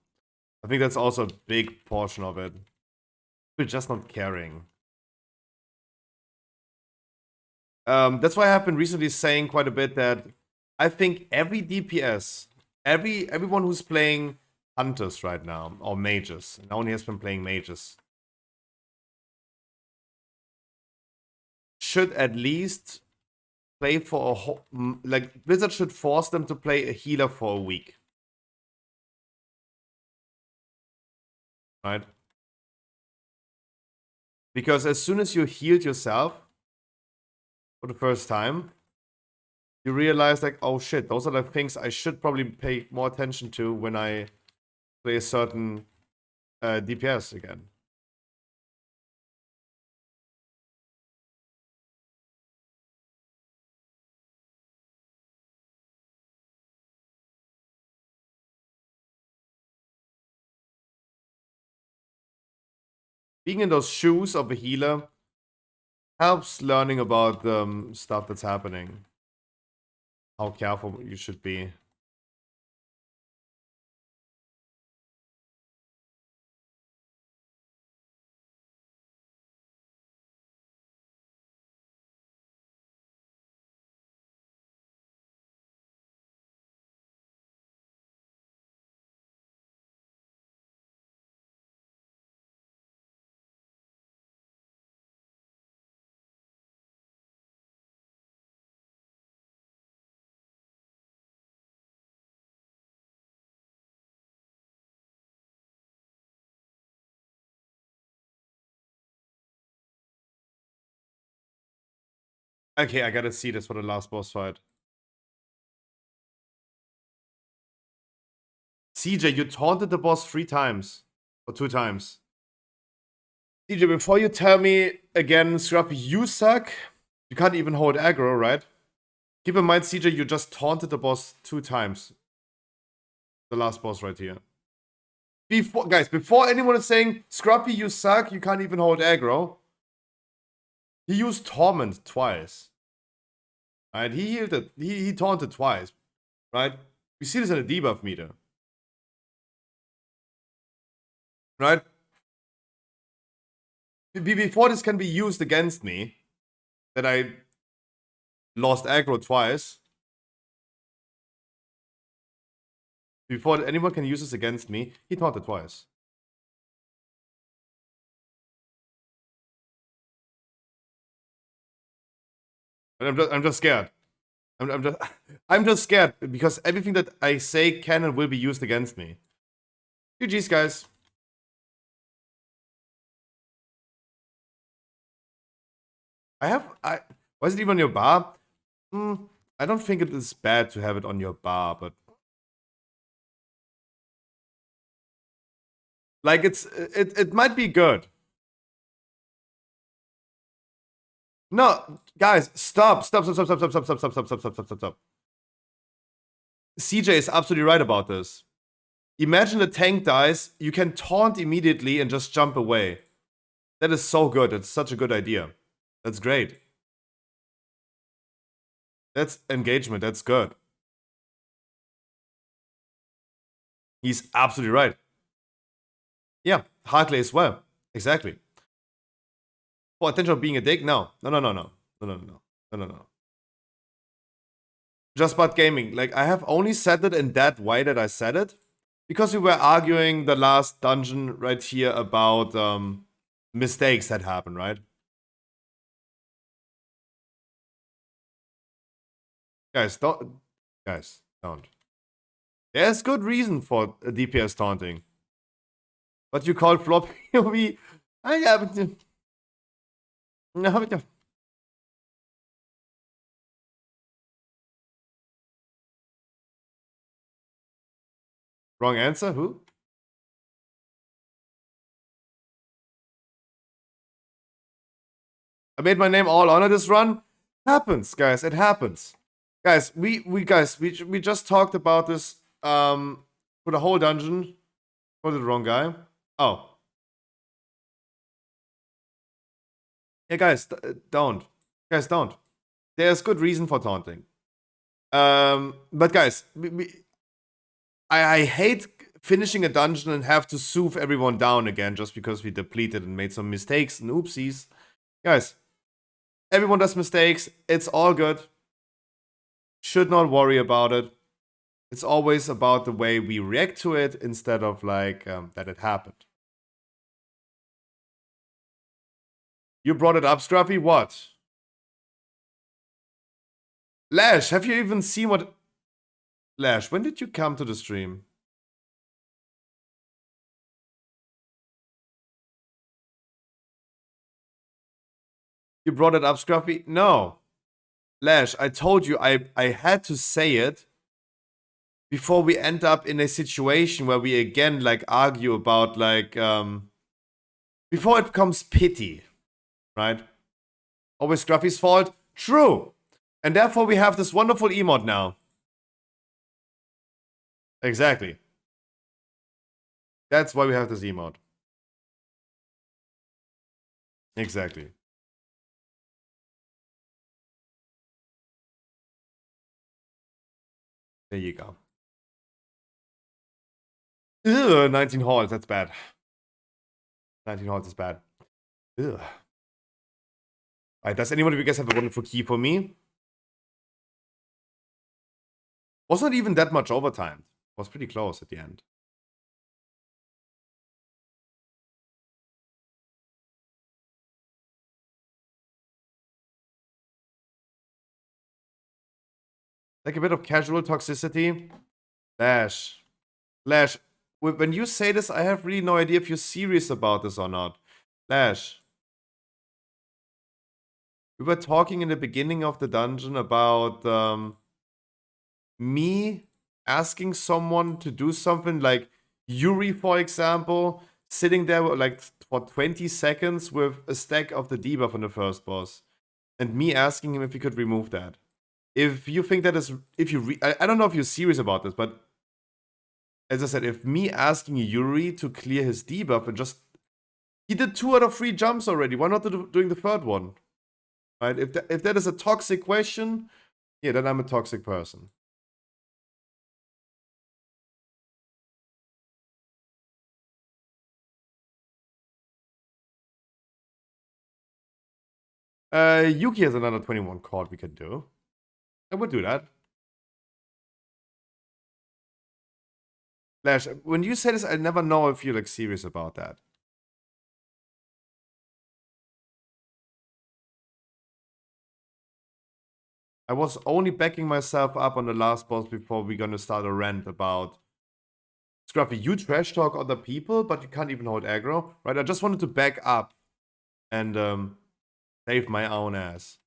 Speaker 4: I think that's also a big portion of it. We're just not caring. That's why I have been recently saying quite a bit that I think every DPS, everyone who's playing hunters right now, or mages, and only has been playing mages, should at least play for a whole, like Blizzard should force them to play a healer for a week. Right? Because as soon as you healed yourself for the first time, you realize like, oh shit, those are the things I should probably pay more attention to when I play a certain DPS again. Being in those shoes of a healer helps learning about stuff that's happening. How careful you should be. Okay, I gotta see this for the last boss fight. CJ, you taunted the boss 3 times. Or 2 times. CJ, before you tell me again, Scruffy, you suck. You can't even hold aggro, right? Keep in mind, CJ, you just taunted the boss 2 times. The last boss right here. Before, guys, before anyone is saying, Scruffy, you suck, you can't even hold aggro. He used Torment twice. Right? He healed it. He taunted twice. Right? We see this in a debuff meter. Right? Before this can be used against me, that I lost aggro twice. Before anyone can use this against me, he taunted twice. And I'm just scared. I'm just scared because everything that I say can and will be used against me. GG's, guys. Was it even on your bar? I don't think it is bad to have it on your bar, but like it might be good. No, guys, stop. CJ is absolutely right about this. Imagine the tank dies, you can taunt immediately and just jump away. That is so good. It's such a good idea. That's great. That's engagement. That's good. He's absolutely right. Yeah, Harkley as well. Exactly. For attention of being a dick? No. No. Just But Gaming. Like, I have only said it in that way that I said it. Because we were arguing the last dungeon right here about mistakes that happen, right? Guys, don't. Guys, don't. There's good reason for DPS taunting. But you call flop POV. I haven't. No, wrong answer? Who? I made my name all honor this run. Happens, guys. It happens. Guys, we just talked about this for the whole dungeon. Was it the wrong guy? Oh. Yeah, guys, don't. Guys, don't. There's good reason for taunting. But guys, I hate finishing a dungeon and have to soothe everyone down again just because we depleted and made some mistakes and oopsies. Guys, everyone does mistakes. It's all good. Should not worry about it. It's always about the way we react to it instead of like that it happened. You brought it up, Scruffy? What? Lash, have you even seen what... Lash, when did you come to the stream? You brought it up, Scruffy? No. Lash, I told you I had to say it before we end up in a situation where we again like argue about like before it becomes pity, right? Always Scruffy's fault? True. And therefore we have this wonderful emote now. Exactly. That's why we have this emote. Exactly. There you go. Ugh, 19 halls, that's bad. 19 halls is bad. Ugh. Alright, does anyone of you guys have a wonderful key for me? Was not even that much overtime. Was pretty close at the end. Like a bit of casual toxicity. Lash. Lash, when you say this, I have really no idea if you're serious about this or not. Lash. We were talking in the beginning of the dungeon about me asking someone to do something like Yuri, for example, sitting there like for 20 seconds with a stack of the debuff on the first boss. And me asking him if he could remove that. If you think that is, if you, I don't know if you're serious about this, but as I said, if me asking Yuri to clear his debuff and just, he did 2 out of 3 jumps already. Why not doing the third one? Right? If that is a toxic question, yeah, then I'm a toxic person. Yuki has another 21 card we can do. I would do that. Lash, when you say this, I never know if you're like serious about that. I was only backing myself up on the last boss before we're gonna start a rant about Scruffy, you trash talk other people, but you can't even hold aggro, right? I just wanted to back up and save my own ass.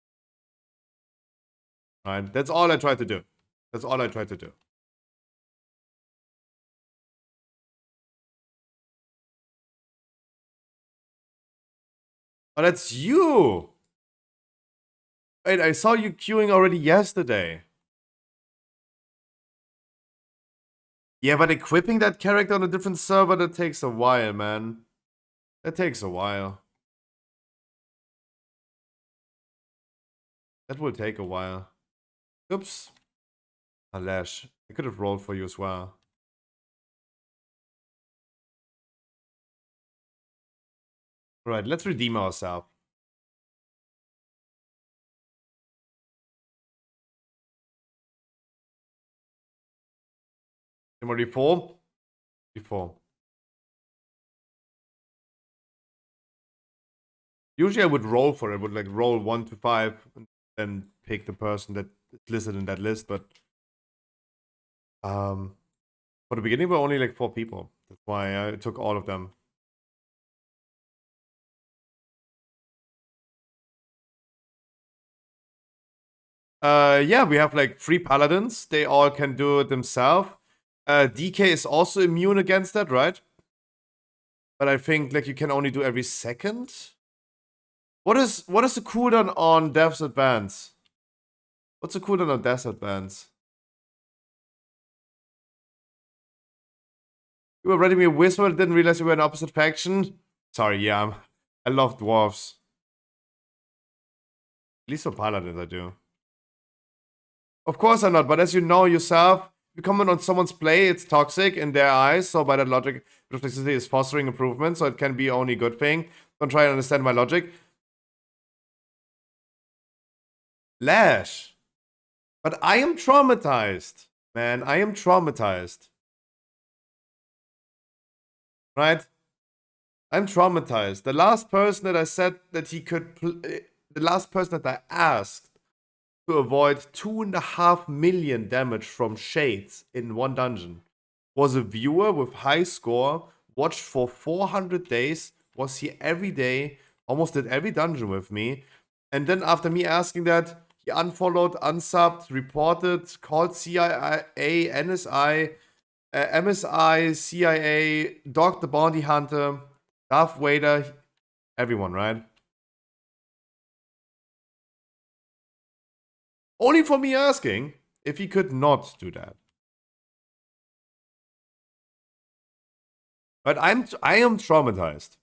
Speaker 4: Right? That's all I tried to do. That's all I tried to do. Oh, that's you! Wait, I saw you queuing already yesterday. Yeah, but equipping that character on a different server, that takes a while, man. That takes a while. That will take a while. Oops. Alash. I could have rolled for you as well. Alright, let's redeem ourselves. Am I reform? Reform. Usually I would roll for it. I would like roll 1 to 5 and then pick the person that is listed in that list, but for the beginning we're only like 4 people. That's why I took all of them. Yeah, we have like 3 paladins. They all can do it themselves. DK is also immune against that, right? But I think like you can only do every second. What is the cooldown on Death's Advance? What's the cooldown on Death's Advance? You were ready me a whisper, didn't realize you were in opposite faction. Sorry, yeah, I love dwarves. At least for paladins, I do. Of course I'm not, but as you know yourself, you comment on someone's play, it's toxic in their eyes, so by that logic, toxicity is fostering improvement, so it can be only a good thing. Don't try and understand my logic. Lash. But I am traumatized, man. I am traumatized. Right? I'm traumatized. The last person that I said that he could, the last person that I asked to avoid 2.5 million damage from shades in one dungeon was a viewer with high score, watched for 400 days, was here every day, almost did every dungeon with me. And then after me asking that, he unfollowed, unsubbed, reported, called CIA, NSI, MSI, CIA, Dog the Bounty Hunter, Darth Vader, everyone, right? Only for me asking if he could not do that. But I am traumatized.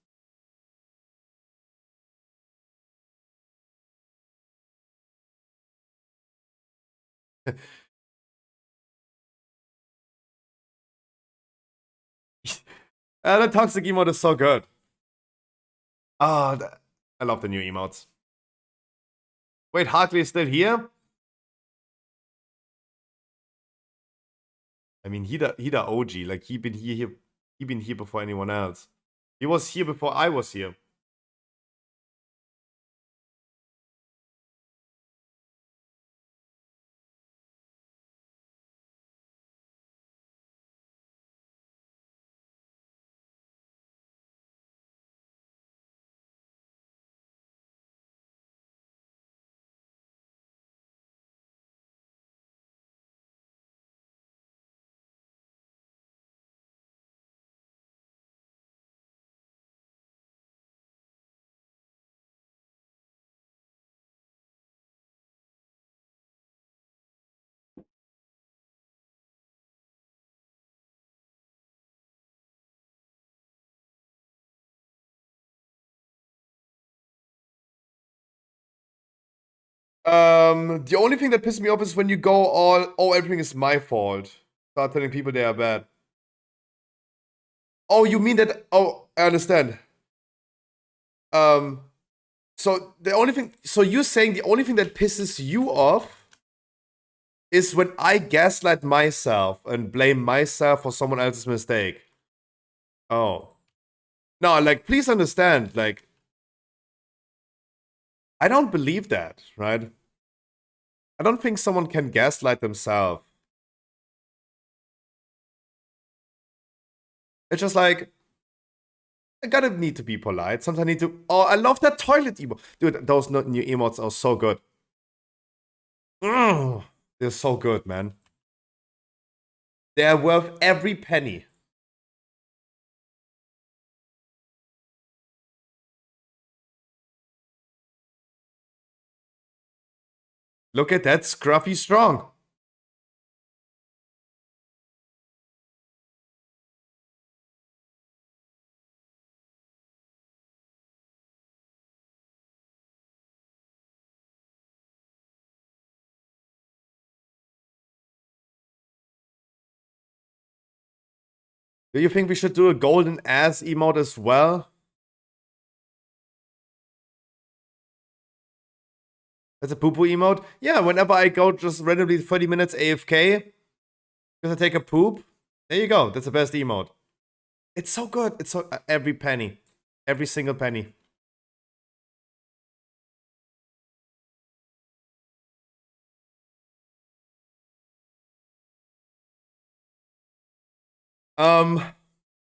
Speaker 4: The toxic emote is so good. Ah, I love the new emotes. Wait, Hartley is still here? I mean, he the OG. Like he been here before anyone else. He was here before I was here. The only thing that pisses me off is when you go all, oh, everything is my fault. Start telling people they are bad. Oh, you mean that? Oh, I understand. So the only thing, so you're saying the only thing that pisses you off is when I gaslight myself and blame myself for someone else's mistake. Oh. No, like, please understand, like, I don't believe that, right? I don't think someone can gaslight themselves. It's just like, I gotta need to be polite. Sometimes I need to. Oh, I love that toilet emote. Dude, those new emotes are so good. They're so good, man. They're worth every penny. Look at that scruffy strong. Do you think we should do a golden ass emote as well? That's a poo-poo emote? Yeah, whenever I go just randomly 30 minutes AFK, because I take a poop, there you go. That's the best emote. It's so good. It's so every penny. Every single penny.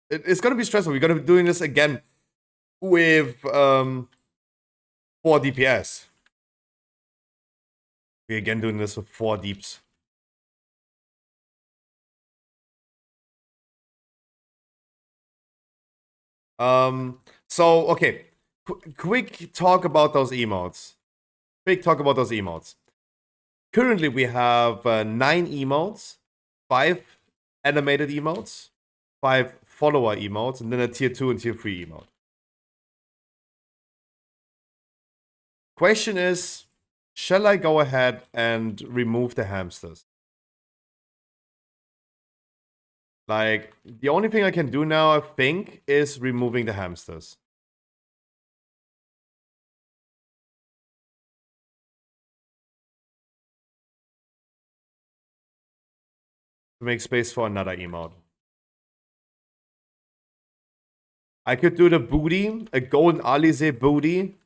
Speaker 4: It's gonna be stressful. We're gonna be doing this again with 4 DPS. We're again doing this with 4 deeps. So okay, quick talk about those emotes. Currently, we have 9 emotes, 5 animated emotes, 5 follower emotes, and then a tier 2 and tier 3 emote. Question is, shall I go ahead and remove the hamsters? Like, the only thing I can do now, I think, is removing the hamsters. To make space for another emote. I could do the booty, a golden Alize booty,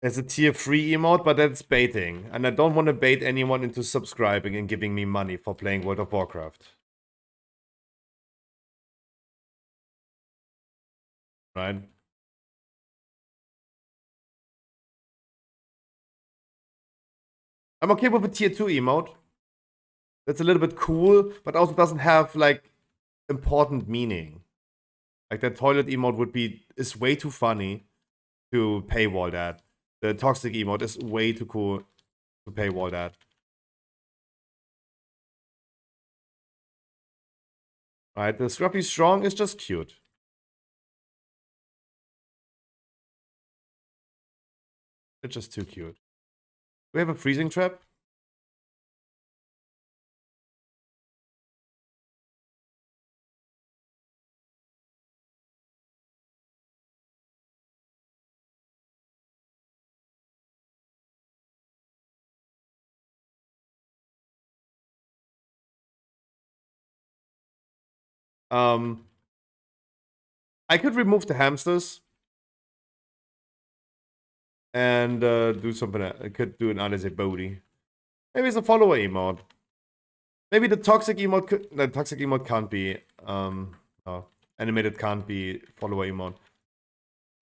Speaker 4: as a tier 3 emote, but that's baiting. And I don't want to bait anyone into subscribing and giving me money for playing World of Warcraft. Right? I'm okay with a tier 2 emote. That's a little bit cool, but also doesn't have, like, important meaning. Like, that toilet emote is way too funny to paywall that. The toxic emote is way too cool to paywall that. Right? The Scruffy Strong is just cute. It's just too cute. Do we have a freezing trap? I could remove the hamsters and do something else. I could do an Alize Bodhi. Maybe it's a follower emote. Maybe the toxic emote could. The toxic emote can't be. No, animated can't be follower emote.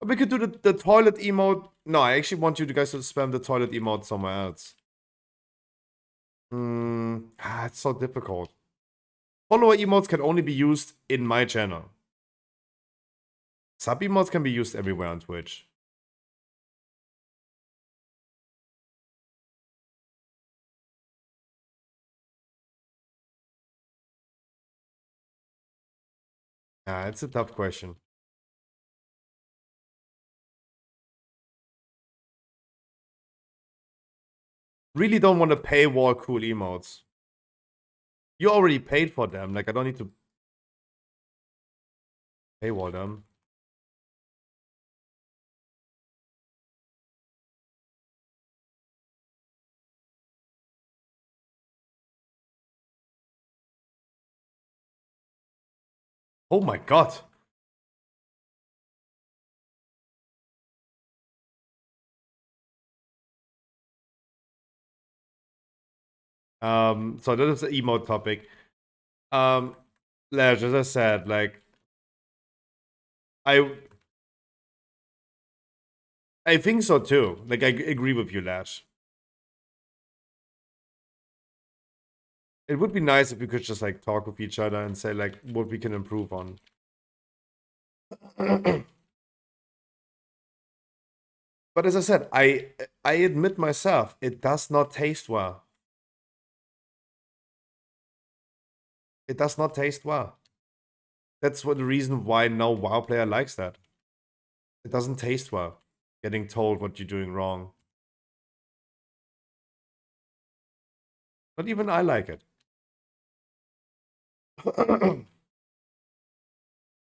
Speaker 4: But we could do the toilet emote. No, I actually want you guys to spam the toilet emote somewhere else. It's so difficult. Follower emotes can only be used in my channel. Sub emotes can be used everywhere on Twitch. It's a tough question. really don't want to paywall cool emotes. You already paid for them. Like, I don't need to paywall them. Oh my god. So that is the emote topic. Lash, as I said, like, I think so too. Like, I agree with you, Lash. It would be nice if we could just like talk with each other and say like what we can improve on. But as I said, I admit myself, it does not taste well. It does not taste well. That's what the reason why no WoW player likes that. It doesn't taste well. Getting told what you're doing wrong. But even I like it. The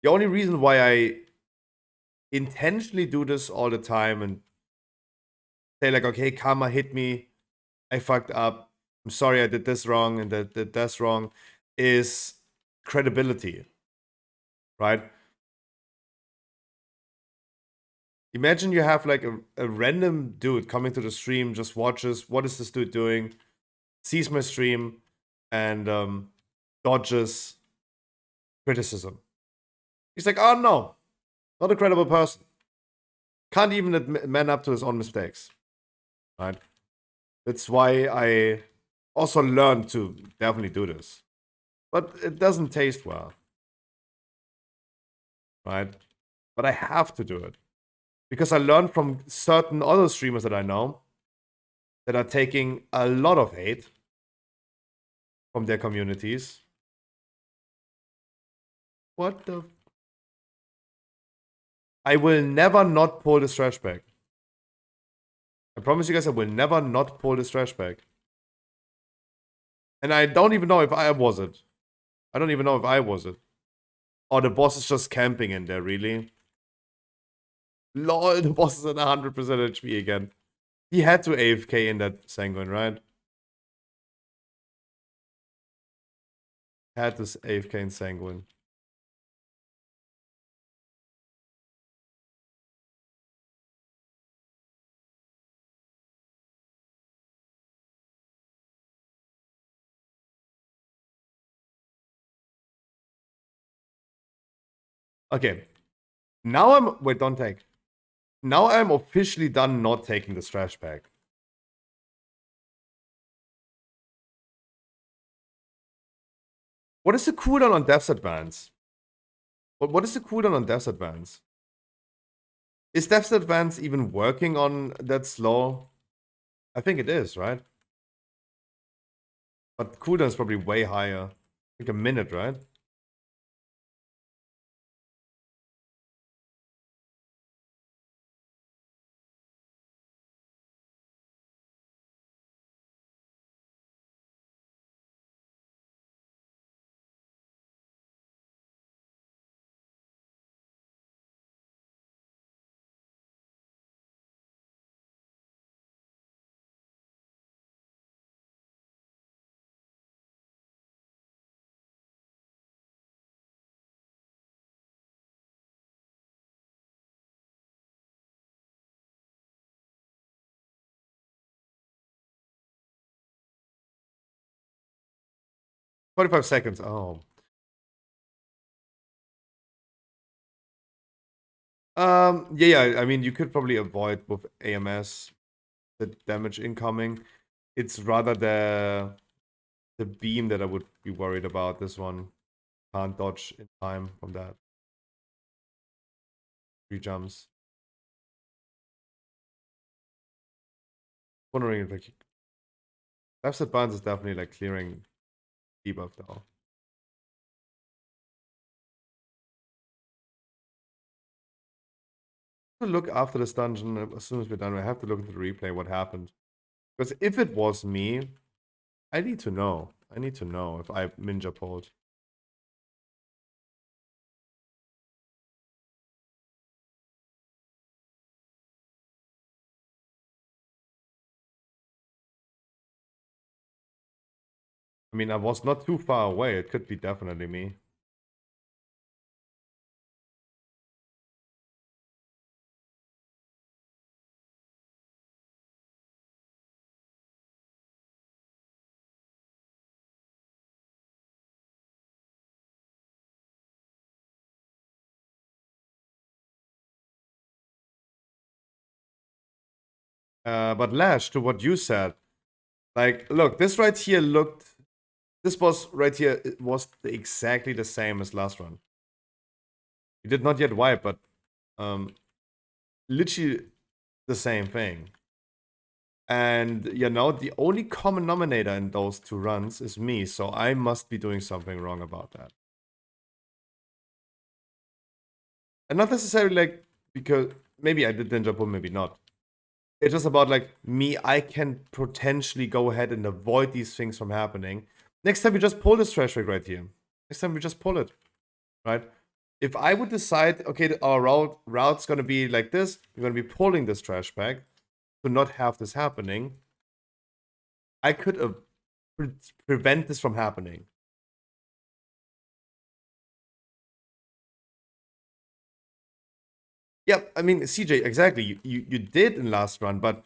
Speaker 4: only reason why I intentionally do this all the time and say like, okay, karma hit me, I fucked up, I'm sorry I did this wrong and that's wrong, is credibility, right? Imagine you have like a random dude coming to the stream, just watches, what is this dude doing, sees my stream, and dodges criticism. He's like, oh no, not a credible person. Can't even man up to his own mistakes, right? That's why I also learned to definitely do this. But it doesn't taste well, right? But I have to do it. Because I learned from certain other streamers that I know that are taking a lot of hate from their communities. What the? I will never not pull this trash bag. I promise you guys I will never not pull this trash bag. And I don't even know if I was it. I don't even know if I was it. Or the boss is just camping in there, really? LOL, the boss is at 100% HP again. He had to AFK in that Sanguine, right? Had this AFK in Sanguine. Okay. Now I'm... Wait, don't take. Now I'm officially done not taking this trash bag. What is the cooldown on Death's Advance? What is the cooldown on Death's Advance? Is Death's Advance even working on that slow? I think it is, right? But cooldown is probably way higher. Like a minute, right? $45 seconds. Oh. Yeah, I mean, you could probably avoid with AMS the damage incoming. It's rather the beam that I would be worried about. This one can't dodge in time from that. 3 jumps. Wondering if like Death's Advance is definitely like clearing debuff though. To look after this dungeon as soon as we're done. I have to look at the replay what happened. Because if it was me, I need to know. I need to know if I ninja pulled. I mean, I was not too far away. It could be definitely me. But Lash, to what you said, like, look, this right here looked, this boss right here, it was exactly the same as last run. You did not yet wipe, but literally the same thing. And, you know, the only common denominator in those two runs is me, so I must be doing something wrong about that. And not necessarily, like, because maybe I did ninja pull, maybe not. It's just about, like, me, I can potentially go ahead and avoid these things from happening. Next time we just pull this trash bag right here. Next time we just pull it, right? If I would decide, okay, our route's gonna be like this, we're gonna be pulling this trash bag to not have this happening, I could prevent this from happening. Yep, I mean, CJ, exactly. You did in last run, but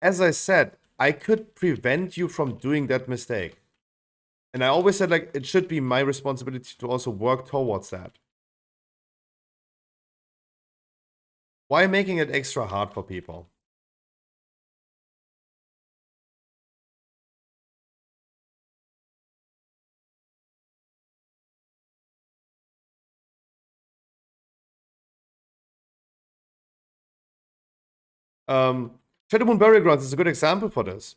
Speaker 4: as I said, I could prevent you from doing that mistake. And I always said, like, it should be my responsibility to also work towards that. Why making it extra hard for people? Shadow Moon Burial Grounds is a good example for this.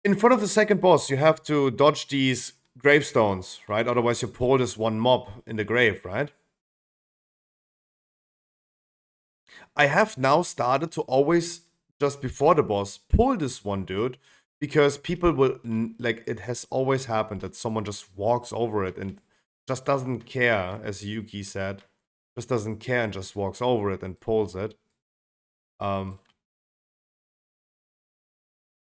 Speaker 4: In front of the second boss, you have to dodge these gravestones, right? Otherwise, you pull this one mob in the grave, right? I have now started to always, just before the boss, pull this one dude, because people will, like, it has always happened that someone just walks over it and just doesn't care, as Yuki said, just doesn't care and just walks over it and pulls it.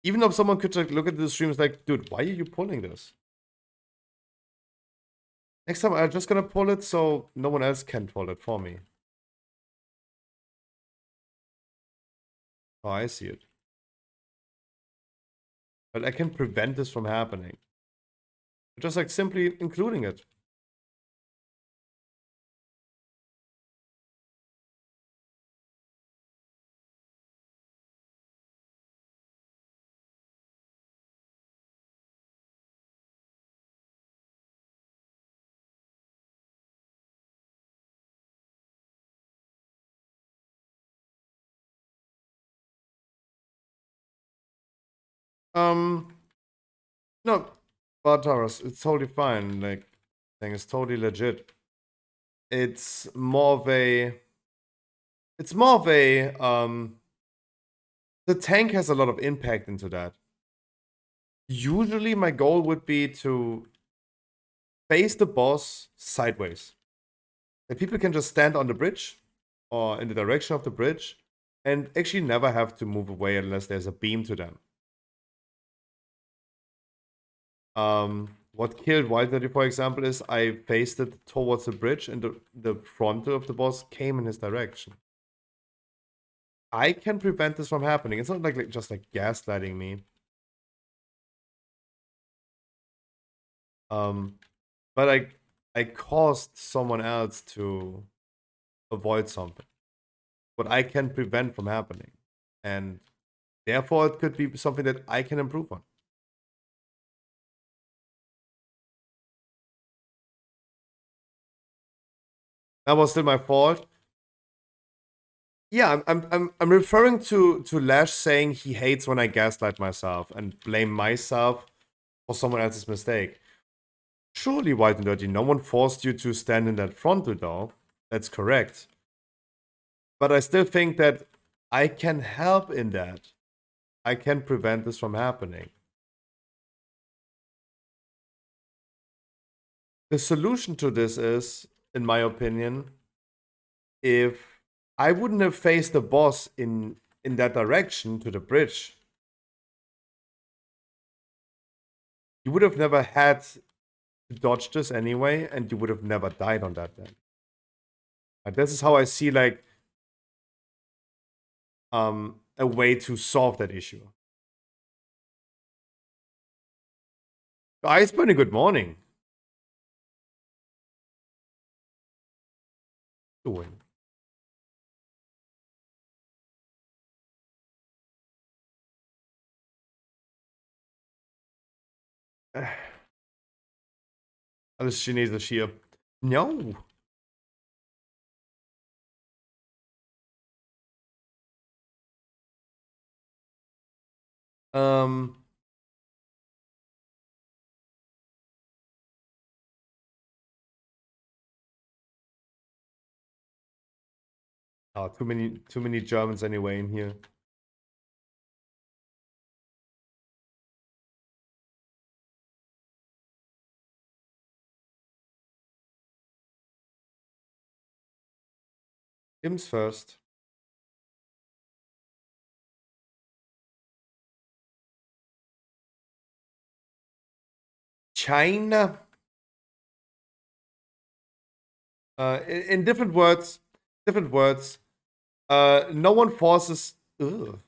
Speaker 4: Even though someone could like look at the streams like, dude, why are you pulling this? Next time I'm just gonna pull it so no one else can pull it for me. Oh, I see it. But I can prevent this from happening. Just like simply including it. No, Bartaros, it's totally fine. Like, thing is totally legit. It's more of a. It's more of a. The tank has a lot of impact into that. Usually, my goal would be to face the boss sideways. That people can just stand on the bridge or in the direction of the bridge and actually never have to move away unless there's a beam to them. What killed Wild 30, for example, is I faced it towards the bridge and the frontal of the boss came in his direction. I can prevent this from happening. It's not like just like gaslighting me. But I caused someone else to avoid something. What I can prevent from happening. And therefore it could be something that I can improve on. That was still my fault. Yeah, I'm referring to Lash saying he hates when I gaslight myself and blame myself for someone else's mistake. Surely, White and Dirty, no one forced you to stand in that frontal though. That's correct. But I still think that I can help in that. I can prevent this from happening. The solution to this is, in my opinion, if I wouldn't have faced the boss in that direction to the bridge, you would have never had to dodge this anyway, and you would have never died on that then. And this is how I see like a way to solve that issue. Guys, been a good morning. Doing. Alles Chinesisch hier. No. Um. Oh, too many Germans anyway in here. Im's first. China. In different words, no one forces. Ugh.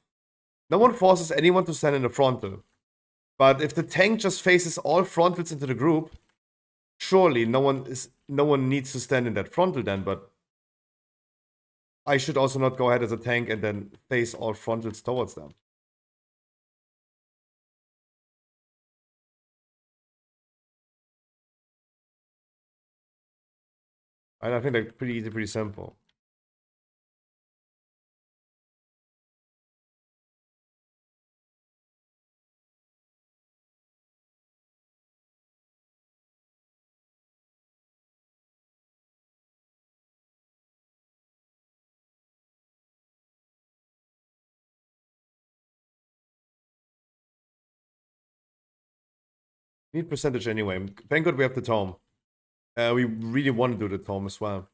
Speaker 4: No one forces anyone to stand in the frontal. But if the tank just faces all frontals into the group, surely no one needs to stand in that frontal then. But I should also not go ahead as a tank and then face all frontals towards them. And I think that's pretty easy, pretty simple. Need percentage anyway. Thank God we have the tome. We really want to do the tome as well.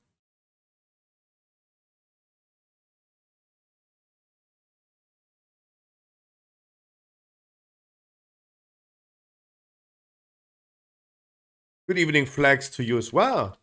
Speaker 4: Good evening, Flags, to you as well.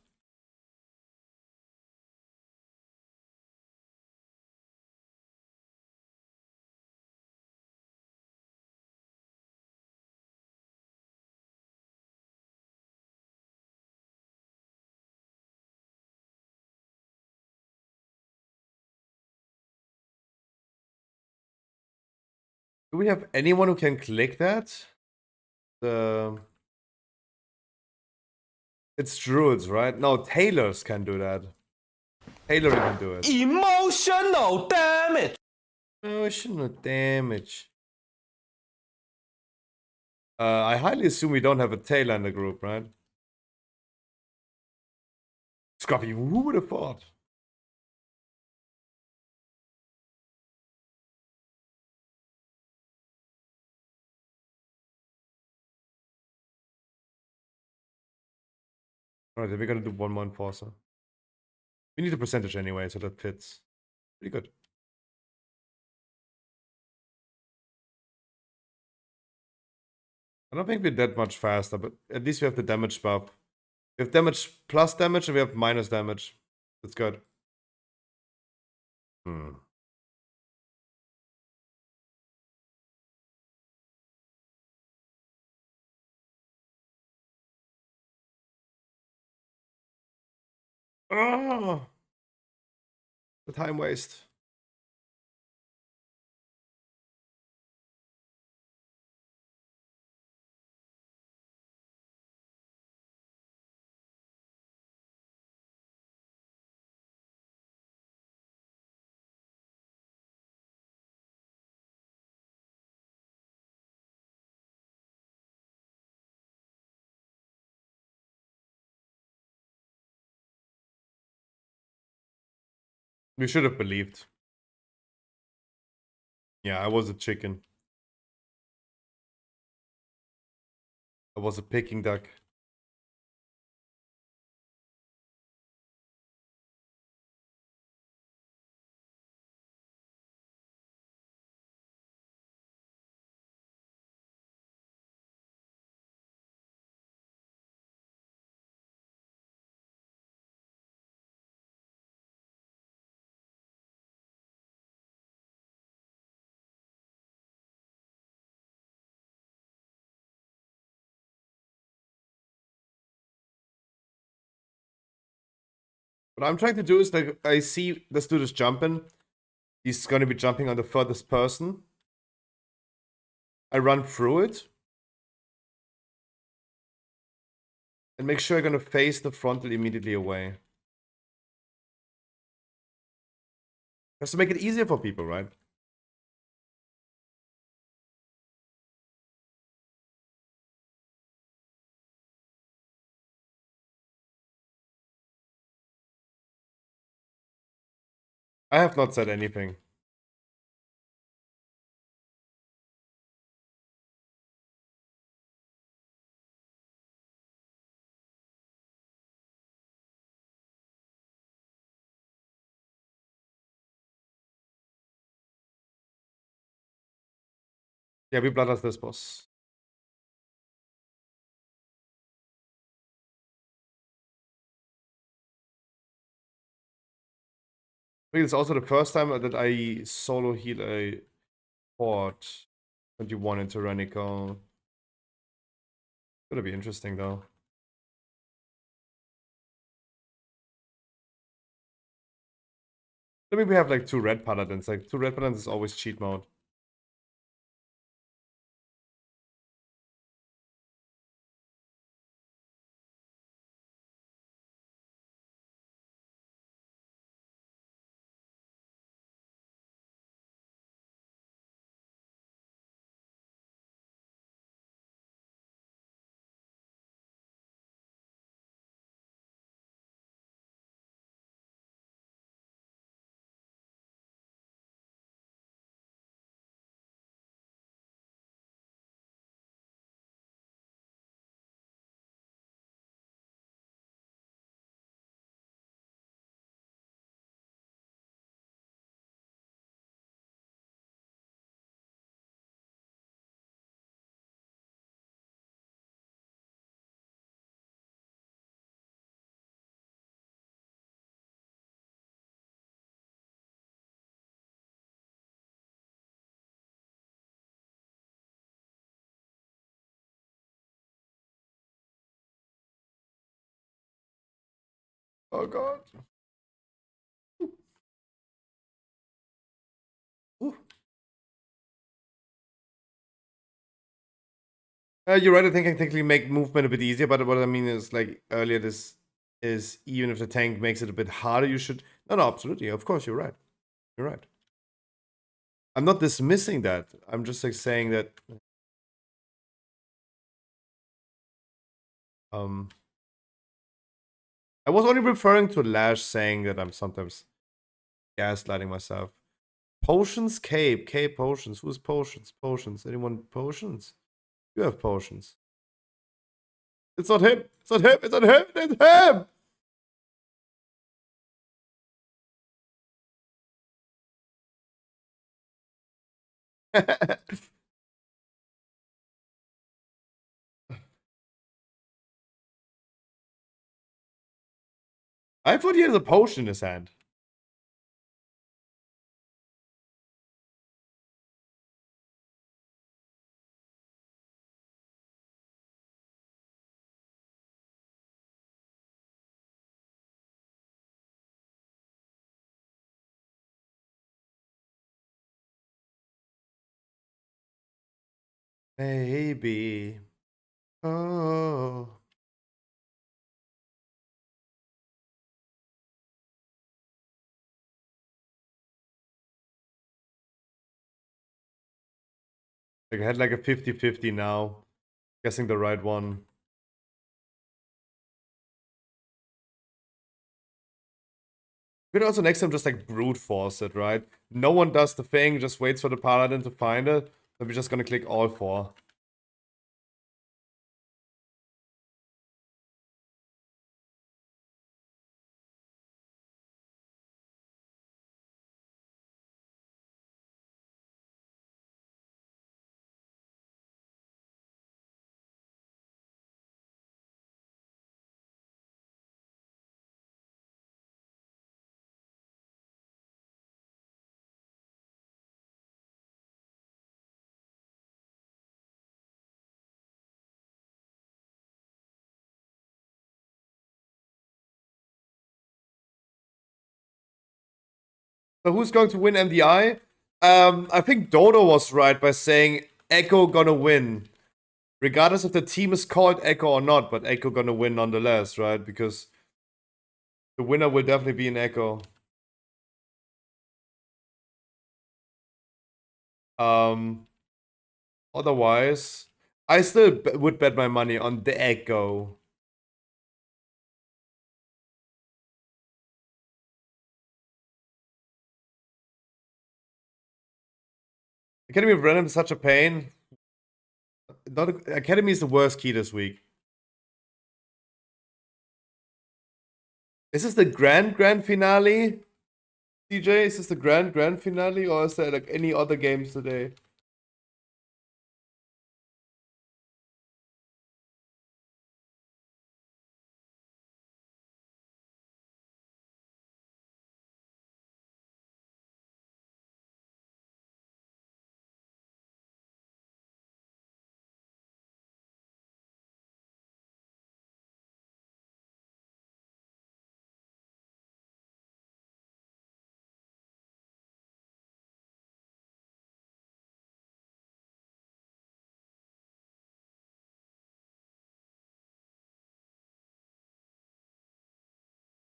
Speaker 4: Do we have anyone who can click that? It's druids, right? No, tailors can do that. Tailoring can do it.
Speaker 1: Emotional damage.
Speaker 4: Emotional damage. I highly assume we don't have a tailor in the group, right? Scoffy, who would have thought? Alright, then we're gonna do one more enforcer. We need a percentage anyway, so that fits. Pretty good. I don't think we're that much faster, but at least we have the damage buff. We have damage plus damage and we have minus damage. That's good. Hmm. Oh, the time waste. We should have believed. Yeah, I was a chicken. That was a Peking duck. What I'm trying to do is like, I see this dude is jumping. He's gonna be jumping on the furthest person. I run through it. And make sure I'm gonna face the frontal immediately away. Just to make it easier for people, right? I have not said anything. Yeah, we bloodlust this boss. I think it's also the first time that I solo heal a port 21 in Tyrannical. Gonna be interesting though. I mean, we have like 2 red paladins. Like 2 red paladins is always cheat mode. Oh god. Ooh. You're right, I think I can technically make movement a bit easier, but what I mean is, like, earlier this is, even if the tank makes it a bit harder, you should... No, absolutely, of course, you're right. You're right. I'm not dismissing that. I'm just, like, saying that... I was only referring to Lash saying that I'm sometimes gaslighting myself. Potions, Cape potions. Who's potions? Potions. Anyone potions? You have potions. It's not him. It's not him. It's not him. It's him. I thought he had a potion in his hand. Maybe. Oh. Like I had like a 50-50 now. Guessing the right one. You could also next time just like brute force it, right? No one does the thing, just waits for the paladin to find it. Then we're just gonna click all 4. So who's going to win MDI? I think Dodo was right by saying Echo gonna win. Regardless if the team is called Echo or not, but Echo gonna win nonetheless, right? Because the winner will definitely be an Echo. Otherwise, I still would bet my money on the Echo. Academy of Random is such a pain. Academy is the worst key this week. Is this the grand finale? DJ, is this the grand finale, or is there like any other games today?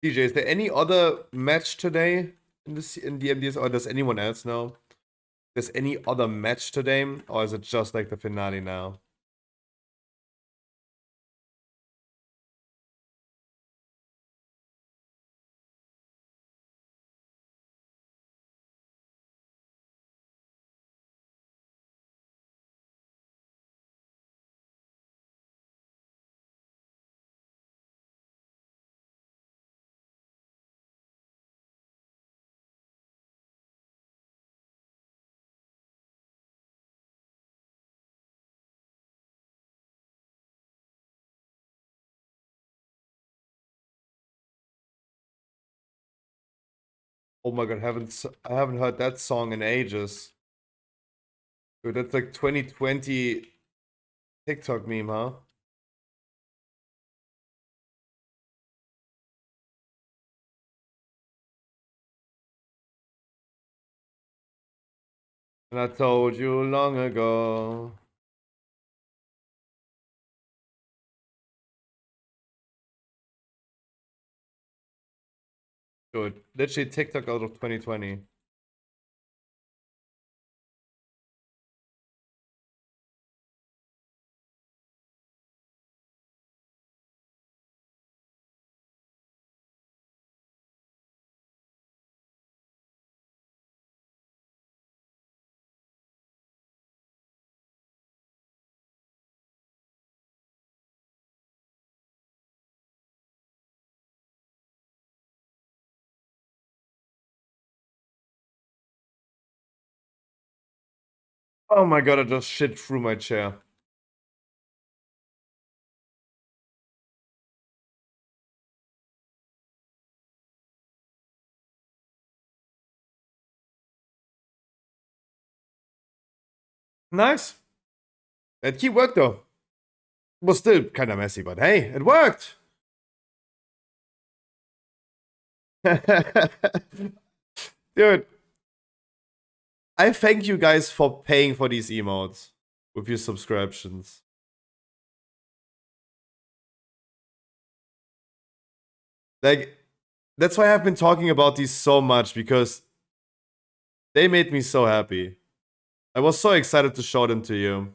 Speaker 4: DJ, is there any other match today in the MDS, or does anyone else know? There's any other match today, or is it just like the finale now? Oh my god, I haven't heard that song in ages. Dude, that's like 2020 TikTok meme, huh? And I told you long ago. Dude, literally TikTok out of 2020. Oh my god, I just shit through my chair. Nice. That key worked though. It was still kind of messy, but hey, it worked. Dude, I thank you guys for paying for these emotes with your subscriptions. Like, that's why I've been talking about these so much, because they made me so happy. I was so excited to show them to you.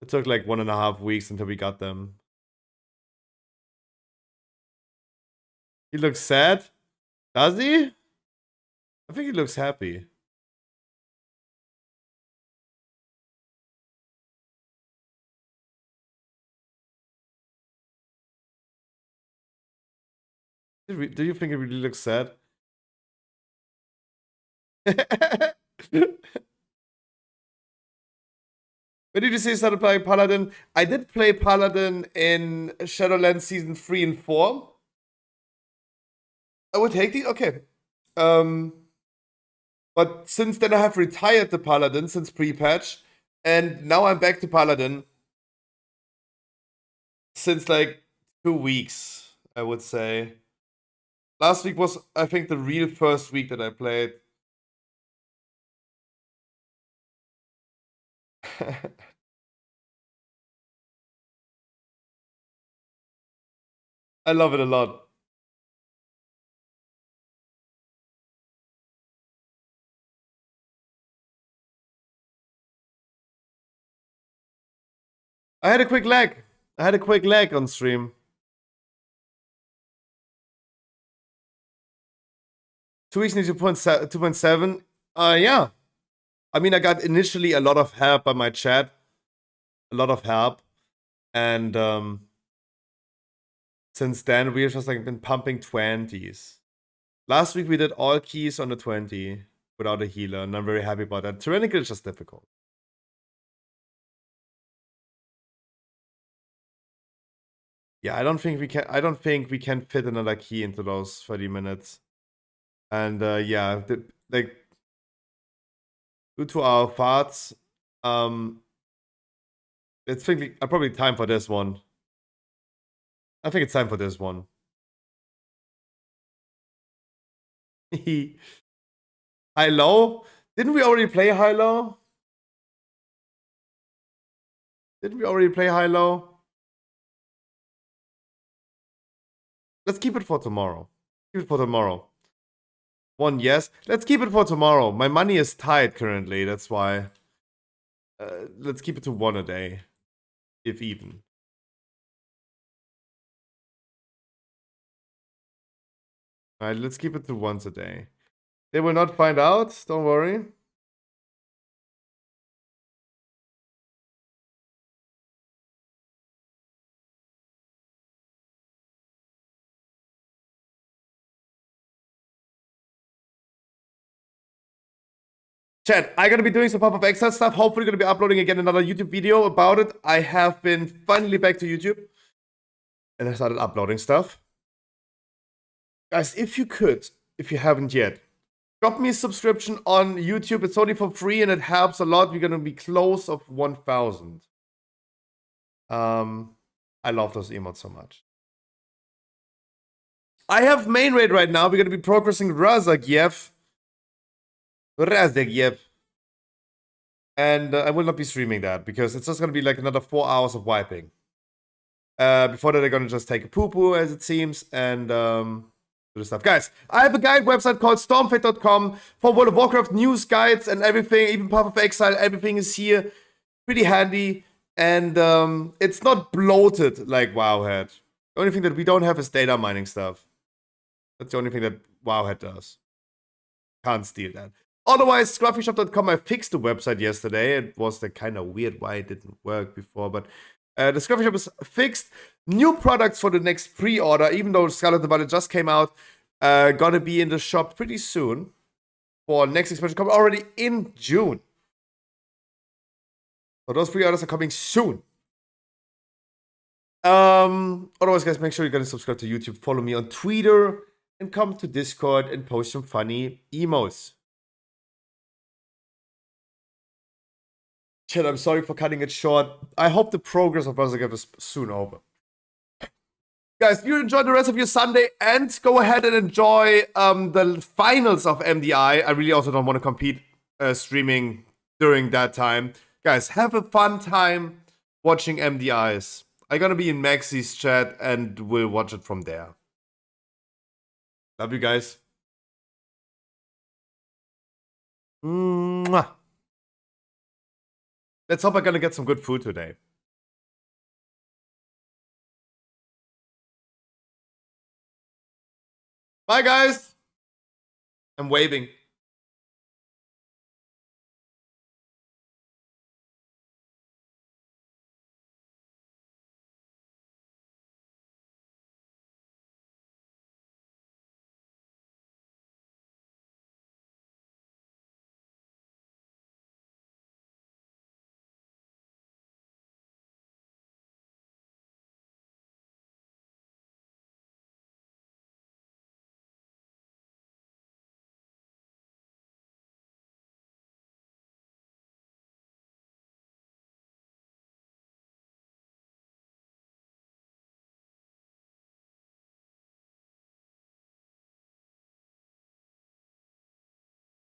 Speaker 4: It took like 1.5 weeks until we got them. He looks sad? Does he? I think he looks happy. Do you think it really looks sad? When did you say you started playing Paladin? I did play Paladin in Shadowlands Season 3 and 4. I would take the... Okay. But since then I have retired the Paladin since pre-patch. And now I'm back to Paladin. Since like 2 weeks, I would say. Last week was, I think, the real first week that I played. I love it a lot. I had a quick lag. I had a quick lag on stream. 2 weeks into 2.7. Yeah. I mean, I got initially a lot of help by my chat. A lot of help. And since then, we've just like been pumping 20s. Last week, we did all keys on the 20 without a healer, and I'm very happy about that. Tyrannical is just difficult. Yeah, I don't think we can fit another key into those 30 minutes. And yeah, like due to our farts, it's probably time for this one. I think it's time for this one. High low? Didn't we already play high low? Didn't we already play high low? Let's keep it for tomorrow. Keep it for tomorrow. One, yes. Let's keep it for tomorrow. My money is tight currently, that's why. Let's keep it to 1 a day. If even. Alright, let's keep it to once a day. They will not find out, don't worry. Chat, I'm gonna be doing some pop-up extra stuff. Hopefully gonna be uploading again another YouTube video about it. I have been finally back to YouTube. And I started uploading stuff. Guys, if you could, if you haven't yet, drop me a subscription on YouTube. It's only for free and it helps a lot. We're gonna be close of 1,000. I love those emotes so much. I have main raid right now. We're gonna be progressing Razagiev. And I will not be streaming that because it's just gonna be like another 4 hours of wiping. Before that, they're gonna just take a poo-poo, as it seems, and do the stuff. Guys, I have a guide website called stormfate.com for World of Warcraft news guides and everything, even Path of Exile, everything is here. Pretty handy, and it's not bloated like Wowhead. The only thing that we don't have is data mining stuff. That's the only thing that Wowhead does. Can't steal that. Otherwise, scruffyshop.com, I fixed the website yesterday. It was like kind of weird why it didn't work before, but the Scruffy Shop is fixed. New products for the next pre-order, even though Scarlet the Violet just came out, gonna be in the shop pretty soon for next expansion coming already in June. So those pre-orders are coming soon. Otherwise, guys, make sure you're gonna subscribe to YouTube, follow me on Twitter, and come to Discord and post some funny emotes. Chat, I'm sorry for cutting it short. I hope the progress of Razagiev is soon over. Guys, you enjoy the rest of your Sunday and go ahead and enjoy the finals of MDI. I really also don't want to compete streaming during that time. Guys, have a fun time watching MDIs. I'm gonna be in Maxi's chat and we'll watch it from there. Love you guys. Mwah. Let's hope I'm gonna get some good food today. Bye, guys. I'm waving.